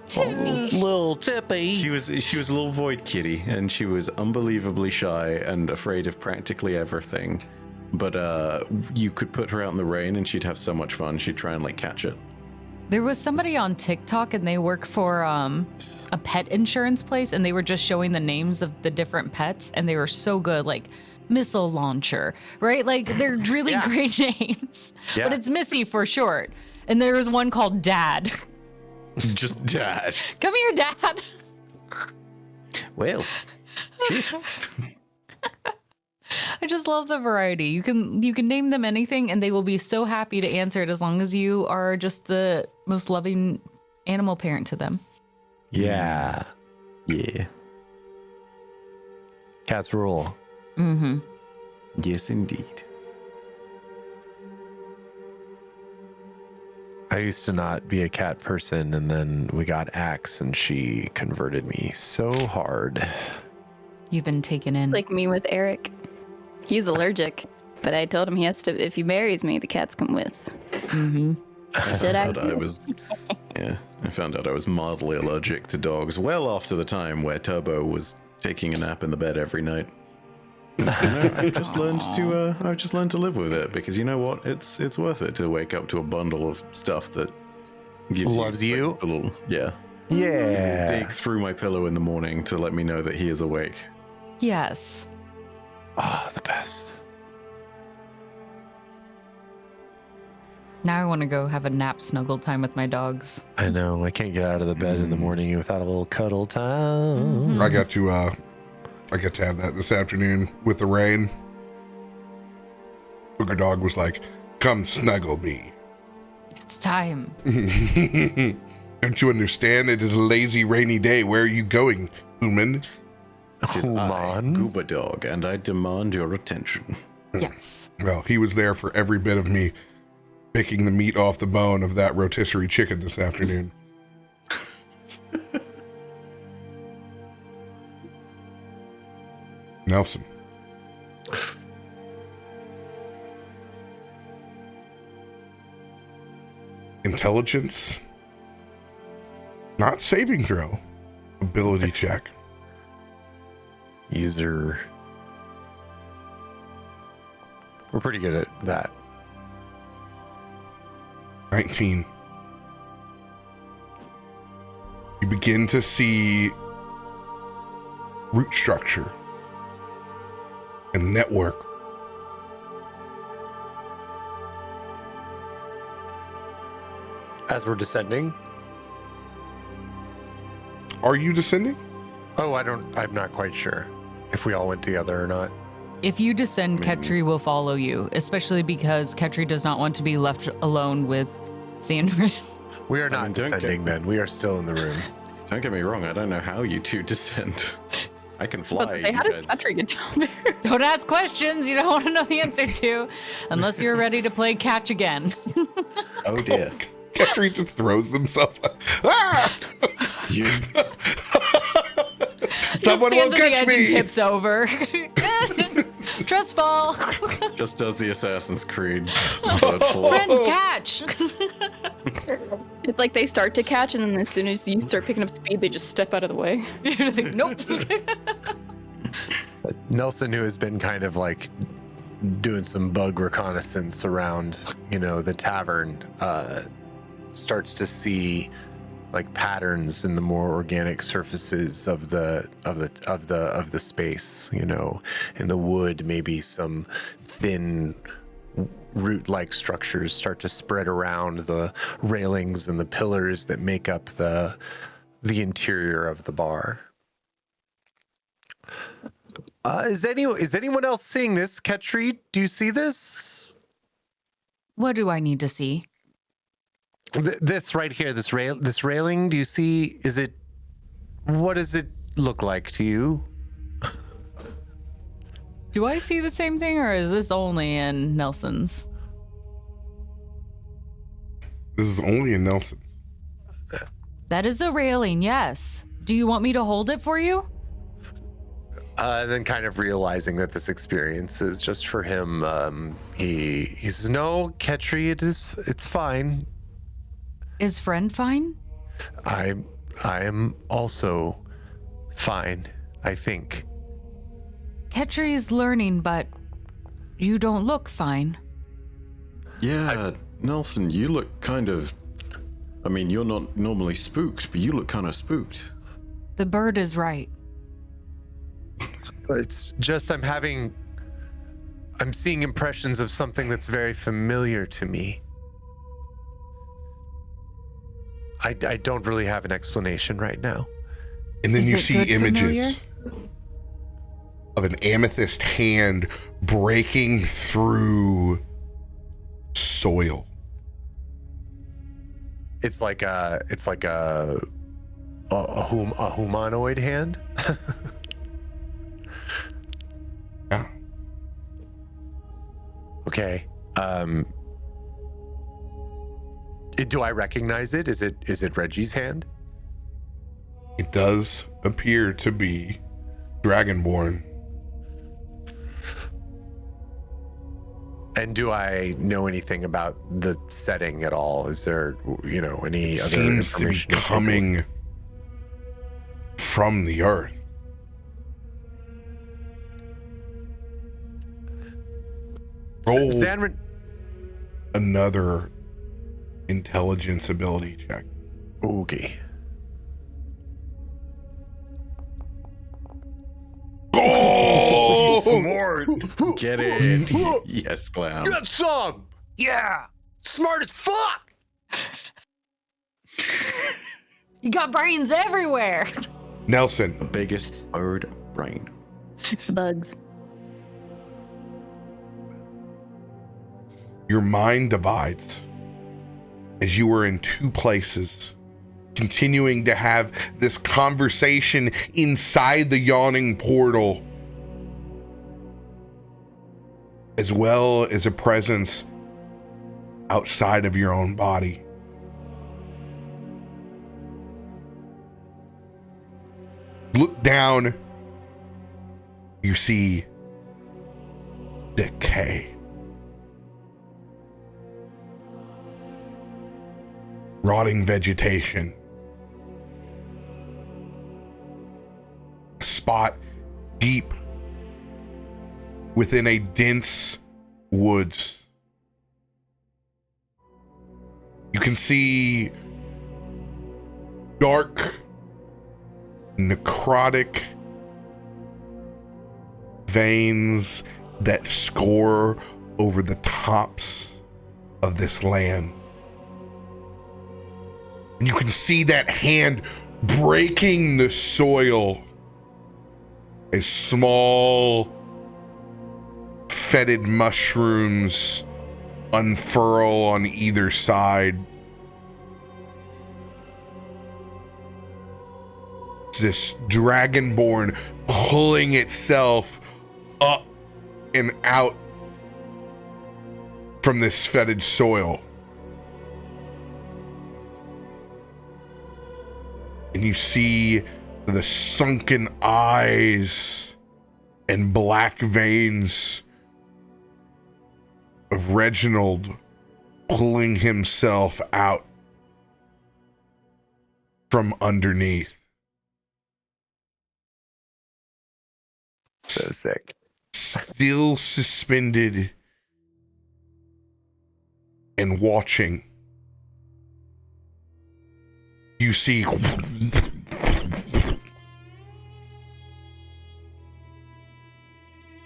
Tippy. Little Tippy. She was a little void kitty, and she was unbelievably shy and afraid of practically everything. But you could put her out in the rain, and she'd have so much fun. She'd try and like catch it. There was somebody on TikTok, and they work for a pet insurance place, and they were just showing the names of the different pets, and they were so good, like Missile Launcher, right? Like they're really great names, Yeah. but it's Missy for short. And there was one called Dad. Just dad. Come here, Dad. Well, I just love the variety. You can name them anything, and they will be so happy to answer it as long as you are just the most loving animal parent to them. Yeah. yeah. Cats rule. Mm-hmm. Yes, indeed. I used to not be a cat person, and then we got Axe, and she converted me so hard. You've been taken in. Like me with Eric. He's allergic, but I told him he has to, if he marries me, the cats come with. Mm-hmm. Should I? I found out I was mildly allergic to dogs well after the time where Turbo was taking a nap in the bed every night. I've just learned to live with it, because you know what? It's worth it to wake up to a bundle of stuff that Loves you? It's a little, yeah. Yeah. Dig through my pillow in the morning to let me know that he is awake. Yes. Oh, the best. Now I want to go have a nap snuggle time with my dogs. I know. I can't get out of the bed in the morning without a little cuddle time. I got to have that this afternoon with the rain. Booger Dog was like, "Come snuggle me." It's time. Don't you understand? It is a lazy, rainy day. Where are you going, human? It is I, Human? Gooba Dog, and I demand your attention. Yes. Well, he was there for every bit of me picking the meat off the bone of that rotisserie chicken this afternoon. Nelson. Intelligence. Not saving throw. Ability check. User. We're pretty good at that. 19. You begin to see root structure and network. As we're descending. Are you descending? Oh, I'm not quite sure if we all went together or not. If you descend, Ketri will follow you, especially because Ketri does not want to be left alone with Zanryn. We are I not mean, don't descending then. We are still in the room. Don't get me wrong, I don't know how you two descend. I can fly. But they you had a guys... country get down there. Don't ask questions you don't want to know the answer to, unless you're ready to play catch again. Oh dear. Ketri just throws himself. Ah! You... Someone will Just stands on the catch edge me. and tips over. Trust fall. just does the Assassin's Creed bird fall. Friend catch. It's like they start to catch, and then as soon as you start picking up speed, they just step out of the way. You're like, nope. Nelson, who has been kind of like doing some bug reconnaissance around, the tavern, starts to see like patterns in the more organic surfaces of the space. In the wood, maybe some thin root-like structures start to spread around the railings and the pillars that make up the interior of the bar. Is anyone else seeing this? Ketri, do you see this? What do I need to see? This right here, this railing. Do you see? What does it look like to you? Do I see the same thing, or is this only in Nelson's? This is only in Nelson's. That is a railing, yes. Do you want me to hold it for you? Then kind of realizing that this experience is just for him, he says, "No, Ketri, it's fine. Is friend fine? I am also fine, I think." Ketri's learning, but you don't look fine. Yeah, Nelson, you look kind of... I mean, you're not normally spooked, but you look kind of spooked. The bird is right. It's just I'm seeing impressions of something that's very familiar to me. I don't really have an explanation right now. And then Is you it see good images of an amethyst hand breaking through soil. It's like a humanoid hand. Yeah. Okay. Do I recognize it? Is it Reggie's hand? It does appear to be Dragonborn. And do I know anything about the setting at all? Is there, any It other seems to be information? coming from the earth. Roll Zanryn, another intelligence ability check. okay. Oh! Smart! Get it. Yes, Glam. Good song. Yeah. Smart as fuck. You got brains everywhere. Nelson, The biggest bird brain. Bugs. your mind divides as you are in two places, continuing to have this conversation inside the yawning portal, as well as a presence outside of your own body. Look down, you see decay. Rotting vegetation. A spot deep within a dense woods. You can see dark, necrotic veins that score over the tops of this land. And you can see that hand breaking the soil as small fetid mushrooms unfurl on either side, this dragonborn pulling itself up and out from this fetid soil. And you see the sunken eyes and black veins of Reginald pulling himself out from underneath. So sick. Still suspended and watching, you see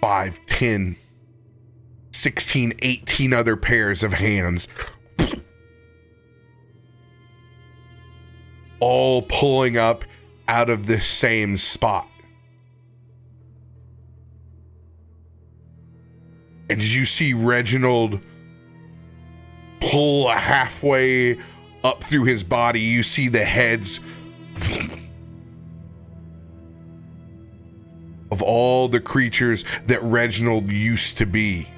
5, 10, 16, 18 other pairs of hands all pulling up out of this same spot. And as you see Reginald pull halfway up through his body, you see the heads of all the creatures that Reginald used to be.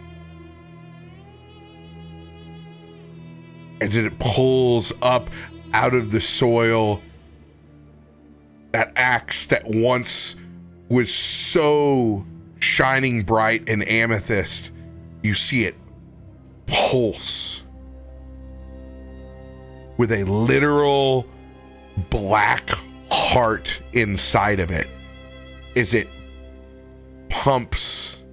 As it pulls up out of the soil, that axe that once was so shining bright and amethyst, you see it pulse with a literal black heart inside of it as it pumps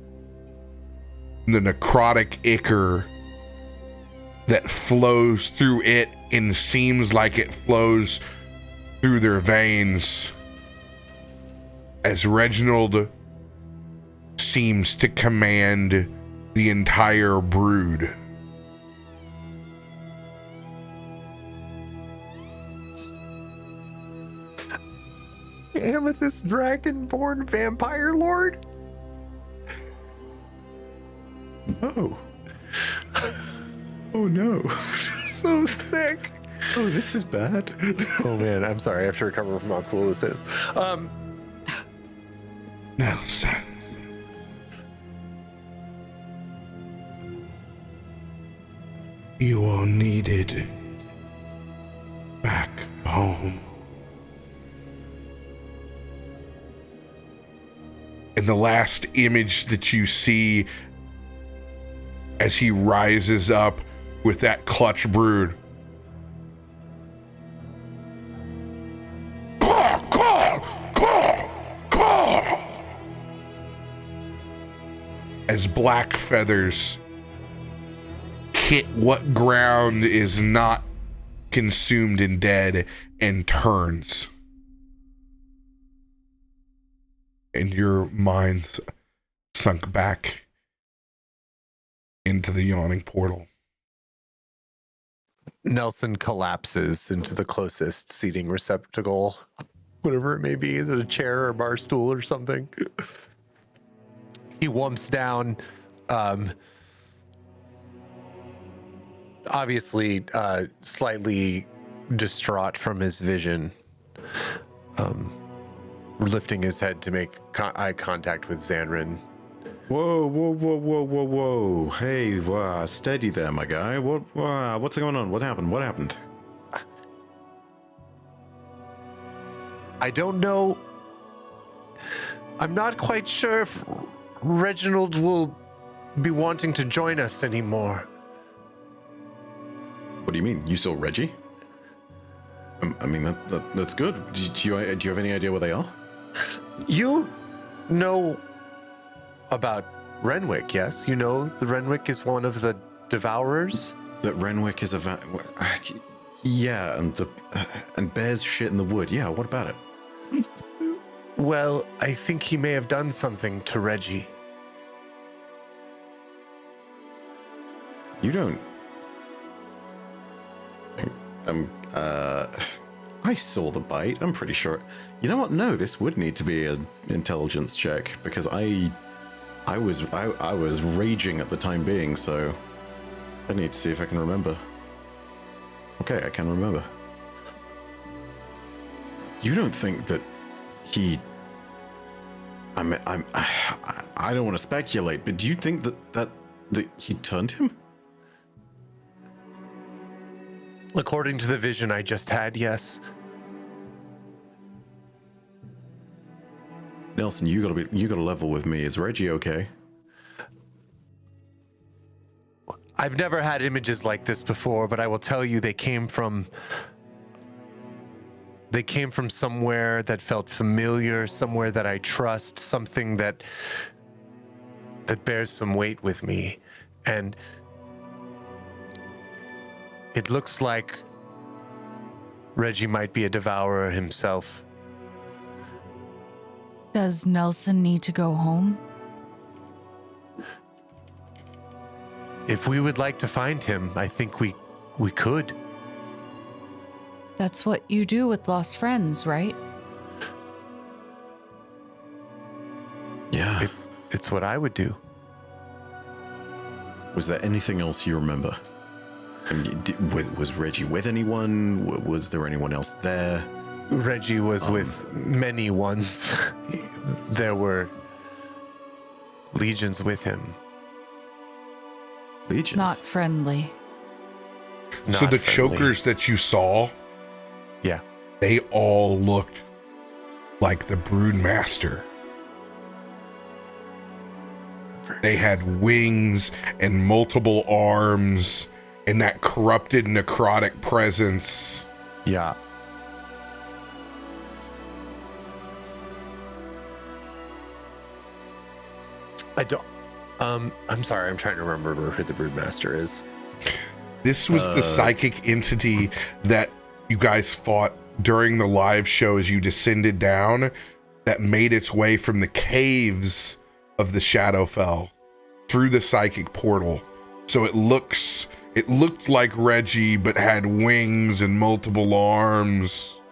the necrotic ichor that flows through it and seems like it flows through their veins as Reginald seems to command the entire brood. Amethyst Dragonborn Vampire Lord? Oh. Oh no. So sick. Oh, this is bad. Oh man, I'm sorry. I have to recover from how cool this is. Nelson. You are needed back home. And the last image that you see as he rises up with that clutch brood. As black feathers hit what ground is not consumed and dead and turns. And your mind's sunk back into the yawning portal. Nelson collapses into the closest seating receptacle, whatever it may be. Is it a chair or a bar stool or something? He whumps down, obviously slightly distraught from his vision, lifting his head to make eye contact with Zanryn. Whoa, whoa, whoa, whoa, whoa, whoa. Hey, steady there, my guy. What's going on? What happened? What happened? I don't know. I'm not quite sure if Reginald will be wanting to join us anymore. What do you mean? You saw Reggie? I mean, that's good. Do you have any idea where they are? You know about Renwick, yes? You know the Renwick is one of the Devourers? That Renwick is a yeah, and bears shit in the wood. Yeah, what about it? Well, I think he may have done something to Reggie. You don't... I saw the bite, I'm pretty sure. You know what? No, this would need to be an intelligence check, because I was raging at the time being, so I need to see if I can remember. Okay, I can remember. You don't think that I don't want to speculate, but do you think that he turned him? According to the vision I just had, yes. Nelson, you gotta level with me. Is Reggie okay? I've never had images like this before, but I will tell you they came from somewhere that felt familiar, somewhere that I trust, something that bears some weight with me. And it looks like Reggie might be a devourer himself. Does Nelson need to go home? If we would like to find him, I think we could. That's what you do with lost friends, right? Yeah. It's what I would do. Was there anything else you remember? I mean, was Reggie with anyone? Was there anyone else there? Reggie was with many ones. There were legions with him. Legions? Not friendly. So Not the friendly. chokers that you saw, Yeah. they all looked like the Broodmaster. They had wings and multiple arms and that corrupted necrotic presence. Yeah. I don't. I'm sorry. I'm trying to remember who the Broodmaster is. This was the psychic entity that you guys fought during the live show as you descended down, that made its way from the caves of the Shadowfell through the psychic portal. So it looked like Reggie, but had wings and multiple arms.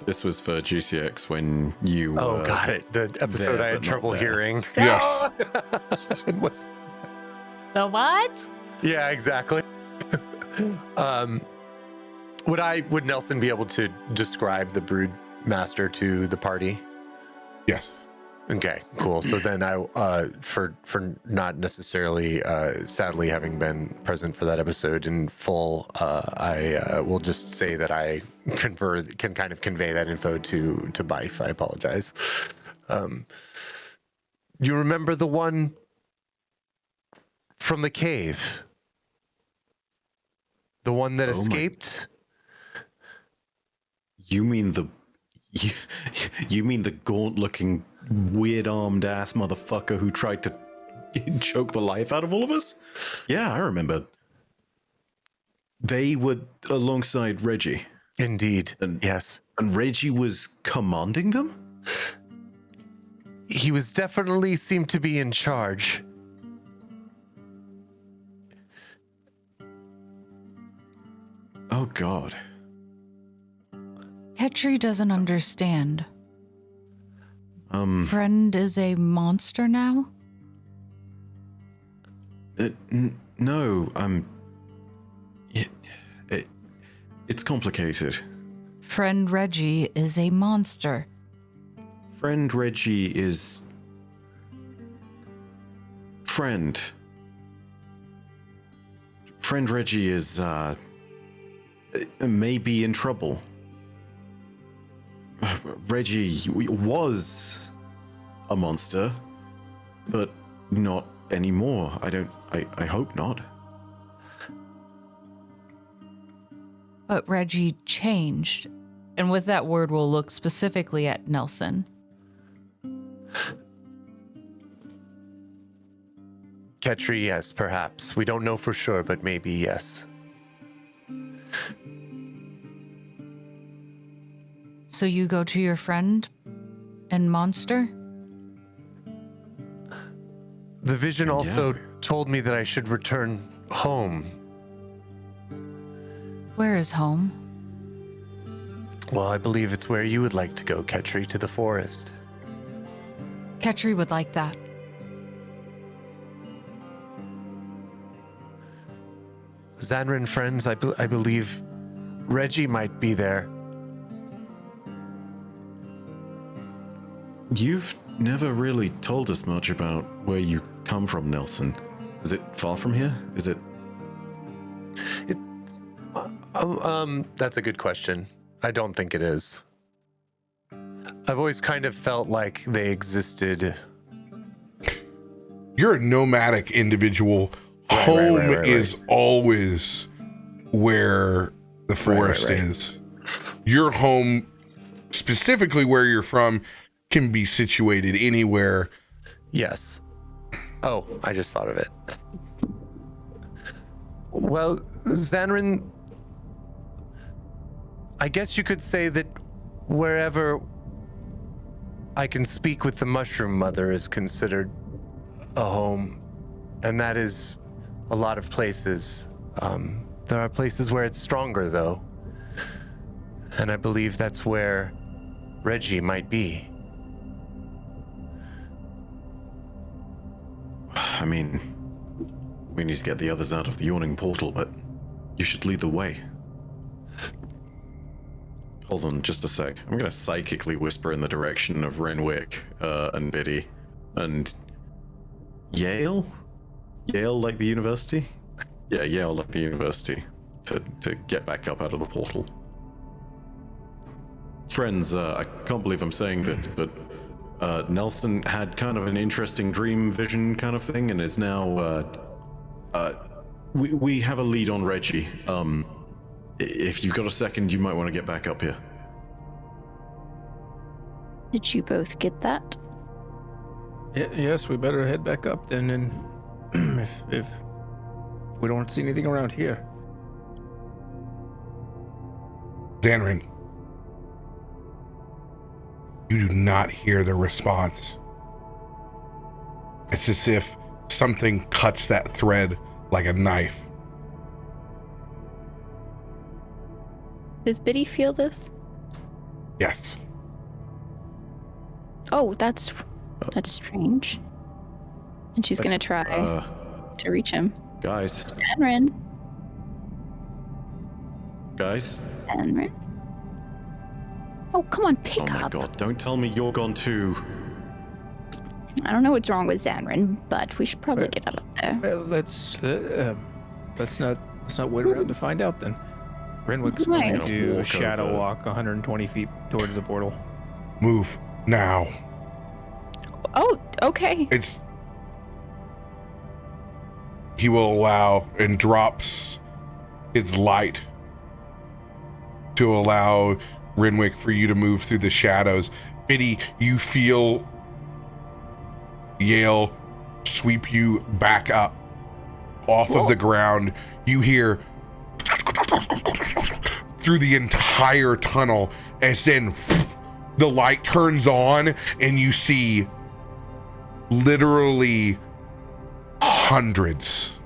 This was for GCX when you. Oh, got it. The episode there, I had but not trouble there. hearing. Yes. It was. The what? Yeah, exactly. Would Nelson be able to describe the Broodmaster to the party? Yes. Okay, cool. So then for not necessarily, sadly, having been present for that episode in full, I will just say that I can kind of convey that info to Byf. I apologize. You remember the one from the cave? The one that escaped? You mean the gaunt-looking, weird-armed ass motherfucker who tried to choke the life out of all of us? Yeah, I remember. They were alongside Reggie. Indeed. Yes. And Reggie was commanding them? He was definitely seemed to be in charge. Oh, God. Ketri doesn't understand. Friend is a monster now? No, it's complicated. Friend Reggie is a monster. Friend Reggie is... Friend Reggie is, maybe in trouble. Reggie was a monster, but not anymore. I hope not. But Reggie changed. And with that word, we'll look specifically at Nelson. Ketri, yes, perhaps. We don't know for sure, but maybe yes. So you go to your friend and monster? The vision also told me that I should return home. Where is home? Well, I believe it's where you would like to go, Ketri, to the forest. Ketri would like that. Zanryn friends, I believe Reggie might be there. You've never really told us much about where you come from, Nelson. Is it far from here? Is it? That's a good question. I don't think it is. I've always kind of felt like they existed. You're a nomadic individual. Home is always where the forest is. Your home, specifically where you're from, can be situated anywhere. Yes. Oh, I just thought of it. Well, Zanryn, I guess you could say that wherever I can speak with the Mushroom Mother is considered a home, and that is a lot of places. There are places where it's stronger, though, and I believe that's where Reggie might be. I mean, we need to get the others out of the yawning portal, but you should lead the way. Hold on just a sec. I'm gonna psychically whisper in the direction of Renwick and Biddy. And Yale? Yale like the university? Yeah, Yale like the university. To get back up out of the portal. Friends, I can't believe I'm saying this, but Nelson had kind of an interesting dream vision kind of thing, and is now we have a lead on Reggie. If you've got a second, you might want to get back up here. Did you both get that? Yes, we better head back up then, and if we don't see anything around here. Zanryn, you do not hear the response. It's as if something cuts that thread like a knife. Does Biddy feel this? Yes. Oh, that's strange. And she's gonna try to reach him. Guys. Zanryn. Guys. Oh, come on, pick up. Oh my god, don't tell me you're gone too. I don't know what's wrong with Zanryn, but we should probably get up there. Well, let's not wait around to find out then. Renwick's going to shadow walk 120 feet towards the portal. Move now. Oh, okay. He will allow and drops his light to allow Renwick for you to move through the shadows. Biddy, you feel Yale sweep you back up off of the ground. You hear through the entire tunnel as then the light turns on and you see literally hundreds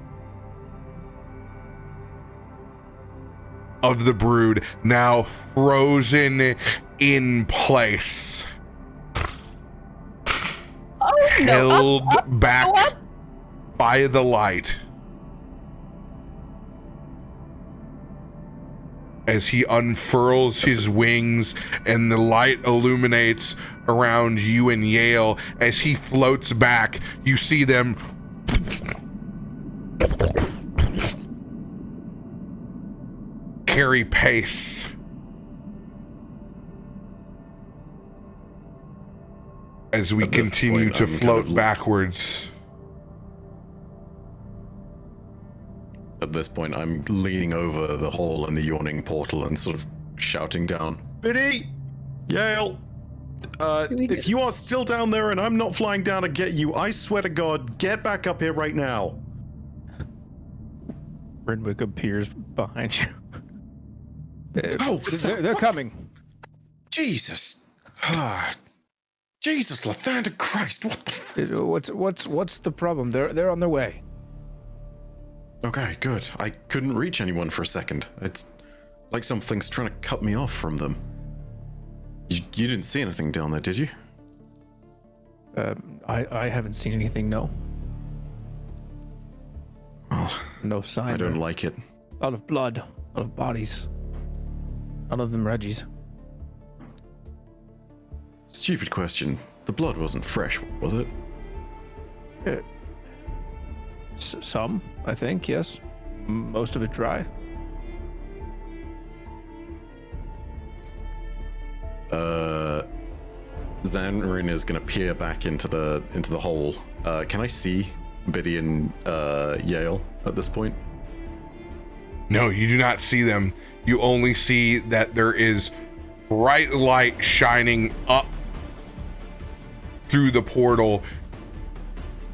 of the brood now frozen in place, held back by the light as he unfurls his wings and the light illuminates around you and Yale. As he floats back, you see them carry pace as we continue to float backwards. At this point, I'm leaning over the hole in the yawning portal and sort of shouting down, Biddy! Yale! If you are still down there and I'm not flying down to get you, I swear to God, get back up here right now. Renwick appears behind you. They're coming. Jesus. Jesus, Lathander Christ, what the What's the problem? They're on their way. Okay, good. I couldn't reach anyone for a second. It's like something's trying to cut me off from them. You didn't see anything down there, did you? I haven't seen anything, no. Well, no sign. I don't like it. A lot of blood, a lot of bodies. None of them Reggie's. Stupid question. The blood wasn't fresh, was it? Some, I think, yes. Most of it dry. Zanryn is gonna peer back into the hole. Can I see Biddy and Yale at this point? No, you do not see them. You only see that there is bright light shining up through the portal.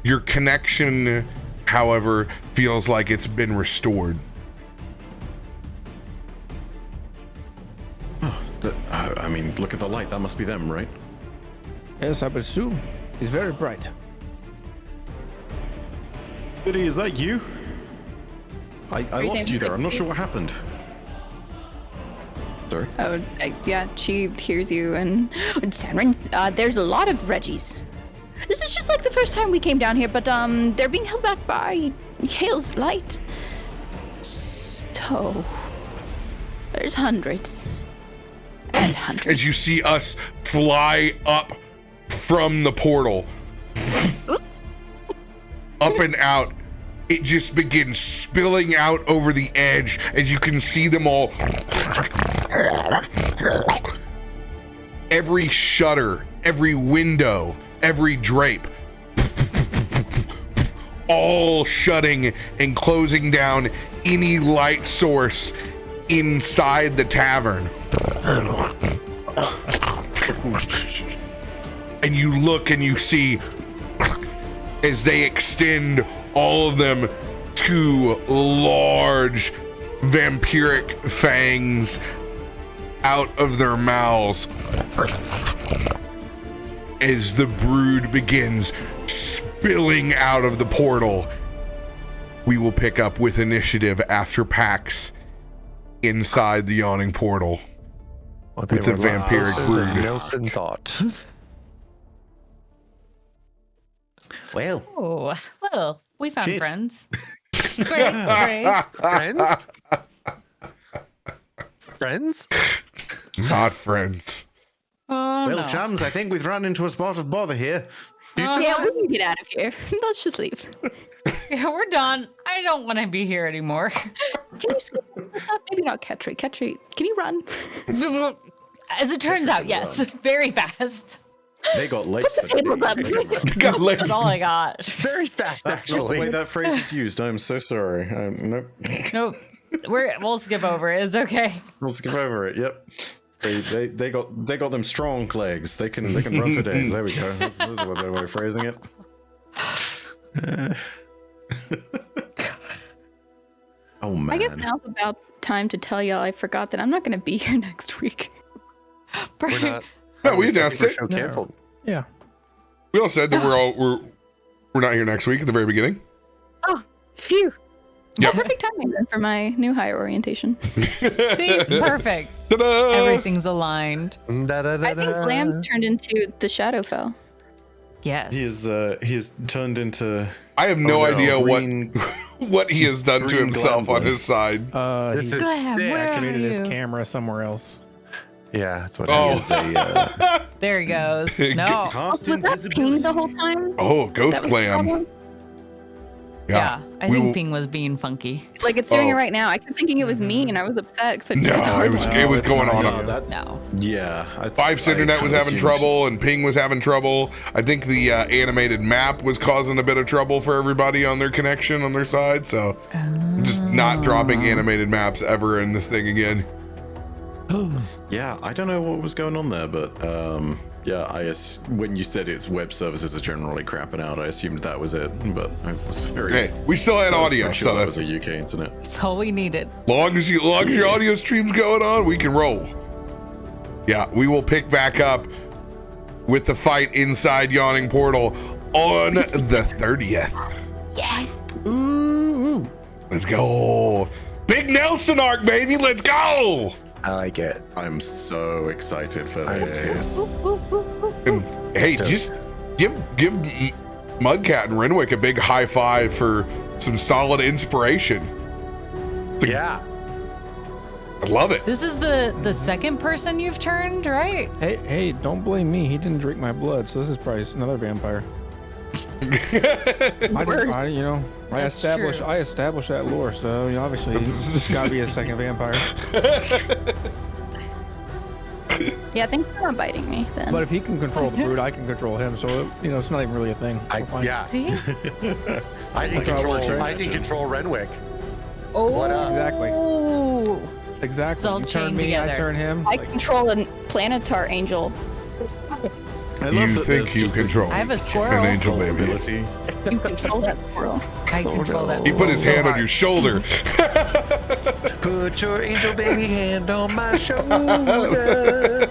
Your connection, however, feels like it's been restored. I mean, look at the light. That must be them, right? Yes, I would assume. It's very bright. Biddy, is that you? I lost you there. I'm not sure what happened. Sorry. Oh, yeah, she hears you, and Zanryn, there's a lot of Reggies. This is just like the first time we came down here, but they're being held back by Hale's light. So there's hundreds and hundreds. As you see us fly up from the portal, up and out, it just begins spilling out over the edge as you can see them all. Every shutter, every window, every drape, all shutting and closing down any light source inside the tavern. And you look and you see as they extend all of them two large vampiric fangs out of their mouths as the brood begins spilling out of the portal. We will pick up with initiative after PAX inside the yawning portal with the vampiric brood. Nelson thought. Well, Oh, well, we found Cheers. friends. Great. friends? Friends? Not friends. Oh, Well, no. chums, I think we've run into a spot of bother here. Yeah, we can get out of here. Let's just leave. Yeah, we're done. I don't want to be here anymore. Can you scoot up? Maybe not Ketri. Ketri, can you run? As it turns out, yes, very fast. They got legs Put the for tables up. days. They got- Got legs. That's all I got. Very fast, That's not the way actually. that phrase is used. I'm so sorry. Nope. Nope. We'll skip over it. It's okay. We'll skip over it. Yep. They got them strong legs. They can run for days. There we go. That's a better way of phrasing it. Oh man. I guess now's about time to tell y'all I forgot that I'm not going to be here next week. We're not. No, we announced it. Show canceled. Yeah. We all said that we're not here next week at the very begining. Oh, phew. Yep. Perfect timing then for my new hire orientation. See, perfect. Ta-da! Everything's aligned. I think Glam's turned into the Shadowfell. Yes. He is turned into. I have no idea green- what he has done to Green himself Glam on his side. This He's is Glam, sick. where are activated his you? camera somewhere else. Yeah, that's what Oh. it is. There he goes. Good No. Cast Was that ping the whole time? Oh, Ghost That was the Glam. problem? Yeah. I We think will- Ping was being funky. Like it's doing Oh. it right now. I kept thinking it was me, and I was upset because I just No, did the hard it was one. it was it's going not- on. no, that's No. yeah. Fife's internet was having trouble, and Ping was having trouble. I think the animated map was causing a bit of trouble for everybody on their connection on their side. So I'm just not dropping animated maps ever in this thing again. Yeah, I don't know what was going on there, but yeah, when you said its web services are generally crapping out, I assumed that was it. But I was very. Hey, we still had I was audio, pretty so sure that that's was a UK internet. That's all we needed. long as your audio stream's going on, we can roll. Yeah, we will pick back up with the fight inside Yawning Portal on the 30th. Yeah. Ooh, let's go. Big Nelson arc, baby. Let's go. I like it. I'm so excited for I am this. And hey, Stoked. just give Mudcat and Renwick a big high five for some solid inspiration. Yeah. I love it. This is the second person you've turned, right? Hey, don't blame me. He didn't drink my blood, so this is probably another vampire. I established that lore, so obviously it's got to be a second vampire. Yeah, thanks for not biting me then. But if he can control the brood, I can control him, so it's not even really a thing. Yeah. See? I can control Renwick. Oh, What up? Exactly. It's all You turn chained me, together. I turn him. I control a planetar angel. I You love that think there's you just this control I have a an squirrel. angel baby. ability. You control that squirrel. I control that. He put his hand on your shoulder. Put your angel baby hand on my shoulder.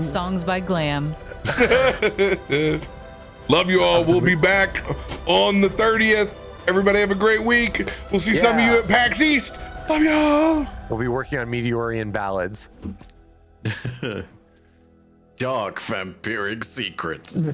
Songs by Glam. Love you all. We'll be back on the 30th. Everybody have a great week. We'll see some of you at PAX East. Love y'all. We'll be working on Meteorian ballads. Dark vampiric secrets.